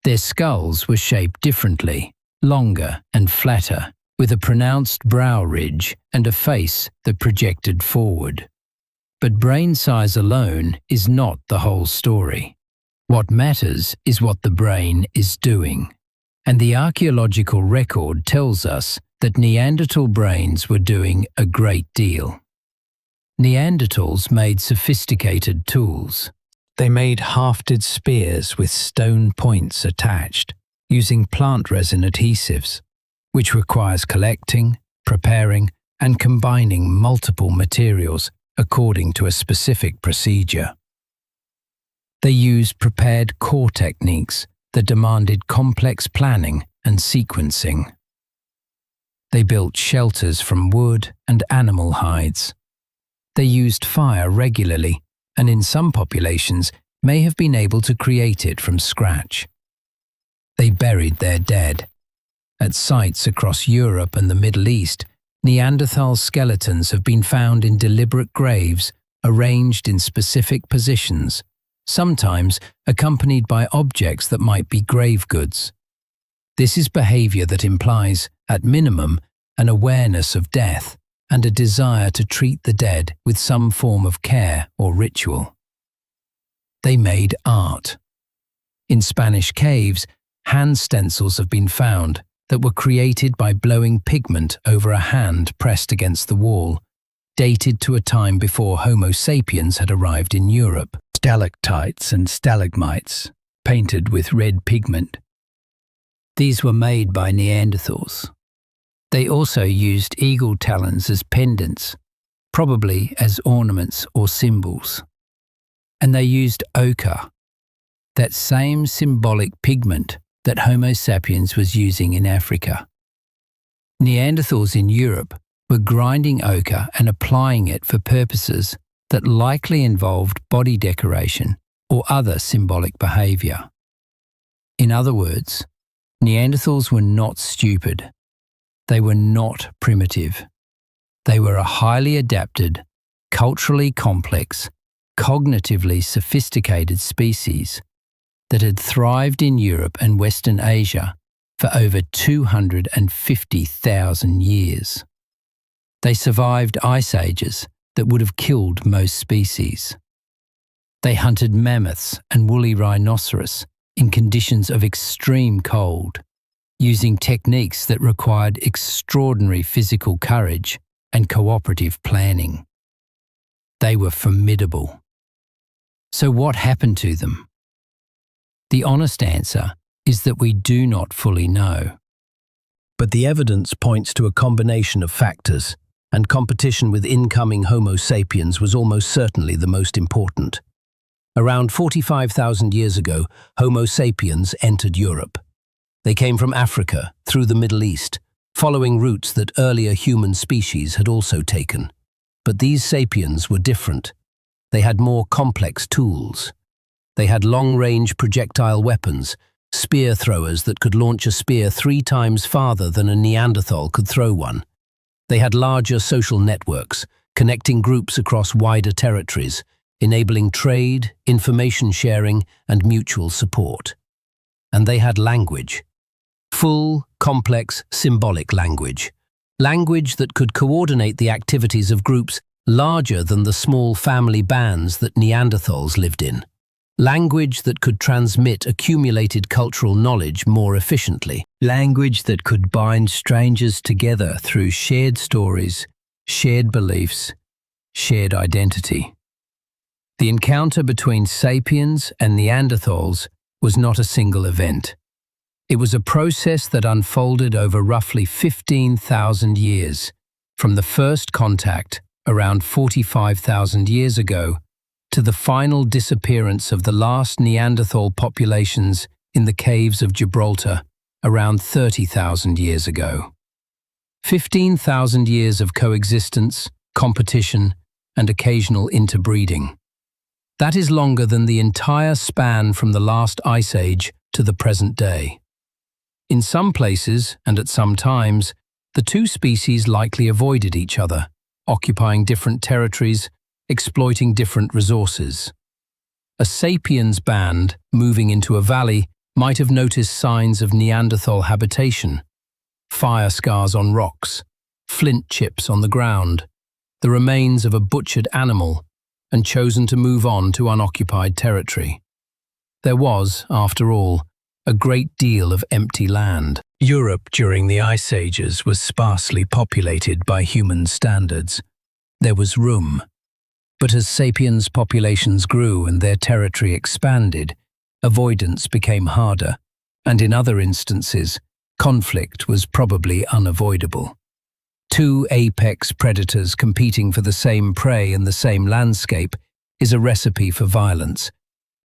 [SPEAKER 1] Their skulls were shaped differently, longer and flatter, with a pronounced brow ridge and a face that projected forward. But brain size alone is not the whole story. What matters is what the brain is doing. And the archaeological record tells us that Neanderthal brains were doing a great deal. Neanderthals made sophisticated tools. They made hafted spears with stone points attached, using plant resin adhesives, which requires collecting, preparing, and combining multiple materials according to a specific procedure. They used prepared core techniques that demanded complex planning and sequencing. They built shelters from wood and animal hides. They used fire regularly, and in some populations may have been able to create it from scratch. They buried their dead. At sites across Europe and the Middle East, Neanderthal skeletons have been found in deliberate graves arranged in specific positions, sometimes accompanied by objects that might be grave goods. This is behavior that implies, at minimum, an awareness of death and a desire to treat the dead with some form of care or ritual. They made art. In Spanish caves, hand stencils have been found that were created by blowing pigment over a hand pressed against the wall, dated to a time before Homo sapiens had arrived in Europe. Stalactites and stalagmites, painted with red pigment. These were made by Neanderthals. They also used eagle talons as pendants, probably as ornaments or symbols. And they used ochre, that same symbolic pigment that Homo sapiens was using in Africa. Neanderthals in Europe were grinding ochre and applying it for purposes that likely involved body decoration or other symbolic behavior. In other words, Neanderthals were not stupid. They were not primitive. They were a highly adapted, culturally complex, cognitively sophisticated species that had thrived in Europe and Western Asia for over 250,000 years. They survived ice ages that would have killed most species. They hunted mammoths and woolly rhinoceros in conditions of extreme cold, using techniques that required extraordinary physical courage and cooperative planning. They were formidable. So what happened to them? The honest answer is that we do not fully know.
[SPEAKER 2] But the evidence points to a combination of factors, and competition with incoming Homo sapiens was almost certainly the most important. Around 45,000 years ago, Homo sapiens entered Europe. They came from Africa, through the Middle East, following routes that earlier human species had also taken. But these sapiens were different. They had more complex tools. They had long-range projectile weapons, spear throwers that could launch a spear 3 times farther than a Neanderthal could throw one. They had larger social networks, connecting groups across wider territories, enabling trade, information sharing, and mutual support. And they had language. Full, complex, symbolic language. Language that could coordinate the activities of groups larger than the small family bands that Neanderthals lived in. Language that could transmit accumulated cultural knowledge more efficiently.
[SPEAKER 1] Language that could bind strangers together through shared stories, shared beliefs, shared identity. The encounter between sapiens and Neanderthals was not a single event. It was a process that unfolded over roughly 15,000 years, from the first contact around 45,000 years ago to the final disappearance of the last Neanderthal populations in the caves of Gibraltar around 30,000 years ago. 15,000 years of coexistence, competition, and occasional interbreeding. That is longer than the entire span from the last ice age to the present day. In some places, and at some times, the two species likely avoided each other, occupying different territories, exploiting different resources. A sapiens band moving into a valley might have noticed signs of Neanderthal habitation, fire scars on rocks, flint chips on the ground, the remains of a butchered animal, and chosen to move on to unoccupied territory. There was, after all, a great deal of empty land. Europe during the Ice Ages was sparsely populated by human standards. There was room. But as sapiens populations grew and their territory expanded, avoidance became harder, and in other instances, conflict was probably unavoidable. Two apex predators competing for the same prey in the same landscape is a recipe for violence,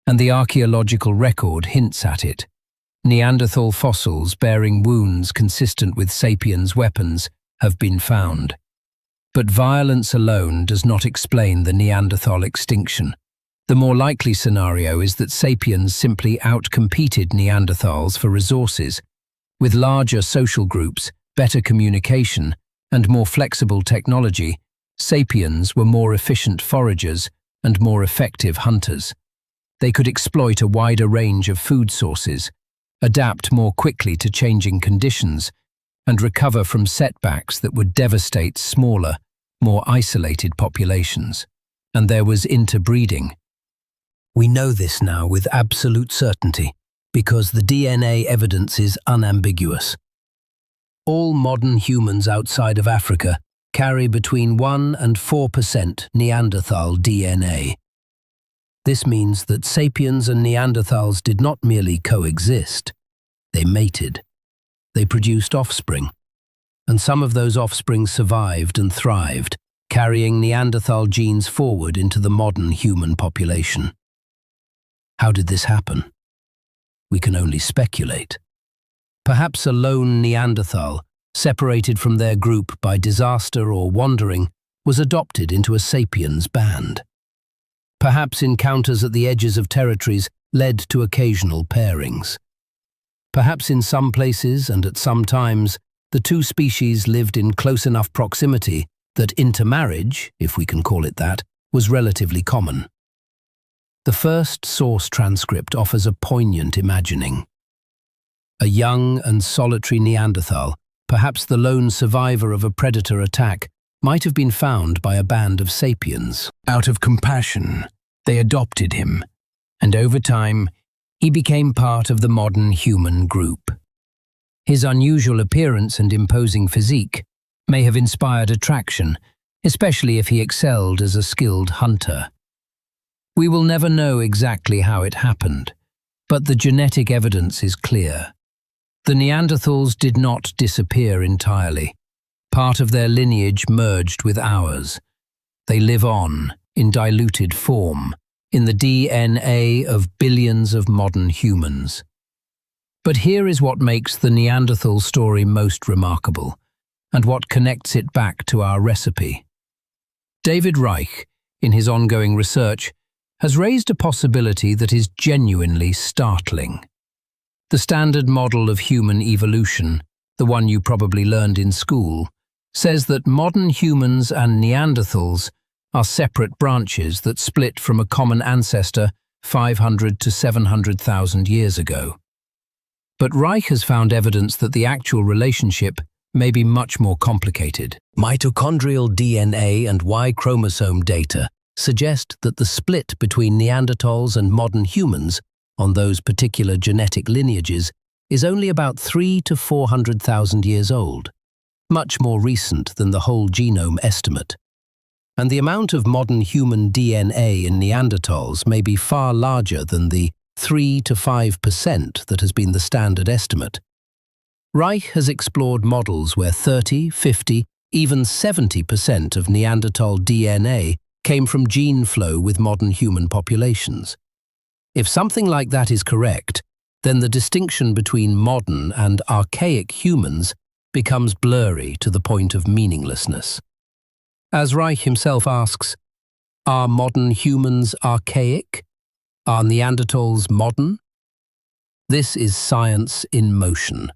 [SPEAKER 1] and the archaeological record hints at it. Neanderthal fossils bearing wounds consistent with sapiens' weapons have been found. But violence alone does not explain the Neanderthal extinction. The more likely scenario is that sapiens simply outcompeted Neanderthals for resources. With larger social groups, better communication, and more flexible technology, sapiens were more efficient foragers and more effective hunters. They could exploit a wider range of food sources, adapt more quickly to changing conditions, and recover from setbacks that would devastate smaller, more isolated populations. And there was interbreeding. We know this now with absolute certainty, because the DNA evidence is unambiguous. All modern humans outside of Africa carry between 1% and 4% Neanderthal DNA. This means that sapiens and Neanderthals did not merely coexist, they mated. They produced offspring, and some of those offspring survived and thrived, carrying Neanderthal genes forward into the modern human population. How did this happen? We can only speculate. Perhaps a lone Neanderthal, separated from their group by disaster or wandering, was adopted into a sapiens band. Perhaps encounters at the edges of territories led to occasional pairings.
[SPEAKER 2] Perhaps in some places and at some times, the two species lived in close enough proximity that intermarriage, if we can call it that, was relatively common. The first source transcript offers a poignant imagining. A young and solitary Neanderthal, perhaps the lone survivor of a predator attack, might have been found by a band of sapiens.
[SPEAKER 1] Out of compassion, they adopted him, and over time, he became part of the modern human group. His unusual appearance and imposing physique may have inspired attraction, especially if he excelled as a skilled hunter. We will never know exactly how it happened, but the genetic evidence is clear. The Neanderthals did not disappear entirely. Part of their lineage merged with ours. They live on, in diluted form, in the DNA of billions of modern humans. But here is what makes the Neanderthal story most remarkable, and what connects it back to our recipe. David Reich, in his ongoing research, has raised a possibility that is genuinely startling. The standard model of human evolution, the one you probably learned in school, says that modern humans and Neanderthals are separate branches that split from a common ancestor 500 to 700,000 years ago. But Reich has found evidence that the actual relationship may be much more complicated.
[SPEAKER 2] Mitochondrial DNA and Y chromosome data suggest that the split between Neanderthals and modern humans on those particular genetic lineages is only about 300 to 400,000 years old, much more recent than the whole genome estimate. And the amount of modern human DNA in Neanderthals may be far larger than the 3 to 5% that has been the standard estimate. Reich has explored models where 30, 50, even 70% of Neanderthal DNA came from gene flow with modern human populations. If something like that is correct, then the distinction between modern and archaic humans becomes blurry to the point of meaninglessness. As Reich himself asks, are modern humans archaic? Are Neanderthals modern? This is science in motion.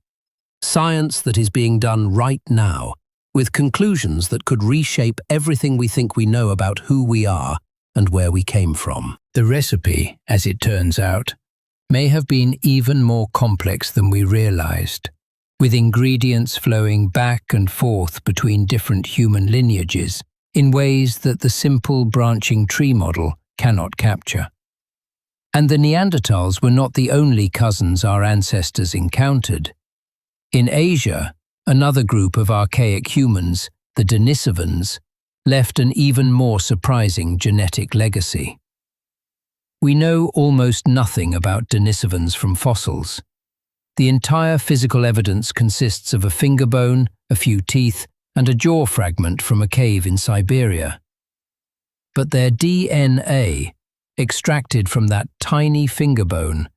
[SPEAKER 2] Science that is being done right now, with conclusions that could reshape everything we think we know about who we are and where we came from.
[SPEAKER 1] The recipe, as it turns out, may have been even more complex than we realized, with ingredients flowing back and forth between different human lineages in ways that the simple branching tree model cannot capture. And the Neanderthals were not the only cousins our ancestors encountered. In Asia, another group of archaic humans, the Denisovans, left an even more surprising genetic legacy. We know almost nothing about Denisovans from fossils. The entire physical evidence consists of a finger bone, a few teeth, and a jaw fragment from a cave in Siberia. But their DNA, extracted from that tiny finger bone,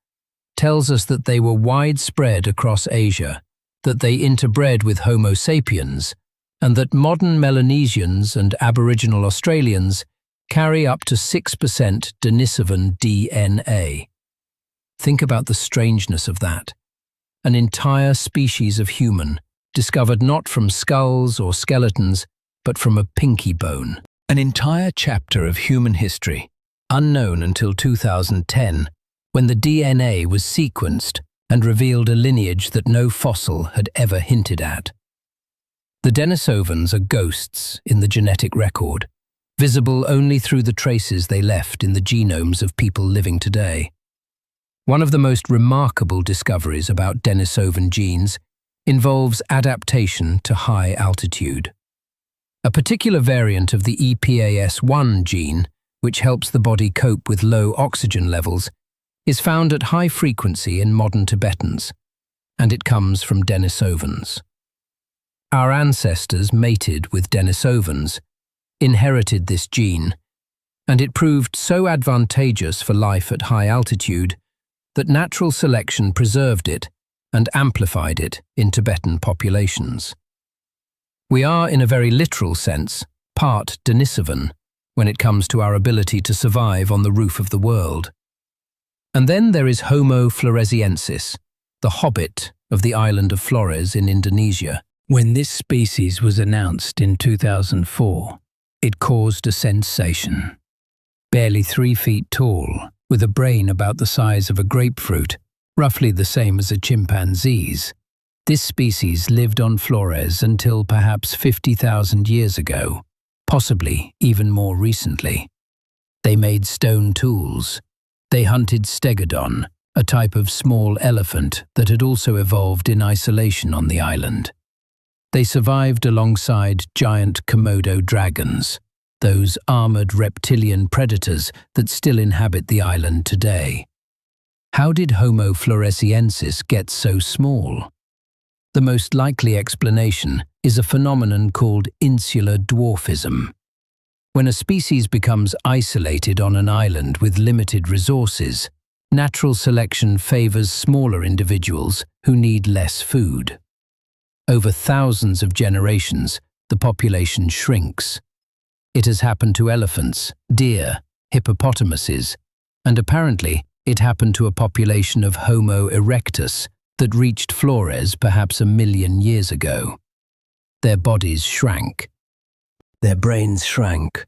[SPEAKER 1] tells us that they were widespread across Asia, that they interbred with Homo sapiens, and that modern Melanesians and Aboriginal Australians carry up to 6% Denisovan DNA. Think about the strangeness of that. An entire species of human, discovered not from skulls or skeletons, but from a pinky bone. An entire chapter of human history, unknown until 2010, when the DNA was sequenced and revealed a lineage that no fossil had ever hinted at. The Denisovans are ghosts in the genetic record, visible only through the traces they left in the genomes of people living today. One of the most remarkable discoveries about Denisovan genes involves adaptation to high altitude. A particular variant of the EPAS1 gene, which helps the body cope with low oxygen levels, is found at high frequency in modern Tibetans, and it comes from Denisovans. Our ancestors mated with Denisovans, inherited this gene, and it proved so advantageous for life at high altitude that natural selection preserved it and amplified it in Tibetan populations. We are, in a very literal sense, part Denisovan when it comes to our ability to survive on the roof of the world. And then there is Homo floresiensis,
[SPEAKER 2] the hobbit of the island of Flores in Indonesia.
[SPEAKER 1] When this species was announced in 2004, it caused a sensation. Barely 3 feet tall, with a brain about the size of a grapefruit, roughly the same as a chimpanzee's, this species lived on Flores until perhaps 50,000 years ago, possibly even more recently. They made stone tools. They hunted stegodon, a type of small elephant that had also evolved in isolation on the island. They survived alongside giant Komodo dragons, those armored reptilian predators that still inhabit the island today. How did Homo floresiensis get so small? The most likely explanation is a phenomenon called insular dwarfism. When a species becomes isolated on an island with limited resources, natural selection favors smaller individuals who need less food. Over thousands of generations, the population shrinks. It has happened to elephants, deer, hippopotamuses, and apparently it happened to a population of Homo erectus that reached Flores perhaps 1 million years ago. Their bodies shrank.
[SPEAKER 2] Their brains shrank.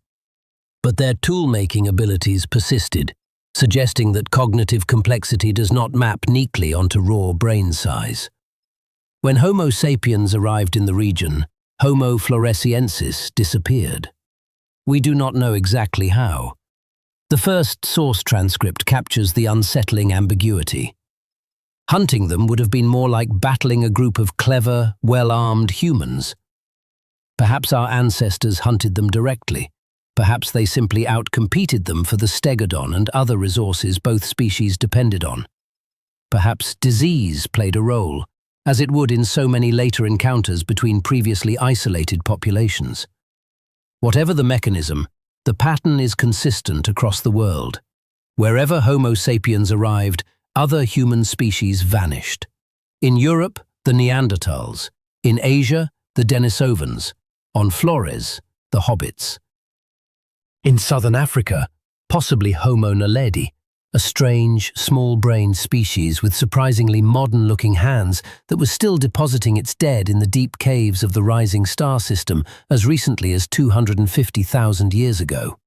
[SPEAKER 2] But their tool-making abilities persisted, suggesting that cognitive complexity does not map neatly onto raw brain size. When Homo sapiens arrived in the region, Homo floresiensis disappeared. We do not know exactly how. The first source transcript captures the unsettling ambiguity. Hunting them would have been more like battling a group of clever, well-armed humans. Perhaps our ancestors hunted them directly. Perhaps they simply outcompeted them for the stegodon and other resources both species depended on. Perhaps disease played a role, as it would in so many later encounters between previously isolated populations. Whatever the mechanism, the pattern is consistent across the world. Wherever Homo sapiens arrived, other human species vanished. In Europe, the Neanderthals. In Asia, the Denisovans. On Flores, the hobbits. In southern Africa, possibly Homo naledi, a strange, small-brained species with surprisingly modern-looking hands that was still depositing its dead in the deep caves of the rising star system as recently as 250,000 years ago.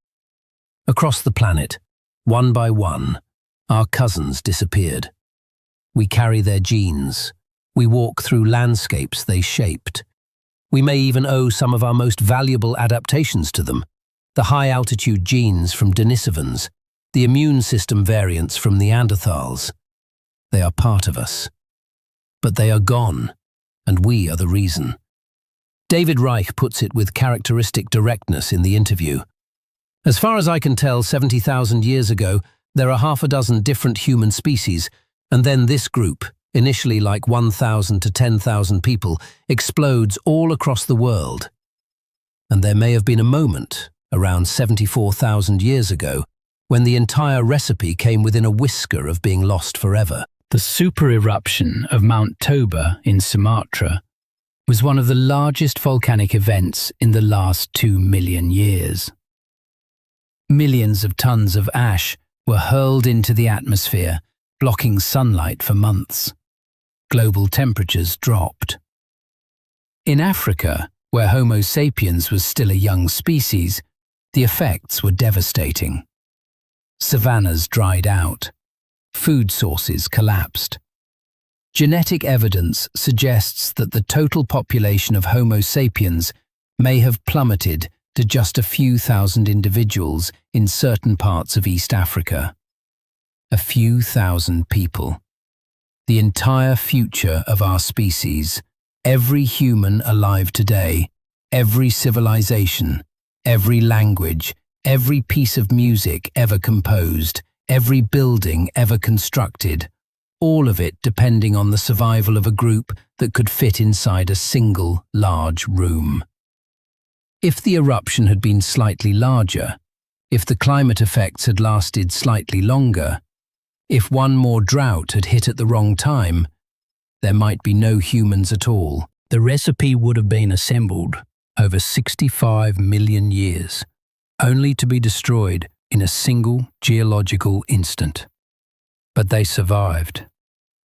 [SPEAKER 2] Across the planet, one by one, our cousins disappeared. We carry their genes. We walk through landscapes they shaped. We may even owe some of our most valuable adaptations to them, the high-altitude genes from Denisovans, the immune system variants from Neanderthals. They are part of us. But they are gone, and we are the reason. David Reich puts it with characteristic directness in the interview. As far as I can tell, 70,000 years ago, there are 6 different human species, and then this group, initially like 1,000 to 10,000 people, explodes all across the world. And there may have been a moment, around 74,000 years ago, when the entire recipe came within a whisker of being lost forever.
[SPEAKER 1] The super-eruption of Mount Toba in Sumatra was one of the largest volcanic events in the last 2 million years. Millions of tons of ash were hurled into the atmosphere, blocking sunlight for months. Global temperatures dropped. In Africa, where Homo sapiens was still a young species, the effects were devastating. Savannas dried out. Food sources collapsed. Genetic evidence suggests that the total population of Homo sapiens may have plummeted to just a few thousand individuals in certain parts of East Africa. A few thousand people. The entire future of our species, every human alive today, every civilization, every language, every piece of music ever composed, every building ever constructed, all of it depending on the survival of a group that could fit inside a single large room. If the eruption had been slightly larger, if the climate effects had lasted slightly longer, if one more drought had hit at the wrong time, there might be no humans at all. The recipe would have been assembled over 65 million years, only to be destroyed in a single geological instant. But they survived.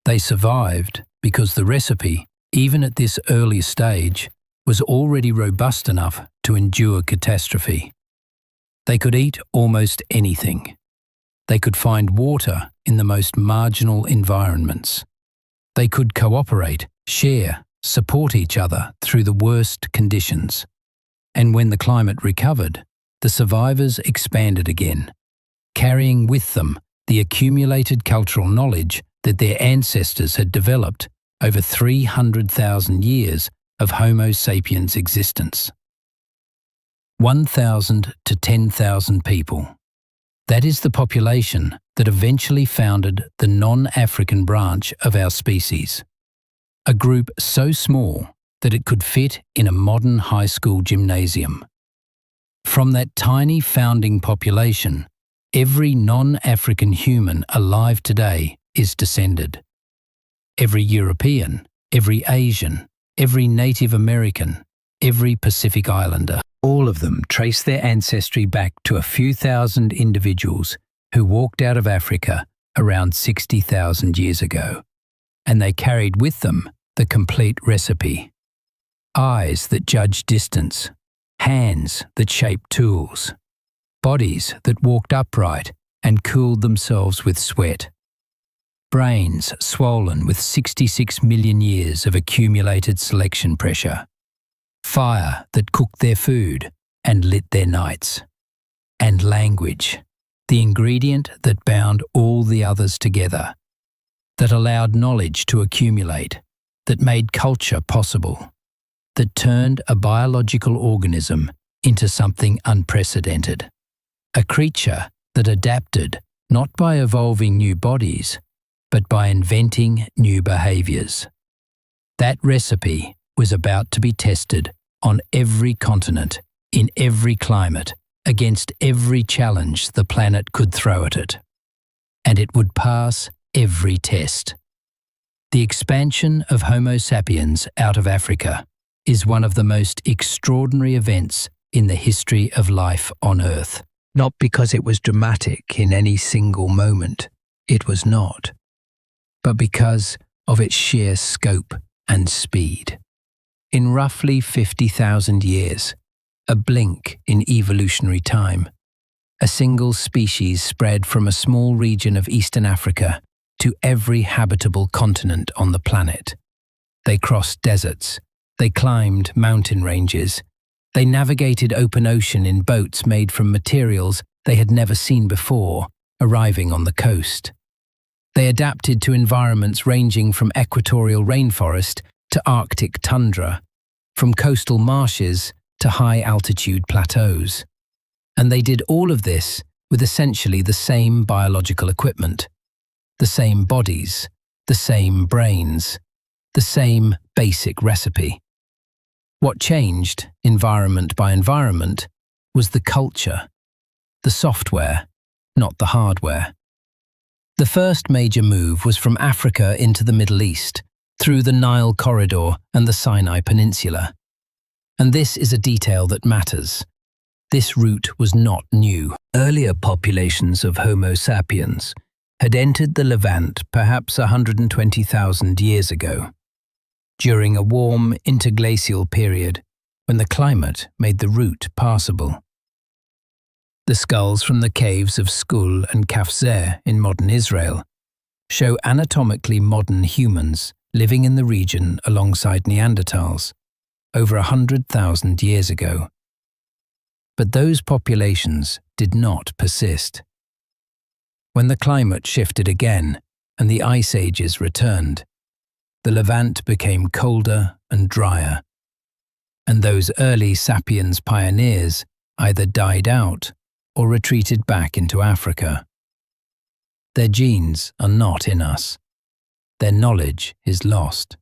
[SPEAKER 1] They survived because the recipe, even at this early stage, was already robust enough to endure catastrophe. They could eat almost anything. They could find water in the most marginal environments. They could cooperate, share, support each other through the worst conditions. And when the climate recovered, the survivors expanded again, carrying with them the accumulated cultural knowledge that their ancestors had developed over 300,000 years of Homo sapiens existence. 1,000 to 10,000 people. That is the population that eventually founded the non-African branch of our species. A group so small that it could fit in a modern high school gymnasium. From that tiny founding population, every non-African human alive today is descended. Every European, every Asian, every Native American, every Pacific Islander, all of them trace their ancestry back to a few thousand individuals who walked out of Africa around 60,000 years ago. And they carried with them the complete recipe. Eyes that judge distance, hands that shape tools, bodies that walked upright and cooled themselves with sweat, brains swollen with 66 million years of accumulated selection pressure, fire that cooked their food and lit their nights, and language, the ingredient that bound all the others together, that allowed knowledge to accumulate, that made culture possible, that turned a biological organism into something unprecedented, a creature that adapted not by evolving new bodies, but by inventing new behaviors. That recipe was about to be tested on every continent, in every climate, against every challenge the planet could throw at it. And it would pass every test. The expansion of Homo sapiens out of Africa is one of the most extraordinary events in the history of life on Earth. Not because it was dramatic in any single moment, it was not, but because of its sheer scope and speed. In roughly 50,000 years, a blink in evolutionary time, a single species spread from a small region of Eastern Africa to every habitable continent on the planet. They crossed deserts, they climbed mountain ranges, they navigated open ocean in boats made from materials they had never seen before, arriving on the coast. They adapted to environments ranging from equatorial rainforest to Arctic tundra, from coastal marshes to high-altitude plateaus. And they did all of this with essentially the same biological equipment, the same bodies, the same brains, the same basic recipe. What changed, environment by environment, was the culture, the software, not the hardware. The first major move was from Africa into the Middle East, through the Nile Corridor and the Sinai Peninsula. And this is a detail that matters. This route was not new. Earlier populations of Homo sapiens had entered the Levant perhaps 120,000 years ago, during a warm interglacial period when the climate made the route passable. The skulls from the caves of Skul and Kafzer in modern Israel show anatomically modern humans living in the region alongside Neanderthals over 100,000 years ago. But those populations did not persist. When the climate shifted again and the ice ages returned, the Levant became colder and drier, and those early sapiens pioneers either died out or retreated back into Africa. Their genes are not in us. Their knowledge is lost.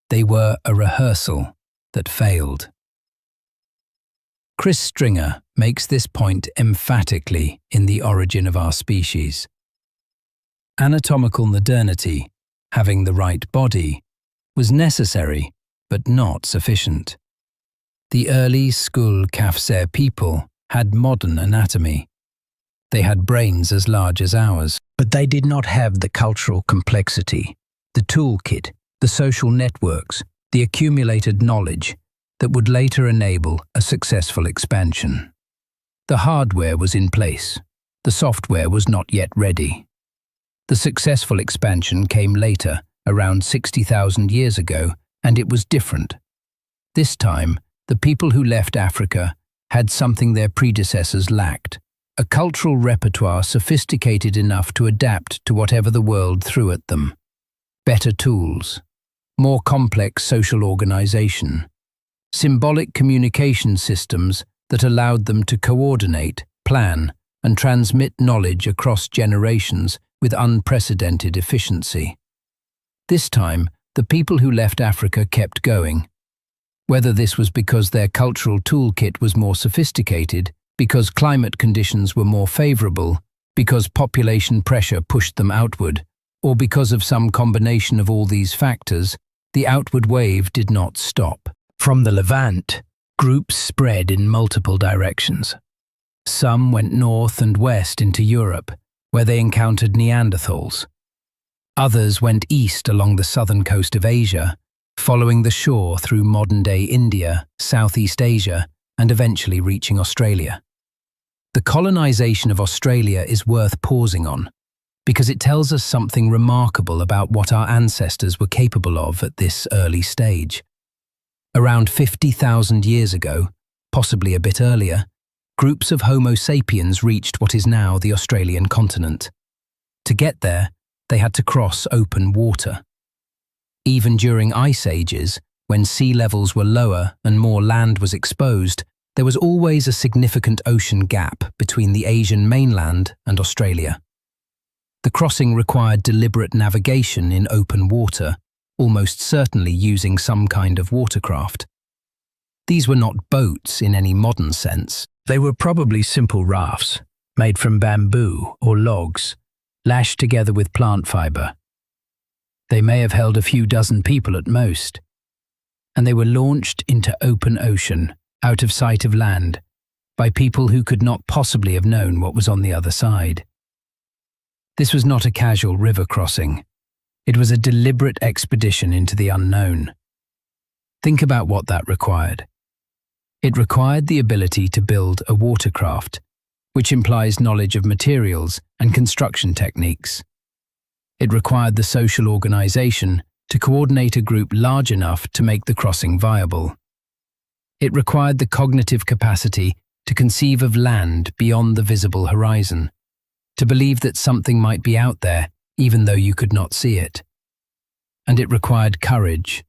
[SPEAKER 1] They were a rehearsal that failed. Chris Stringer makes this point emphatically in The Origin of Our Species. Anatomical modernity, having the right body, was necessary but not sufficient. The early Skul Kafzer people had modern anatomy. They had brains as large as ours, But they did not have the cultural complexity, the toolkit, the social networks, the accumulated knowledge that would later enable a successful expansion. The hardware was in place. The software was not yet ready. The successful expansion came later, around 60,000 years ago, and it was different. This time, the people who left Africa had something their predecessors lacked, a cultural repertoire sophisticated enough to adapt to whatever the world threw at them. Better tools, more complex social organization, symbolic communication systems that allowed them to coordinate, plan, and transmit knowledge across generations with unprecedented efficiency. This time, the people who left Africa kept going. Whether this was because their cultural toolkit was more sophisticated, because climate conditions were more favorable, because population pressure pushed them outward, or because of some combination of all these factors, the outward wave did not stop. From the Levant, groups spread in multiple directions. Some went north and west into Europe, where they encountered Neanderthals. Others went east along the southern coast of Asia, following the shore through modern-day India, Southeast Asia, and eventually reaching Australia. The colonization of Australia is worth pausing on, because it tells us something remarkable about what our ancestors were capable of at this early stage. Around 50,000 years ago, possibly a bit earlier, groups of Homo sapiens reached what is now the Australian continent. To get there, they had to cross open water. Even during ice ages, when sea levels were lower and more land was exposed, there was always a significant ocean gap between the Asian mainland and Australia. The crossing required deliberate navigation in open water, almost certainly using some kind of watercraft. These were not boats in any modern sense. They were probably simple rafts, made from bamboo or logs, lashed together with plant fiber. They may have held a few dozen people at most, and they were launched into open ocean, out of sight of land, by people who could not possibly have known what was on the other side. This was not a casual river crossing. It was a deliberate expedition into the unknown. Think about what that required. It required the ability to build a watercraft, which implies knowledge of materials and construction techniques. It required the social organization to coordinate a group large enough to make the crossing viable. It required the cognitive capacity to conceive of land beyond the visible horizon, to believe that something might be out there even though you could not see it. And it required courage,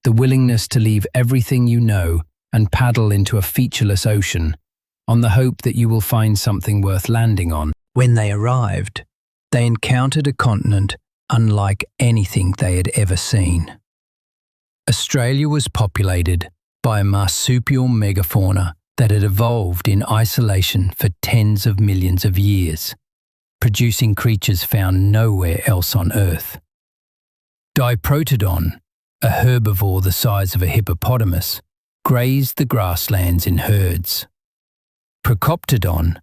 [SPEAKER 1] the willingness to leave everything you know and paddle into a featureless ocean, on the hope that you will find something worth landing on. When they arrived, they encountered a continent unlike anything they had ever seen. Australia was populated by a marsupial megafauna that had evolved in isolation for tens of millions of years, producing creatures found nowhere else on Earth. Diprotodon, a herbivore the size of a hippopotamus, grazed the grasslands in herds. Procoptodon,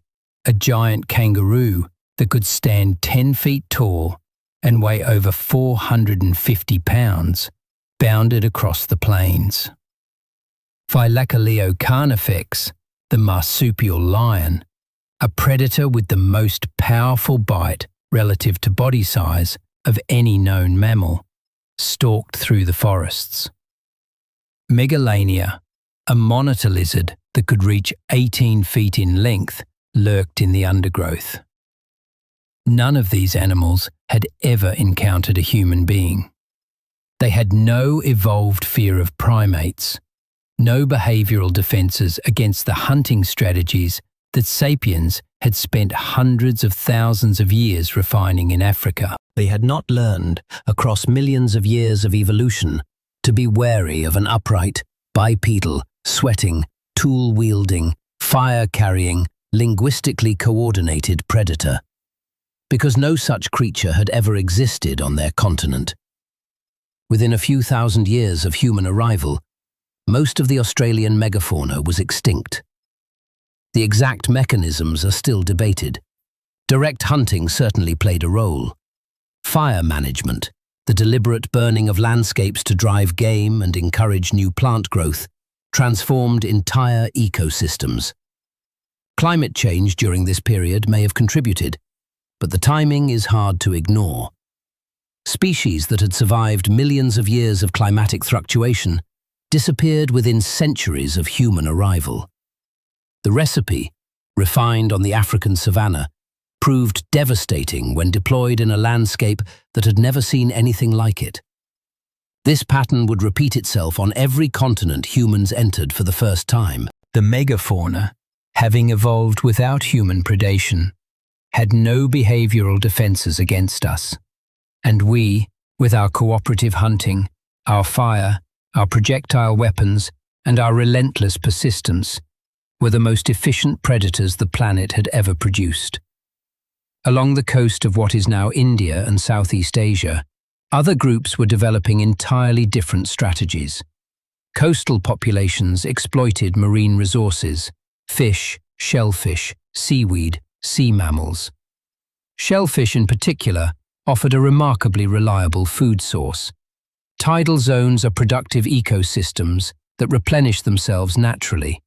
[SPEAKER 1] a giant kangaroo that could stand 10 feet tall and weigh over 450 pounds, bounded across the plains. Phylacoleo carnifex, the marsupial lion, a predator with the most powerful bite relative to body size of any known mammal, stalked through the forests. Megalania, a monitor lizard that could reach 18 feet in length, lurked in the undergrowth. None of these animals had ever encountered a human being. They had no evolved fear of primates, no behavioral defenses against the hunting strategies that sapiens had spent hundreds of thousands of years refining in Africa. They had not learned, across millions of years of evolution, to be wary of an upright, bipedal, sweating, tool-wielding, fire-carrying, linguistically coordinated predator, because no such creature had ever existed on their continent. Within a few thousand years of human arrival, most of the Australian megafauna was extinct. The exact mechanisms are still debated,
[SPEAKER 2] Direct hunting certainly played a role. Fire management, the deliberate burning of landscapes to drive game and encourage new plant growth, transformed entire ecosystems. Climate change during this period may have contributed, but the timing is hard to ignore. Species that had survived millions of years of climatic fluctuation disappeared within centuries of human arrival. The recipe, refined on the African savanna, proved devastating when deployed in a landscape that had never seen anything like it. This pattern would repeat itself on every continent humans entered for the first time.
[SPEAKER 1] The megafauna, having evolved without human predation, had no behavioral defenses against us. And we, with our cooperative hunting, our fire, our projectile weapons, and our relentless persistence, were the most efficient predators the planet had ever produced. Along the coast of what is now India and Southeast Asia, other groups were developing entirely different strategies. Coastal populations exploited marine resources: fish, shellfish, seaweed, sea mammals. Shellfish in particular offered a remarkably reliable food source. Tidal zones are productive ecosystems that replenish themselves naturally.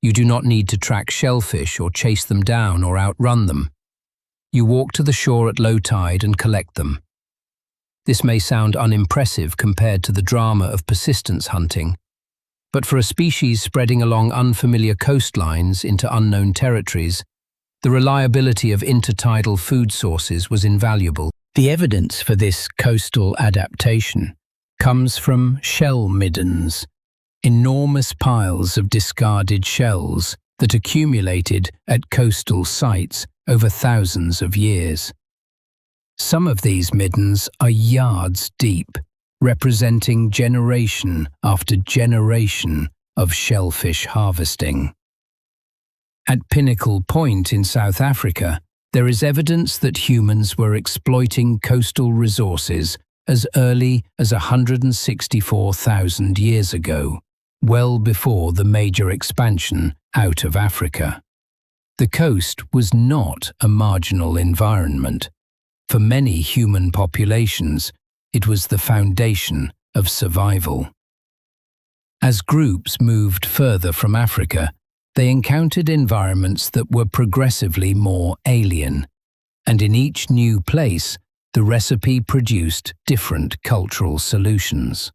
[SPEAKER 1] You do not need to track shellfish or chase them down or outrun them. You walk to the shore at low tide and collect them. This may sound unimpressive compared to the drama of persistence hunting, but for a species spreading along unfamiliar coastlines into unknown territories, the reliability of intertidal food sources was invaluable. The evidence for this coastal adaptation comes from shell middens, enormous piles of discarded shells that accumulated at coastal sites over thousands of years. Some of these middens are yards deep, representing generation after generation of shellfish harvesting. At Pinnacle Point in South Africa, there is evidence that humans were exploiting coastal resources as early as 164,000 years ago, well before the major expansion out of Africa. The coast was not a marginal environment. For many human populations, it was the foundation of survival. As groups moved further from Africa, they encountered environments that were progressively more alien, and in each new place, the recipe produced different cultural solutions.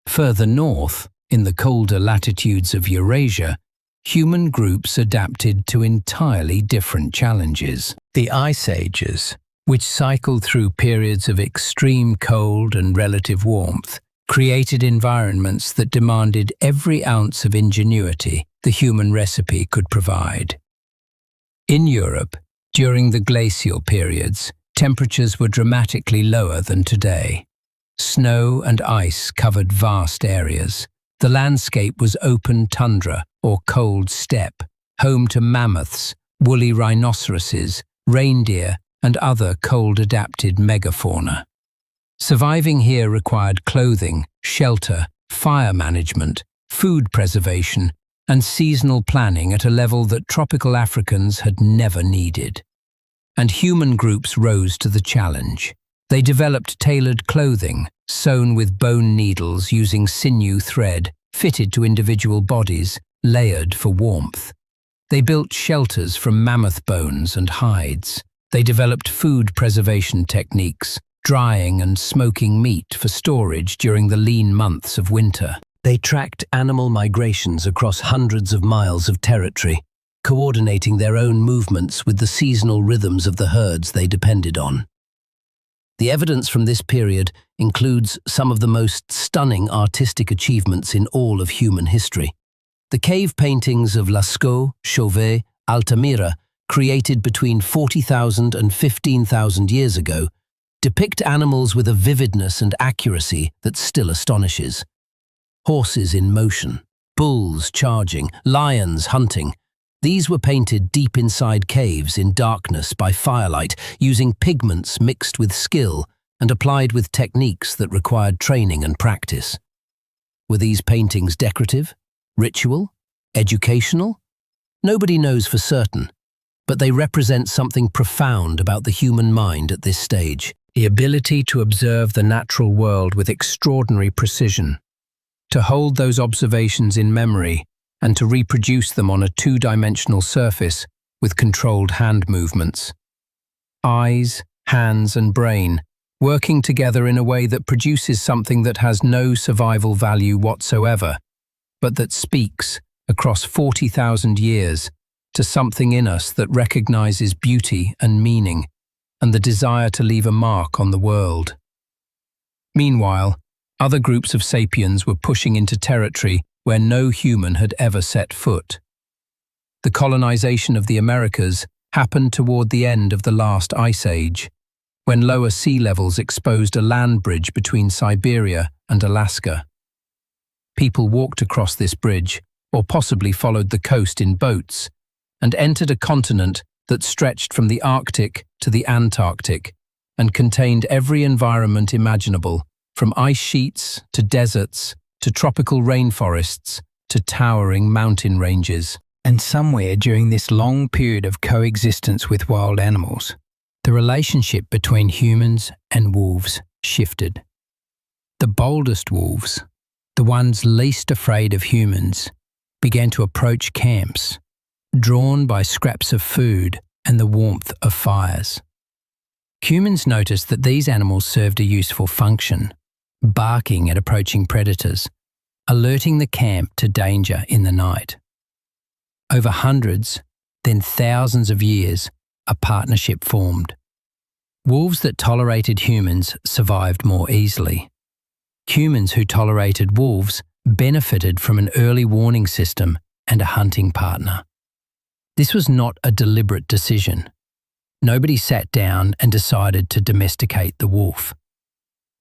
[SPEAKER 1] Further north, in the colder latitudes of Eurasia, human groups adapted to entirely different challenges. The Ice Ages, which cycled through periods of extreme cold and relative warmth, created environments that demanded every ounce of ingenuity the human recipe could provide. In Europe, during the glacial periods, temperatures were dramatically lower than today. Snow and ice covered vast areas. The landscape was open tundra or cold steppe, home to mammoths, woolly rhinoceroses, reindeer, and other cold-adapted megafauna. Surviving here required clothing, shelter, fire management, food preservation, and seasonal planning at a level that tropical Africans had never needed. And human groups rose to the challenge. They developed tailored clothing, sewn with bone needles using sinew thread, fitted to individual bodies, layered for warmth. They built shelters from mammoth bones and hides. They developed food preservation techniques, drying and smoking meat for storage during the lean months of winter. They tracked animal migrations across hundreds of miles of territory, coordinating their own movements with the seasonal rhythms of the herds they depended on. The evidence from this period includes some of the most stunning artistic achievements in all of human history. The cave paintings of Lascaux, Chauvet, Altamira, created between 40,000 and 15,000 years ago, depict animals with a vividness and accuracy that still astonishes. Horses in motion, bulls charging, lions hunting. These were painted deep inside caves in darkness by firelight, using pigments mixed with skill and applied with techniques that required training and practice. Were these paintings decorative, ritual, educational? Nobody knows for certain,
[SPEAKER 2] but they represent something profound about the human mind at this stage.
[SPEAKER 1] The ability to observe the natural world with extraordinary precision, to hold those observations in memory and to reproduce them on a two-dimensional surface with controlled hand movements. Eyes, hands and brain working together in a way that produces something that has no survival value whatsoever, but that speaks, across 40,000 years, to something in us that recognizes beauty and meaning and the desire to leave a mark on the world. Meanwhile, other groups of sapiens were pushing into territory where no human had ever set foot. The colonization of the Americas happened toward the end of the last ice age, when lower sea levels exposed a land bridge between Siberia and Alaska. People walked across this bridge, or possibly followed the coast in boats, and entered a continent that stretched from the Arctic to the Antarctic and contained every environment imaginable, from ice sheets to deserts to tropical rainforests to towering mountain ranges.
[SPEAKER 3] And somewhere during this long period of coexistence with wild animals, the relationship between humans and wolves shifted. The boldest wolves, the ones least afraid of humans, began to approach camps, drawn by scraps of food and the warmth of fires. Humans noticed that these animals served a useful function, barking at approaching predators, alerting the camp to danger in the night. Over hundreds, then thousands of years, a partnership formed. Wolves that tolerated humans survived more easily. Humans who tolerated wolves benefited from an early warning system and a hunting partner. This was not a deliberate decision. Nobody sat down and decided to domesticate the wolf.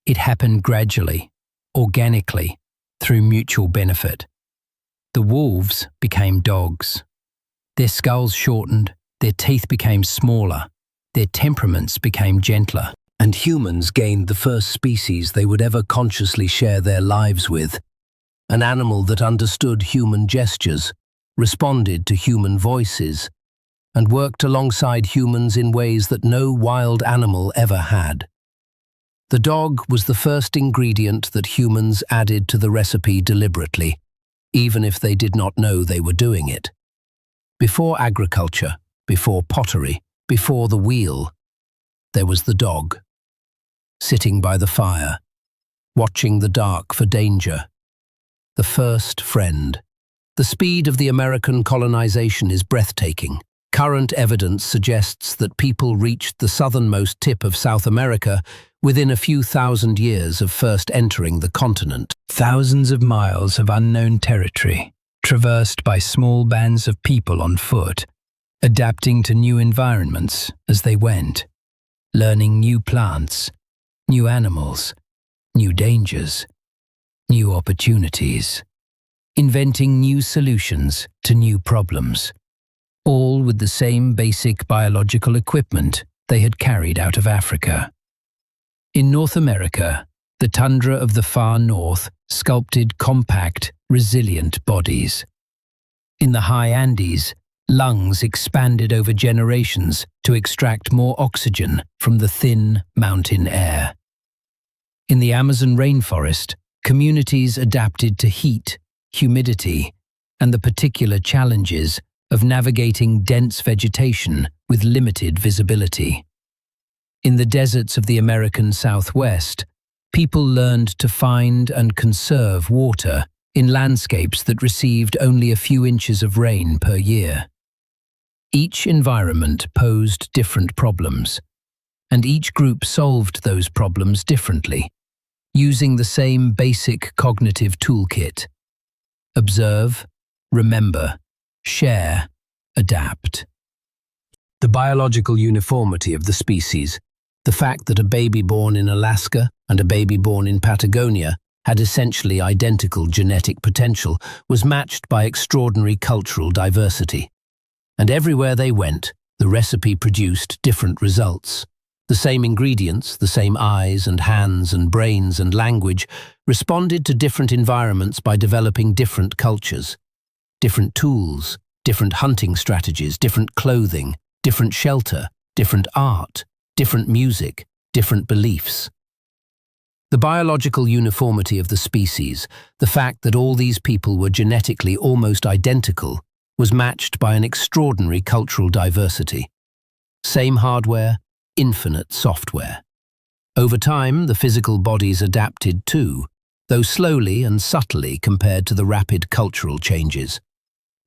[SPEAKER 3] It happened gradually, organically, through mutual benefit. The wolves became dogs. Their skulls shortened, their teeth became smaller, their temperaments became gentler.
[SPEAKER 2] And humans gained the first species they would ever consciously share their lives with. An animal that understood human gestures, responded to human voices, and worked alongside humans in ways that no wild animal ever had. The dog was the first ingredient that humans added to the recipe deliberately, even if they did not know they were doing it. Before agriculture, before pottery, before the wheel, there was the dog, sitting by the fire, watching the dark for danger. The first friend. The speed of the American colonization is breathtaking. Current evidence suggests that people reached the southernmost tip of South America within a few thousand years of first entering the continent.
[SPEAKER 3] Thousands of miles of unknown territory, traversed by small bands of people on foot, adapting to new environments as they went, learning new plants, new animals, new dangers, new opportunities, inventing new solutions to new problems, all with the same basic biological equipment they had carried out of Africa. In North America, the tundra of the far north sculpted compact, resilient bodies. In the high Andes, lungs expanded over generations to extract more oxygen from the thin mountain air. In the Amazon rainforest, communities adapted to heat, humidity, and the particular challenges of navigating dense vegetation with limited visibility. In the deserts of the American Southwest, people learned to find and conserve water in landscapes that received only a few inches of rain per year. Each environment posed different problems, and each group solved those problems differently, using the same basic cognitive toolkit: observe, remember, share, adapt. The biological uniformity of the species, the fact that a baby born in Alaska and a baby born in Patagonia had essentially identical genetic potential, was matched by extraordinary cultural diversity. And everywhere they went, the recipe produced different results. The same ingredients, the same eyes and hands and brains and language, responded to different environments by developing different cultures, different tools, different hunting strategies, different clothing,
[SPEAKER 2] different shelter, different art, different music, different beliefs. The biological uniformity of the species, the fact that all these people were genetically almost identical, was matched by an extraordinary cultural diversity. Same hardware, infinite software. Over time, the physical bodies adapted too, though slowly and subtly compared to the rapid cultural changes.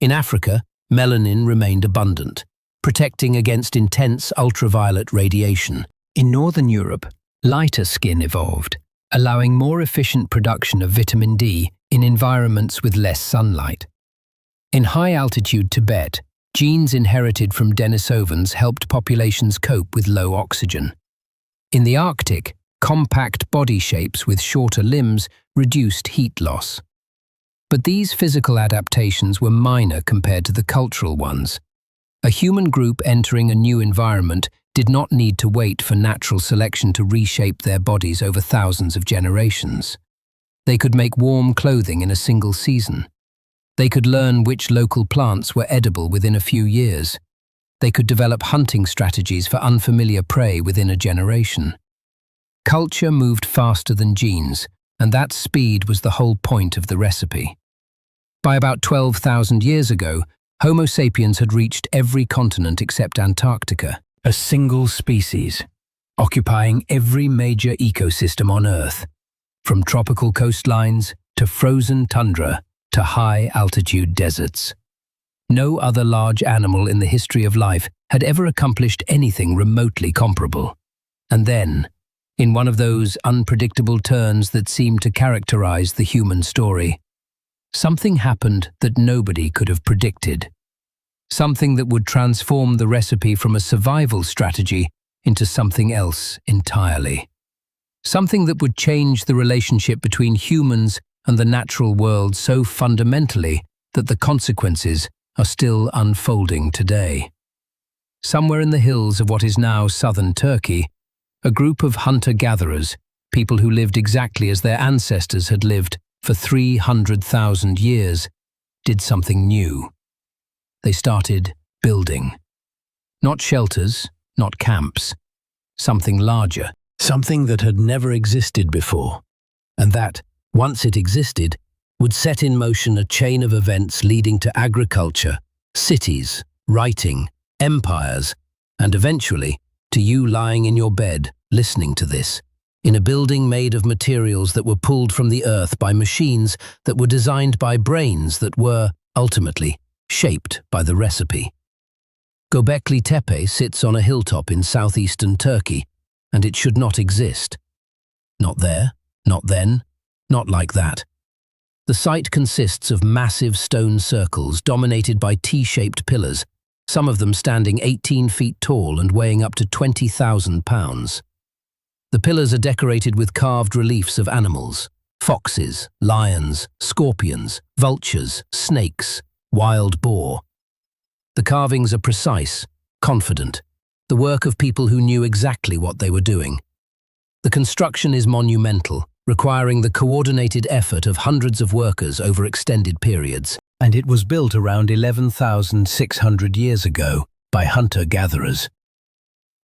[SPEAKER 2] In Africa, melanin remained abundant, protecting against intense ultraviolet radiation.
[SPEAKER 3] In Northern Europe, lighter skin evolved, allowing more efficient production of vitamin D in environments with less sunlight. In high-altitude Tibet, genes inherited from Denisovans helped populations cope with low oxygen. In the Arctic, compact body shapes with shorter limbs reduced heat loss. But these physical adaptations were minor compared to the cultural ones. A human group entering a new environment did not need to wait for natural selection to reshape their bodies over thousands of generations. They could make warm clothing in a single season. They could learn which local plants were edible within a few years. They could develop hunting strategies for unfamiliar prey within a generation. Culture moved faster than genes, and that speed was the whole point of the recipe. By about 12,000 years ago, Homo sapiens had reached every continent except Antarctica. A single species, occupying every major ecosystem on Earth, from tropical coastlines to frozen tundra to high-altitude deserts. No other large animal in the history of life had ever accomplished anything remotely comparable. And then, in one of those unpredictable turns that seem to characterize the human story, something happened that nobody could have predicted. Something that would transform the recipe from a survival strategy into something else entirely. Something that would change the relationship between humans and the natural world so fundamentally that the consequences are still unfolding today. Somewhere in the hills of what is now southern Turkey, a group of hunter-gatherers, people who lived exactly as their ancestors had lived for 300,000 years, did something new. They started building. Not shelters, not camps. Something larger. Something that had never existed before. And that, once it existed, would set in motion a chain of events leading to agriculture, cities, writing, empires, and eventually to you lying in your bed, listening to this, in a building made of materials that were pulled from the earth by machines that were designed by brains that were, ultimately, shaped by the recipe. Göbekli Tepe sits on a hilltop in southeastern Turkey, and it should not exist. Not there, not then, not like that. The site consists of massive stone circles dominated by T-shaped pillars, some of them standing 18 feet tall and weighing up to 20,000 pounds. The pillars are decorated with carved reliefs of animals: foxes, lions, scorpions, vultures, snakes, wild boar. The carvings are precise, confident, the work of people who knew exactly what they were doing. The construction is monumental, requiring the coordinated effort of hundreds of workers over extended periods. And it was built around 11,600 years ago by hunter-gatherers.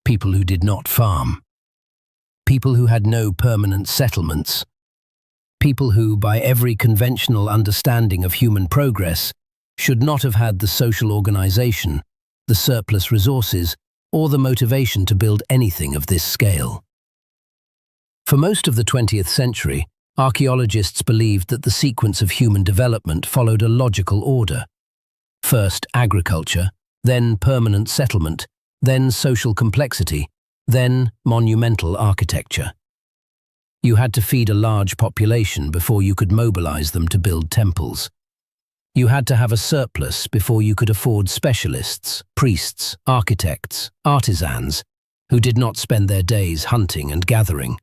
[SPEAKER 3] People who did not farm. People who had no permanent settlements. People who, by every conventional understanding of human progress, should not have had the social organization, the surplus resources, or the motivation to build anything of this scale. For most of the 20th century, archaeologists believed that the sequence of human development followed a logical order. First agriculture, then permanent settlement, then social complexity, then monumental architecture. You had to feed a large population before you could mobilize them to build temples. You had to have a surplus before you could afford specialists, priests, architects, artisans, who did not spend their days hunting and gathering.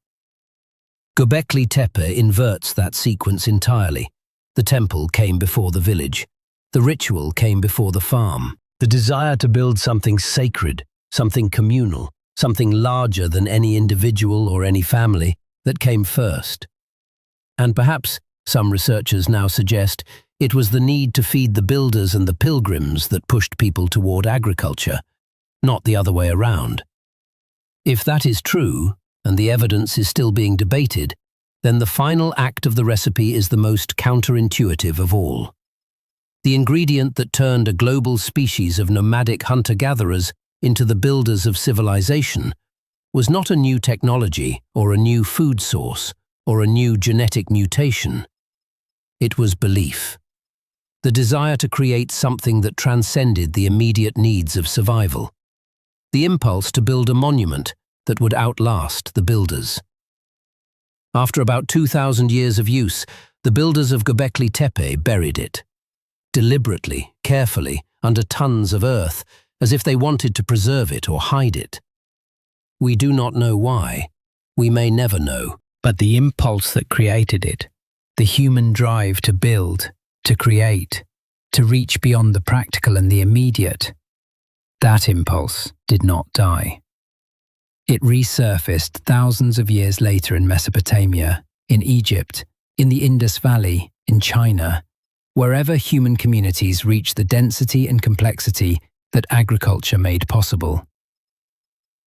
[SPEAKER 3] Göbekli Tepe inverts that sequence entirely. The temple came before the village. The ritual came before the farm. The desire to build something sacred, something communal, something larger than any individual or any family, that came first. And perhaps, some researchers now suggest, it was the need to feed the builders and the pilgrims that pushed people toward agriculture,
[SPEAKER 2] not the other way around. If that is true, and the evidence is still being debated, then the final act of the recipe is the most counterintuitive of all. The ingredient that turned a global species of nomadic hunter-gatherers into the builders of civilization was not a new technology or a new food source or a new genetic mutation. It was belief. The desire to create something that transcended the immediate needs of survival. The impulse to build a monument that would outlast the builders. After about 2,000 years of use, the builders of Göbekli Tepe buried it. Deliberately, carefully, under tons of earth, as if they wanted to preserve it or hide it. We do not know why. We may never know.
[SPEAKER 3] But the impulse that created it, the human drive to build, to create, to reach beyond the practical and the immediate, that impulse did not die. It resurfaced thousands of years later in Mesopotamia, in Egypt, in the Indus Valley, in China, wherever human communities reached the density and complexity that agriculture made possible.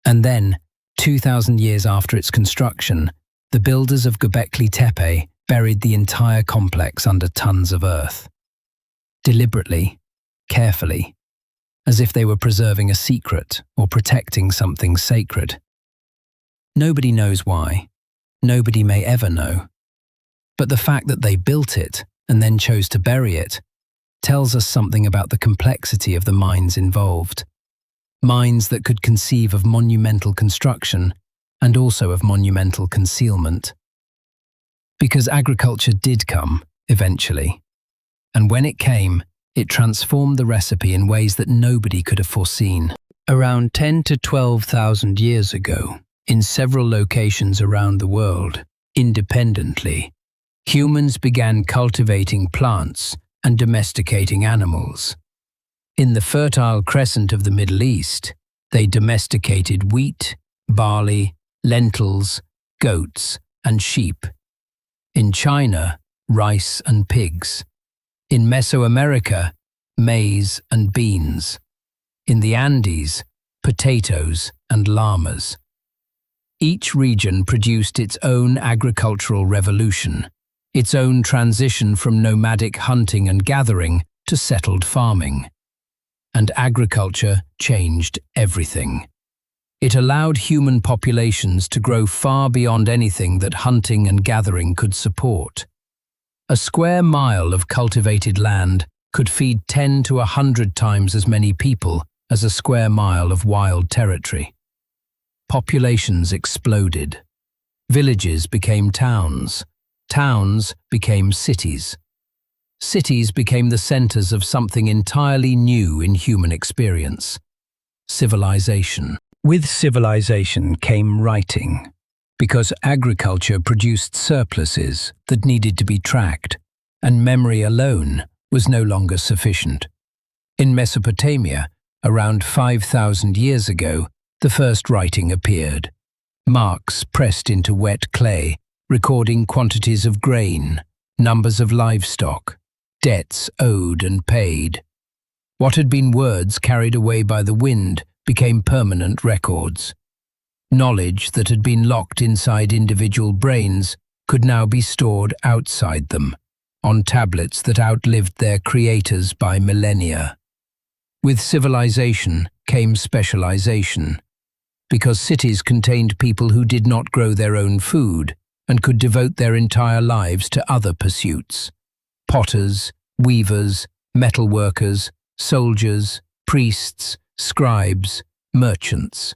[SPEAKER 3] And then, 2,000 years after its construction, the builders of Göbekli Tepe buried the entire complex under tons of earth. Deliberately, carefully, as if they were preserving a secret or protecting something sacred. Nobody knows why. Nobody may ever know. But the fact that they built it and then chose to bury it tells us something about the complexity of the minds involved. Minds that could conceive of monumental construction and also of monumental concealment. Because agriculture did come, eventually. And when it came, it transformed the recipe in ways that nobody could have foreseen. Around 10 to 12,000 years ago, in several locations around the world, independently, humans began cultivating plants and domesticating animals. In the Fertile Crescent of the Middle East, they domesticated wheat, barley, lentils, goats, and sheep. In China, rice and pigs. In Mesoamerica, maize and beans. In the Andes, potatoes and llamas. Each region produced its own agricultural revolution, its own transition from nomadic hunting and gathering to settled farming. And agriculture changed everything. It allowed human populations to grow far beyond anything that hunting and gathering could support. A square mile of cultivated land could feed 10 to 100 times as many people as a square mile of wild territory. Populations exploded. Villages became towns. Towns became cities. Cities became the centers of something entirely new in human experience: civilization. With civilization came writing, because agriculture produced surpluses that needed to be tracked, and memory alone was no longer sufficient. In Mesopotamia, around 5,000 years ago, the first writing appeared. Marks pressed into wet clay, recording quantities of grain, numbers of livestock, debts owed and paid. What had been words carried away by the wind became permanent records. Knowledge that had been locked inside individual brains could now be stored outside them, on tablets that outlived their creators by millennia. With civilization came specialization, because cities contained people who did not grow their own food and could devote their entire lives to other pursuits. Potters, weavers, metalworkers, soldiers, priests, scribes, merchants.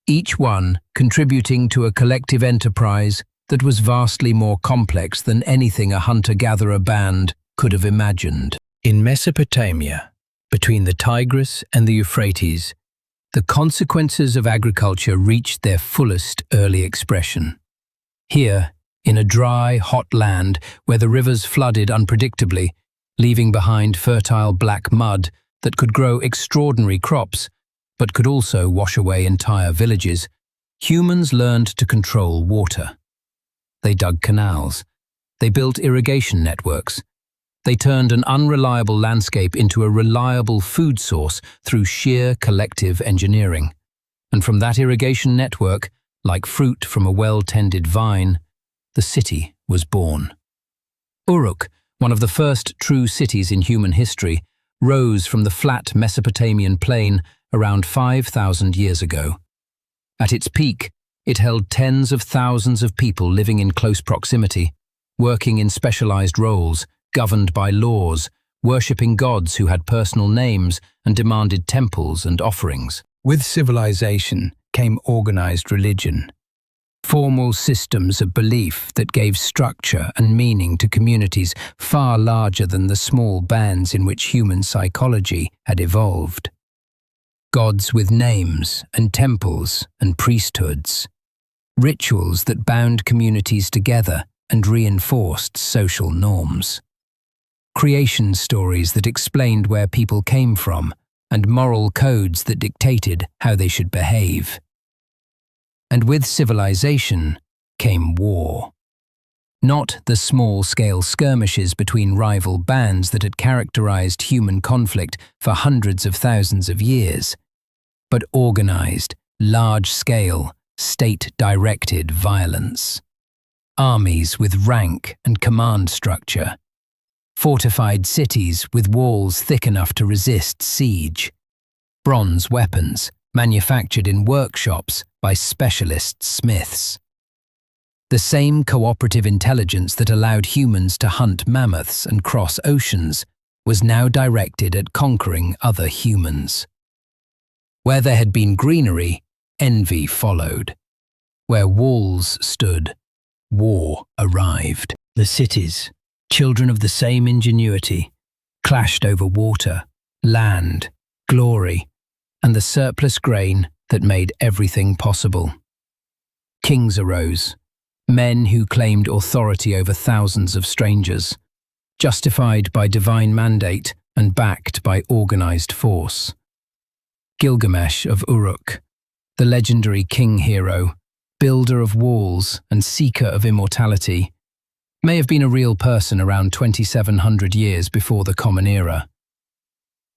[SPEAKER 3] Each one contributing to a collective enterprise that was vastly more complex than anything a hunter-gatherer band could have imagined. In Mesopotamia, between the Tigris and the Euphrates, the consequences of agriculture reached their fullest early expression. Here, in a dry, hot land where the rivers flooded unpredictably, leaving behind fertile black mud that could grow extraordinary crops, but could also wash away entire villages, humans learned to control water. They dug canals. They built irrigation networks.
[SPEAKER 1] They turned an unreliable landscape into a reliable food source through sheer collective engineering. And from that irrigation network, like fruit from a well-tended vine, the city was born. Uruk, one of the first true cities in human history, rose from the flat Mesopotamian plain around 5,000 years ago. At its peak, it held tens of thousands of people living in close proximity, working in specialized roles, governed by laws, worshipping gods who had personal names and demanded temples and offerings.
[SPEAKER 3] With civilization came organized religion, formal systems of belief that gave structure and meaning to communities far larger than the small bands in which human psychology had evolved. Gods with names and temples and priesthoods, rituals that bound communities together and reinforced social norms. Creation stories that explained where people came from, and moral codes that dictated how they should behave. And with civilization came war. Not the small-scale skirmishes between rival bands that had characterized human conflict for hundreds of thousands of years, but organized, large-scale, state-directed violence. Armies with rank and command structure. Fortified cities with walls thick enough to resist siege. Bronze weapons manufactured in workshops by specialist smiths. The same cooperative intelligence that allowed humans to hunt mammoths and cross oceans was now directed at conquering other humans. Where there had been greenery, envy followed. Where walls stood, war arrived. The cities, children of the same ingenuity, clashed over water, land, glory, and the surplus grain that made everything possible. Kings arose, men who claimed authority over thousands of strangers, justified by divine mandate and backed by organized force. Gilgamesh of Uruk, the legendary king hero, builder of walls and seeker of immortality, may have been a real person around 2,700 years before the Common Era.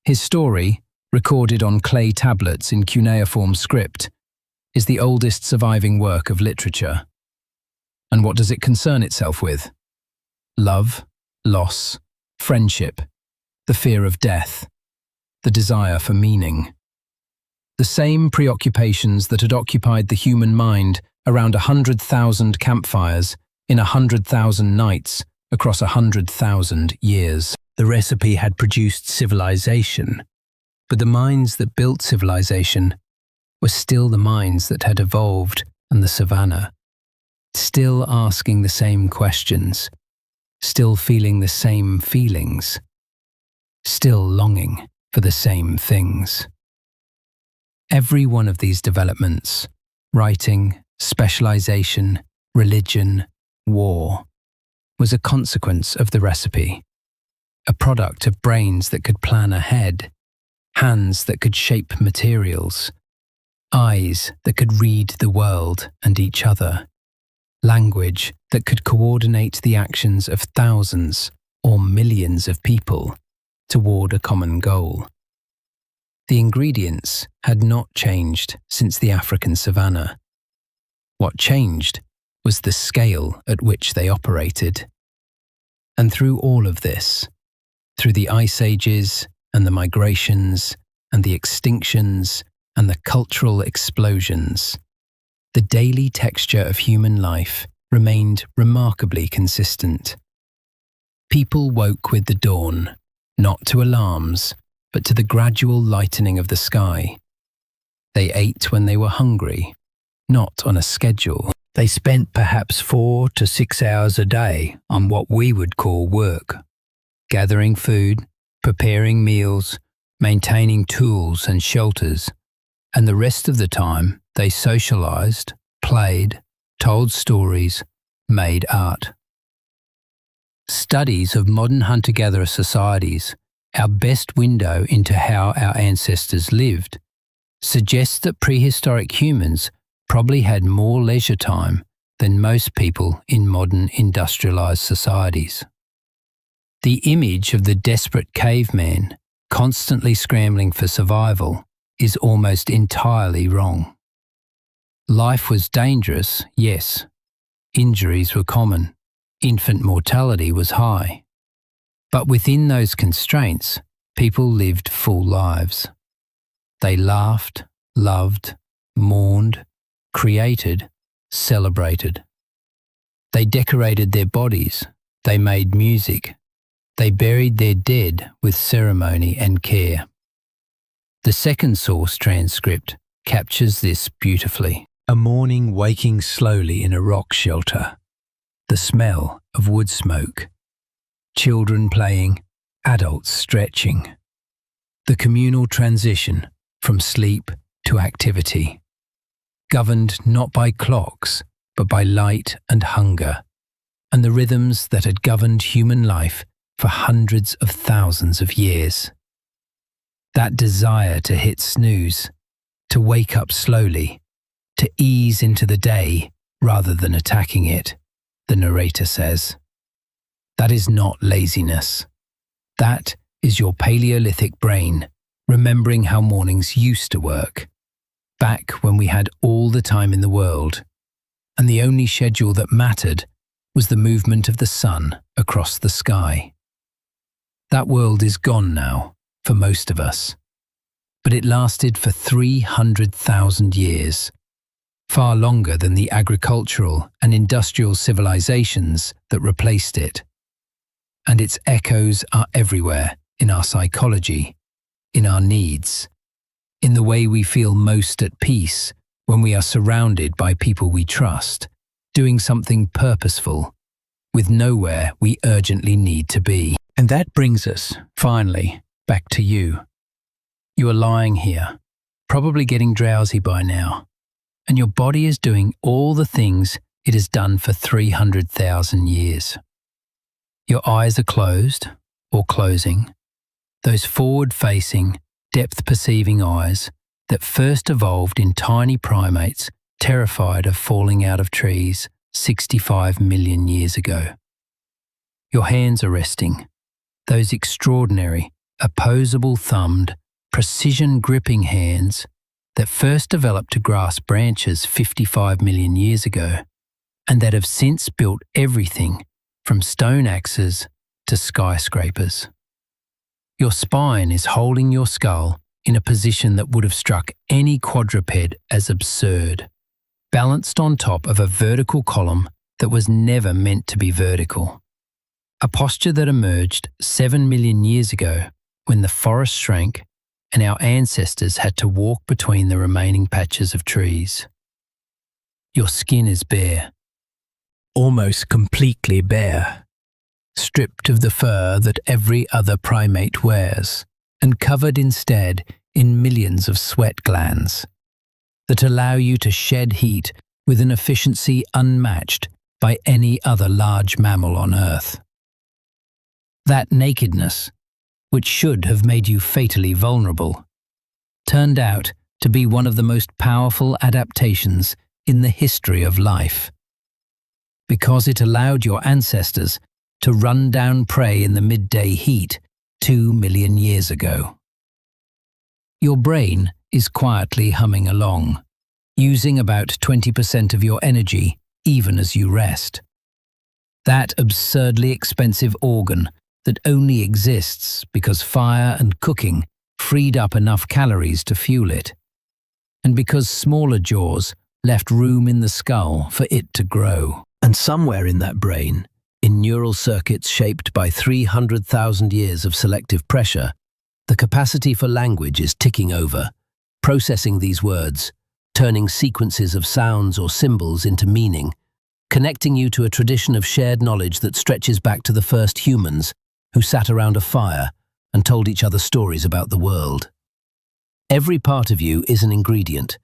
[SPEAKER 3] His story, recorded on clay tablets in cuneiform script, is the oldest surviving work of literature. And what does it concern itself with? Love, loss, friendship, the fear of death, the desire for meaning. The same preoccupations that had occupied the human mind around 100,000 campfires in 100,000 nights across 100,000 years. The recipe had produced civilization, but the minds that built civilization were still the minds that had evolved on the savannah, still asking the same questions, still feeling the same feelings, still longing for the same things. Every one of these developments, writing, specialization, religion, war, was a consequence of the recipe, a product of brains that could plan ahead, hands that could shape materials, eyes that could read the world and each other, language that could coordinate the actions of thousands or millions of people toward a common goal. The ingredients had not changed since the African savannah. What changed was the scale at which they operated. And through all of this, through the ice ages and the migrations and the extinctions and the cultural explosions, the daily texture of human life remained remarkably consistent. People woke with the dawn, not to alarms, but to the gradual lightening of the sky. They ate when they were hungry, not on a schedule. They spent perhaps 4 to 6 hours a day on what we would call work, gathering food, preparing meals, maintaining tools and shelters, and the rest of the time they socialized, played, told stories, made art. Studies of modern hunter-gatherer societies, our best window into how our ancestors lived, suggest that prehistoric humans probably had more leisure time than most people in modern industrialized societies. The image of the desperate caveman constantly scrambling for survival is almost entirely wrong. Life was dangerous, yes. Injuries were common. Infant mortality was high. But within those constraints, people lived full lives. They laughed, loved, mourned, created, celebrated. They decorated their bodies. They made music. They buried their dead with ceremony and care. The second source transcript captures this beautifully. A morning waking slowly in a rock shelter. The smell of wood smoke. Children playing, adults stretching. The communal transition from sleep to activity. Governed not by clocks, but by light and hunger, and the rhythms that had governed human life for hundreds of thousands of years. That desire to hit snooze, to wake up slowly, to ease into the day rather than attacking it, the narrator says. That is not laziness. That is your Paleolithic brain remembering how mornings used to work, back when we had all the time in the world, and the only schedule that mattered was the movement of the sun across the sky. That world is gone now, for most of us, but it lasted for 300,000 years, far longer than the agricultural and industrial civilizations that replaced it. And its echoes are everywhere in our psychology, in our needs, in the way we feel most at peace when we are surrounded by people we trust, doing something purposeful, with nowhere we urgently need to be. And that brings us, finally, back to you. You are lying here, probably getting drowsy by now, and your body is doing all the things it has done for 300,000 years. Your eyes are closed, or closing, those forward-facing, depth-perceiving eyes that first evolved in tiny primates terrified of falling out of trees 65 million years ago. Your hands are resting, those extraordinary, opposable-thumbed, precision-gripping hands that first developed to grasp branches 55 million years ago, and that have since built everything from stone axes to skyscrapers. Your spine is holding your skull in a position that would have struck any quadruped as absurd, balanced on top of a vertical column that was never meant to be vertical. A posture that emerged 7 million years ago when the forest shrank and our ancestors had to walk between the remaining patches of trees. Your skin is bare, almost completely bare, stripped of the fur that every other primate wears, and covered instead in millions of sweat glands that allow you to shed heat with an efficiency unmatched by any other large mammal on Earth. That nakedness, which should have made you fatally vulnerable, turned out to be one of the most powerful adaptations in the history of life, because it allowed your ancestors to run down prey in the midday heat 2 million years ago. Your brain is quietly humming along, using about 20% of your energy even as you rest. That absurdly expensive organ that only exists because fire and cooking freed up enough calories to fuel it, and because smaller jaws left room in the skull for it to grow. And somewhere in that brain, in neural circuits shaped by 300,000 years of selective pressure, the capacity for language is ticking over, processing these words, turning sequences of sounds or symbols into meaning, connecting you to a tradition of shared knowledge that stretches back to the first humans who sat around a fire and told each other stories about the world. Every part of you is an ingredient.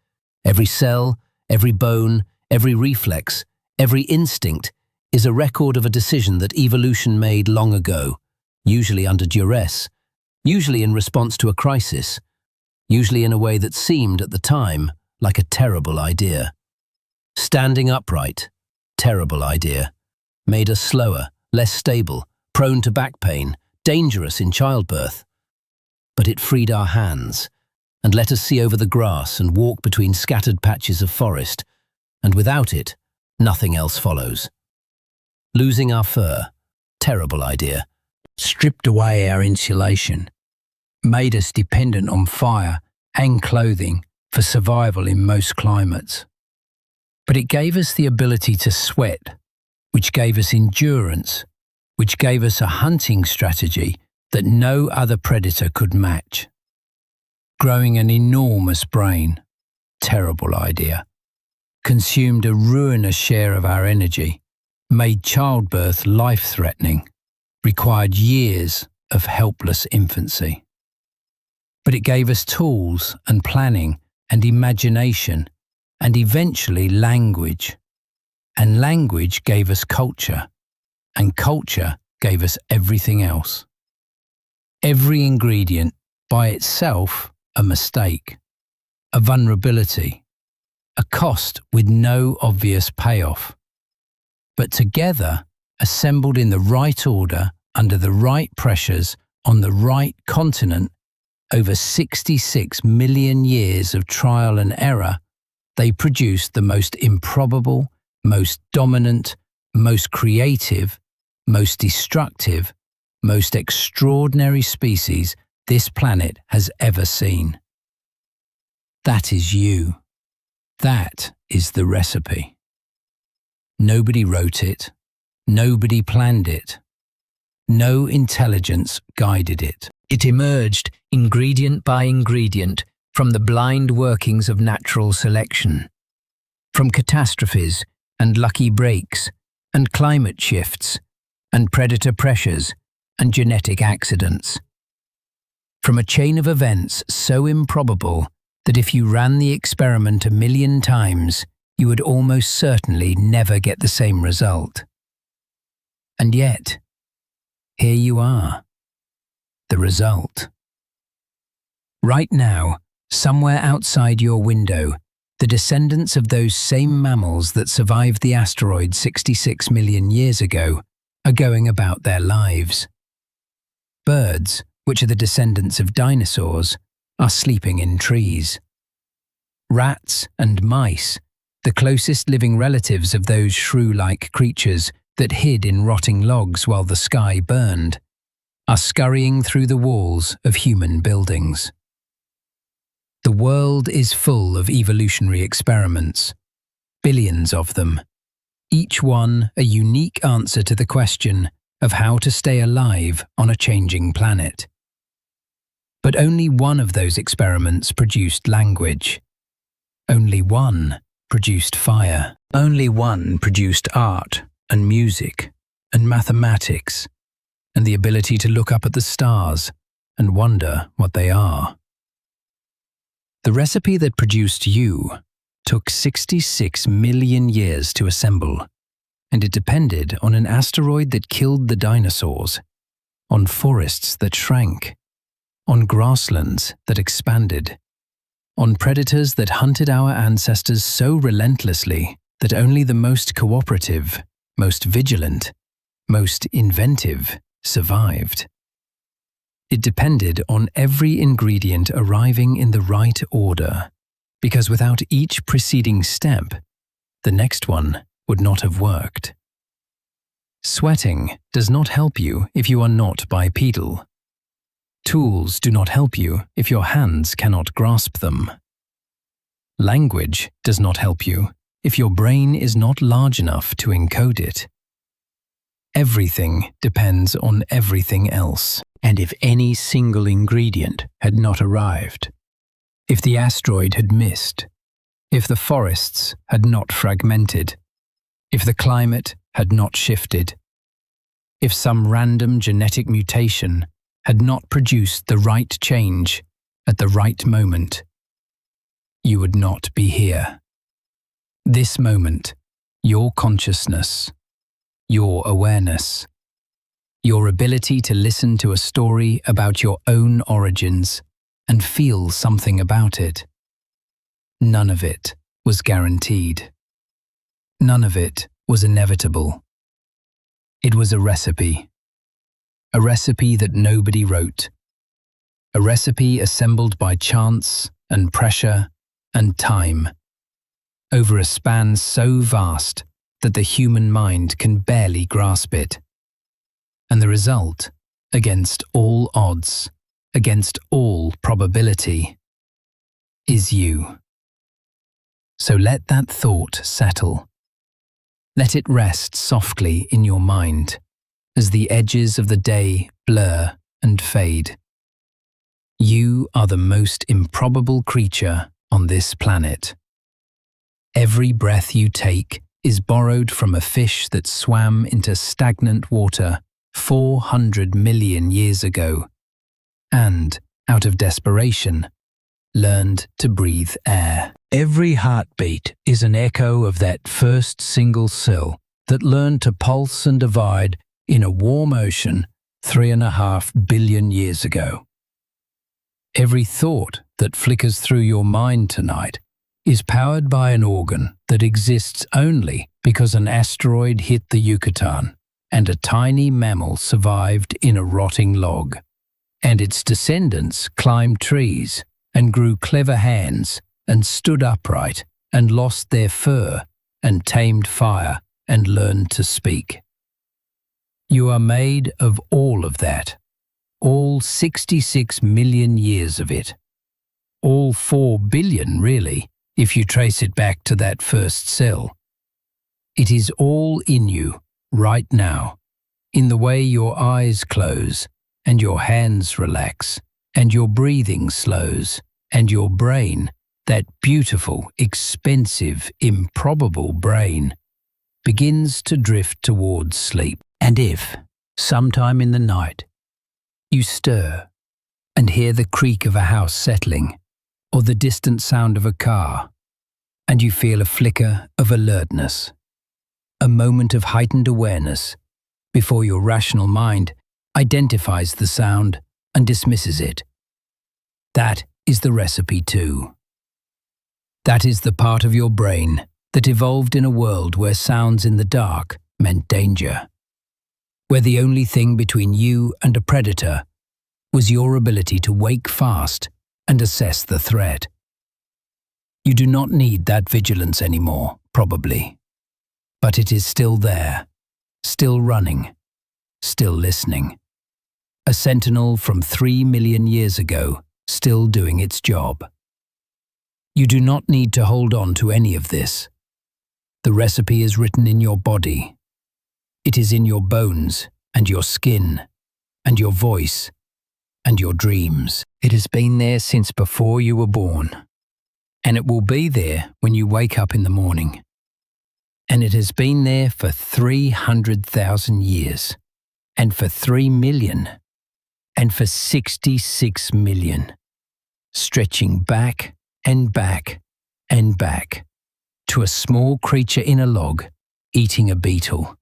[SPEAKER 3] Every cell, every bone, every reflex, every instinct is a record of a decision that evolution made long ago, usually under duress, usually in response to a crisis, usually in a way that seemed at the time like a terrible idea. Standing upright, terrible idea, made us slower, less stable,
[SPEAKER 2] prone to back pain, dangerous in childbirth. But it freed our hands and let us see over the grass and walk between scattered patches of forest, and without it, nothing else follows. Losing our fur, terrible idea.
[SPEAKER 3] Stripped away our insulation, made us dependent on fire and clothing for survival in most climates. But it gave us the ability to sweat, which gave us endurance, which gave us a hunting strategy that no other predator could match. Growing an enormous brain, terrible idea. Consumed a ruinous share of our energy, made childbirth life-threatening, required years of helpless infancy. But it gave us tools and planning and imagination and eventually language. And language gave us culture, and culture gave us everything else. Every ingredient by itself a mistake, a vulnerability, a cost with no obvious payoff. But together, assembled in the right order, under the right pressures, on the right continent, over 66 million years of trial and error, they produced the most improbable, most dominant, most creative, most destructive, most extraordinary species this planet has ever seen. That is you. That is the recipe. Nobody wrote it. Nobody planned it. No intelligence guided it. It emerged ingredient by ingredient from the blind workings of natural selection, from catastrophes and lucky breaks and climate shifts and predator pressures and genetic accidents. From a chain of events so improbable that if you ran the experiment 1,000,000 times, you would almost certainly never get the same result. And yet, here you are, the result. Right now, somewhere outside your window, the descendants of those same mammals that survived the asteroid 66 million years ago are going about their lives. Birds, which are the descendants of dinosaurs, are sleeping in trees. Rats and mice, the closest living relatives of those shrew-like creatures that hid in rotting logs while the sky burned, are scurrying through the walls of human buildings. The world is full of evolutionary experiments, billions of them, each one a unique answer to the question of how to stay alive on a changing planet. But only one of those experiments produced language. Only one produced fire. Only one produced art and music and mathematics and the ability to look up at the stars and wonder what they are. The recipe that produced you took 66 million years to assemble, and it depended on an asteroid that killed the dinosaurs, on forests that shrank, on grasslands that expanded, on predators that hunted our ancestors so relentlessly that only the most cooperative, most vigilant, most inventive survived. It depended on every ingredient arriving in the right order, because without each preceding step, the next one would not have worked. Sweating does not help you if you are not bipedal. Tools do not help you if your hands cannot grasp them. Language does not help you if your brain is not large enough to encode it. Everything depends on everything else, and if any single ingredient had not arrived, if the asteroid had missed, if the forests had not fragmented, if the climate had not shifted, if some random genetic mutation had not produced the right change at the right moment, you would not be here. This moment, your consciousness, your awareness, your ability to listen to a story about your own origins and feel something about it. None of it was guaranteed. None of it was inevitable. It was a recipe, A recipe that nobody wrote. A recipe assembled by chance and pressure and time, over a span so vast that the human mind can barely grasp it. And the result, against all odds, against all probability, is you. So let that thought settle. Let it rest softly in your mind as the edges of the day blur and fade. You are the most improbable creature on this planet. Every breath you take is borrowed from a fish that swam into stagnant water 400 million years ago and, out of desperation, learned to breathe air.
[SPEAKER 1] Every heartbeat is an echo of that first single cell that learned to pulse and divide in a warm ocean 3.5 billion years ago. Every thought that flickers through your mind tonight is powered by an organ that exists only because an asteroid hit the Yucatan and a tiny mammal survived in a rotting log, and its descendants climbed trees and grew clever hands and stood upright and lost their fur and tamed fire and learned to speak. You are made of all of that, all 66 million years of it. All 4 billion, really, if you trace it back to that first cell. It is all in you, right now, in the way your eyes close, and your hands relax, and your breathing slows, and your brain, that beautiful, expensive, improbable brain, begins to drift towards sleep. And if, sometime in the night, you stir and hear the creak of a house settling, or the distant sound of a car, and you feel a flicker of alertness, a moment of heightened awareness, before your rational mind identifies the sound and dismisses it. That is the recipe too. That is the part of your brain that evolved in a world where sounds in the dark meant danger, where the only thing between you and a predator was your ability to wake fast and assess the threat. You do not need that vigilance anymore, probably, but it is still there, still running, still listening. A sentinel from 3 million years ago, still doing its job. You do not need to hold on to any of this. The recipe is written in your body. It is in your bones and your skin and your voice and your dreams. It has been there since before you were born, and it will be there when you wake up in the morning. And it has been there for 300,000 years, and for 3 million, and for 66 million, stretching back and back and back to a small creature in a log eating a beetle,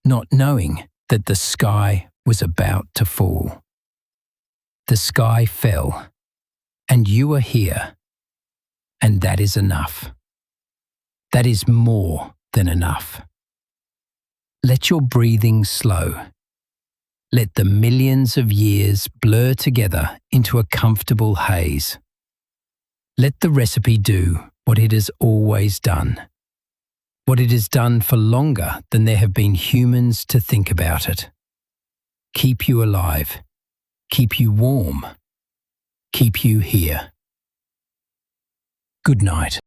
[SPEAKER 1] not knowing that the sky was about to fall. The sky fell, and you are here, and that is enough. That is more than enough. Let your breathing slow. Let the millions of years blur together into a comfortable haze. Let the recipe do what it has always done, what it has done for longer than there have been humans to think about it. Keep you alive, keep you warm, keep you here. Good night.